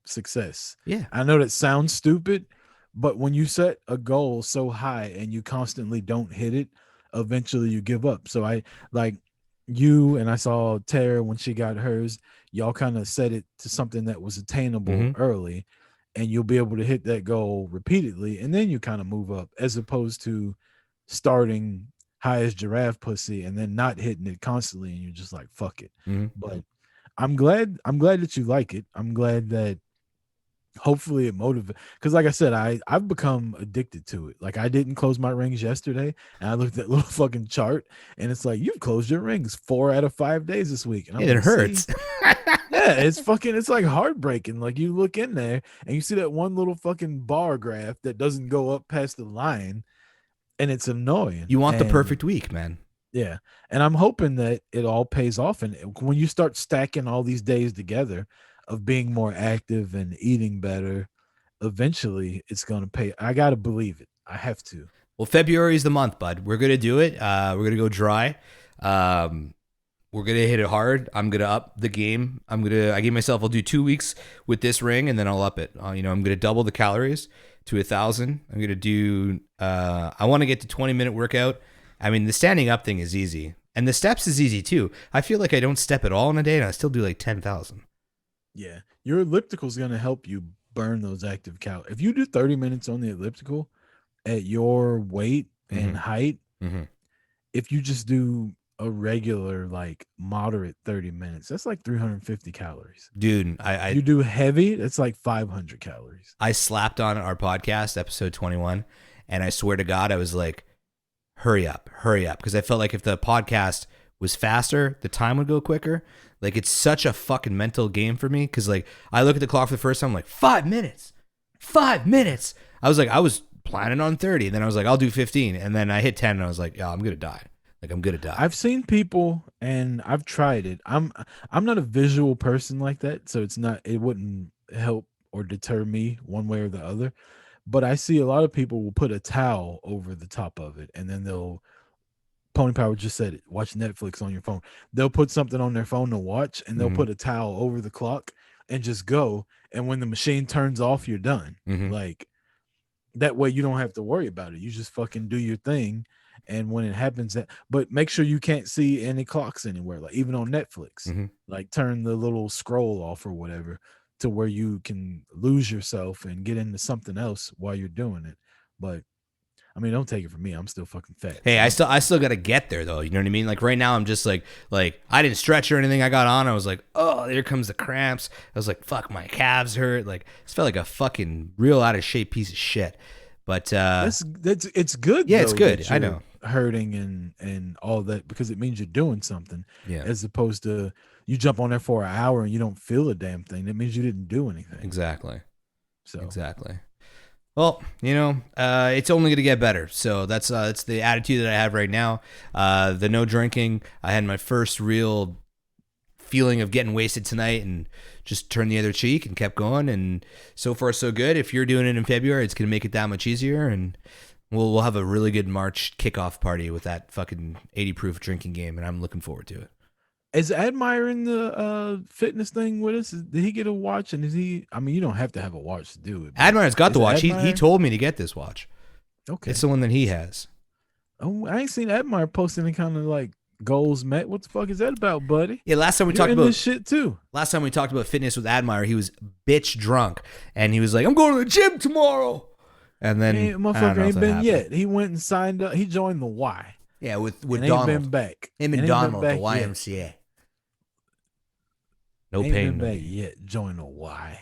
success. Yeah. I know that sounds stupid, but when you set a goal so high and you constantly don't hit it, eventually you give up. So I like you, and I saw Tara when she got hers. Y'all kind of set it to something that was attainable early, and you'll be able to hit that goal repeatedly, and then you kind of move up, as opposed to starting high as giraffe pussy and then not hitting it constantly, and you're just like, fuck it. But I'm glad that you like it. I'm glad that hopefully it motivates, because like I said, I've become addicted to it. Like, I didn't close my rings yesterday, and I looked at that little fucking chart, and it's like, you've closed your rings 4 out of 5 days this week. And I'm it like, hurts. "See?" Yeah, it's like heartbreaking. Like, you look in there and you see that one little fucking bar graph that doesn't go up past the line, and it's annoying. You want the And perfect week, man. yeah, and I'm hoping that it all pays off, and when you start stacking all these days together of being more active and eating better, eventually it's going to pay. I got to believe it. I have to. Well, February is the month, bud. We're gonna do it. We're gonna go dry. we're gonna hit it hard. I'm gonna up the game. I gave myself, I'll do 2 weeks with this ring, and then I'll up it. I'm gonna double the calories to 1,000. I'm gonna do. I want to get to 20-minute workout. I mean, the standing up thing is easy, and the steps is easy too. I feel like I don't step at all in a day, and I still do like 10,000. Yeah, your elliptical is going to help you burn those active calories. If you do 30 minutes on the elliptical at your weight and height, if you just do a regular, like moderate 30 minutes, that's like 350 calories. Dude, You do heavy, that's like 500 calories. I slapped on our podcast, episode 21, and I swear to God, I was like, hurry up. Because I felt like if the podcast was faster, the time would go quicker. Like, it's such a fucking mental game for me. Because, like, I look at the clock for the first time, I'm like, 5 minutes. 5 minutes. I was planning on 30. And then I was like, I'll do 15. And then I hit 10 and I was like, yeah, I'm going to die. Like, I'm going to die. I've seen people and I've tried it. I'm not a visual person like that. So it wouldn't help or deter me one way or the other. But I see a lot of people will put a towel over the top of it, and then Pony Power just said it, watch Netflix on your phone. They'll put something on their phone to watch, and they'll put a towel over the clock and just go. And when the machine turns off, you're done. Like, that way you don't have to worry about it. You just fucking do your thing. And when it happens, but make sure you can't see any clocks anywhere, like even on Netflix, like turn the little scroll off or whatever, to where you can lose yourself and get into something else while you're doing it. But I mean, don't take it from me. I'm still fucking fat. Hey, I still got to get there though. You know what I mean? Like right now, I'm just like I didn't stretch or anything. I got on. I was like, oh, here comes the cramps. I was like, fuck, my calves hurt. Like, it felt like a fucking real out of shape piece of shit. But it's good. Yeah, though, it's good. that I you're know. hurting and all that, because it means you're doing something. Yeah. As opposed to you jump on there for an hour and you don't feel a damn thing. That means you didn't do anything. Exactly. So Exactly. Well, it's only going to get better. So that's the attitude that I have right now. The no drinking. I had my first real feeling of getting wasted tonight and just turned the other cheek and kept going. And so far, so good. If you're doing it in February, it's going to make it that much easier. And we'll have a really good March kickoff party with that fucking 80 proof drinking game. And I'm looking forward to it. is Admire in the fitness thing with us? Did he get a watch? And is he? I mean, you don't have to have a watch to do it. but Admire's got the is watch. He Admire- told me to get this watch. Okay. It's the one that he has. Oh, I ain't seen Admire post any kind of like goals met. What the fuck is that about, buddy? Yeah, last time we You're talked in about this shit too. Last time we talked about fitness with Admire, he was bitch drunk, and he was like, "I'm going to the gym tomorrow." And then Ain't, I don't know motherfucker if ain't that been happened. yet. He went and signed up. He joined the Y. Yeah, with And ain't Donald, been back. him and Ain't been Donald, the back yet. YMCA. No Ain't pain, been no back gain. yet. Join the Y.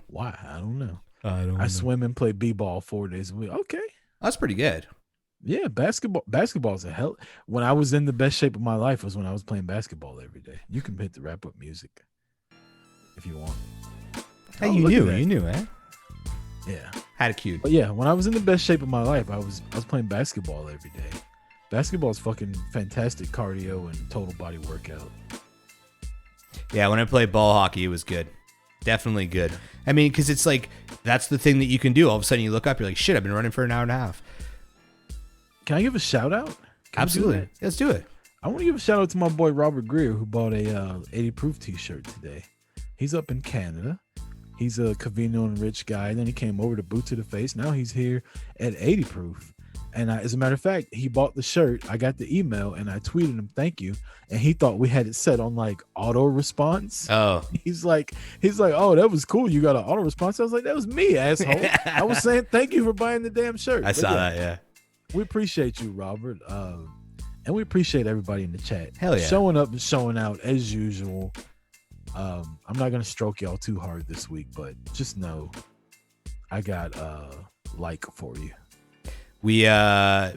Why? I don't know. I don't I know. swim and play b-ball 4 days a week. Okay. That's pretty good. Yeah, basketball's a hell. When I was in the best shape of my life was when I was playing basketball every day. You can hit the wrap up music if you want. Hey, Oh, you look at knew, that. you knew, eh? Yeah. Had it cute. But yeah, when I was in the best shape of my life, I was playing basketball every day. Basketball is fucking fantastic cardio and total body workout. Yeah, when I played ball hockey, it was good. Definitely good. I mean, because it's like, that's the thing that you can do. All of a sudden you look up, you're like, shit, I've been running for an hour and a half. Can I give a shout out? Can we do Absolutely. that? Let's do it. I want to give a shout out to my boy Robert Greer, who bought a 80 proof t-shirt today. He's up in Canada. He's a Covino and Rich guy. Then he came over to Boot to the Face. Now he's here at 80 proof. And as a matter of fact, he bought the shirt. I got the email and I tweeted him, thank you. And he thought we had it set on like auto response. Oh, He's like, oh, that was cool. You got an auto response. I was like, that was me, asshole. I was saying thank you for buying the damn shirt. I But saw yeah, that, yeah. we appreciate you, Robert. And we appreciate everybody in the chat. Hell yeah. Showing up and showing out as usual. I'm not gonna stroke y'all too hard this week, but just know I got like for you. We, my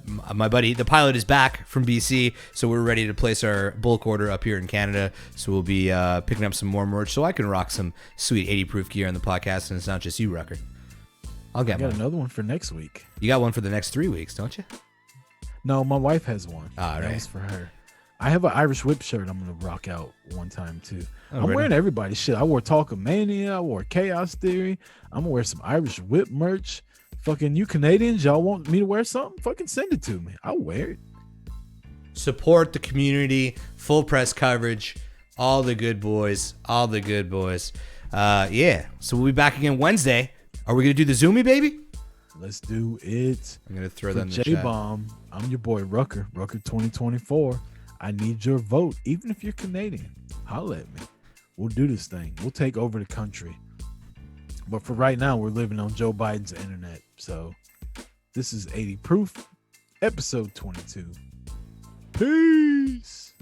buddy, the pilot is back from BC, so we're ready to place our bulk order up here in Canada. So we'll be picking up some more merch so I can rock some sweet 80 proof gear on the podcast, and it's not just you, Rucker. I'll I get got one. another one for next week. You got one for the next 3 weeks, don't you? No, my wife has one. All That right. was for her. I have an Irish Whip shirt I'm gonna rock out one time too. Oh, I'm right wearing on. everybody's shit. I wore Talkamania. I wore Chaos Theory. I'm gonna wear some Irish Whip merch. Fucking you Canadians, y'all want me to wear something? Fucking send it to me. I'll wear it. support the community, full press coverage, all the good boys, yeah. So we'll be back again Wednesday. Are we gonna do the Zoomy, baby? Let's do it. I'm gonna throw For them in the J chat. Bomb, I'm your boy Rucker 2024. I need your vote, even if you're Canadian. Holla at me. We'll do this thing. We'll take over the country. But for right now, we're living on Joe Biden's internet. So this is 80 Proof, episode 22. Peace.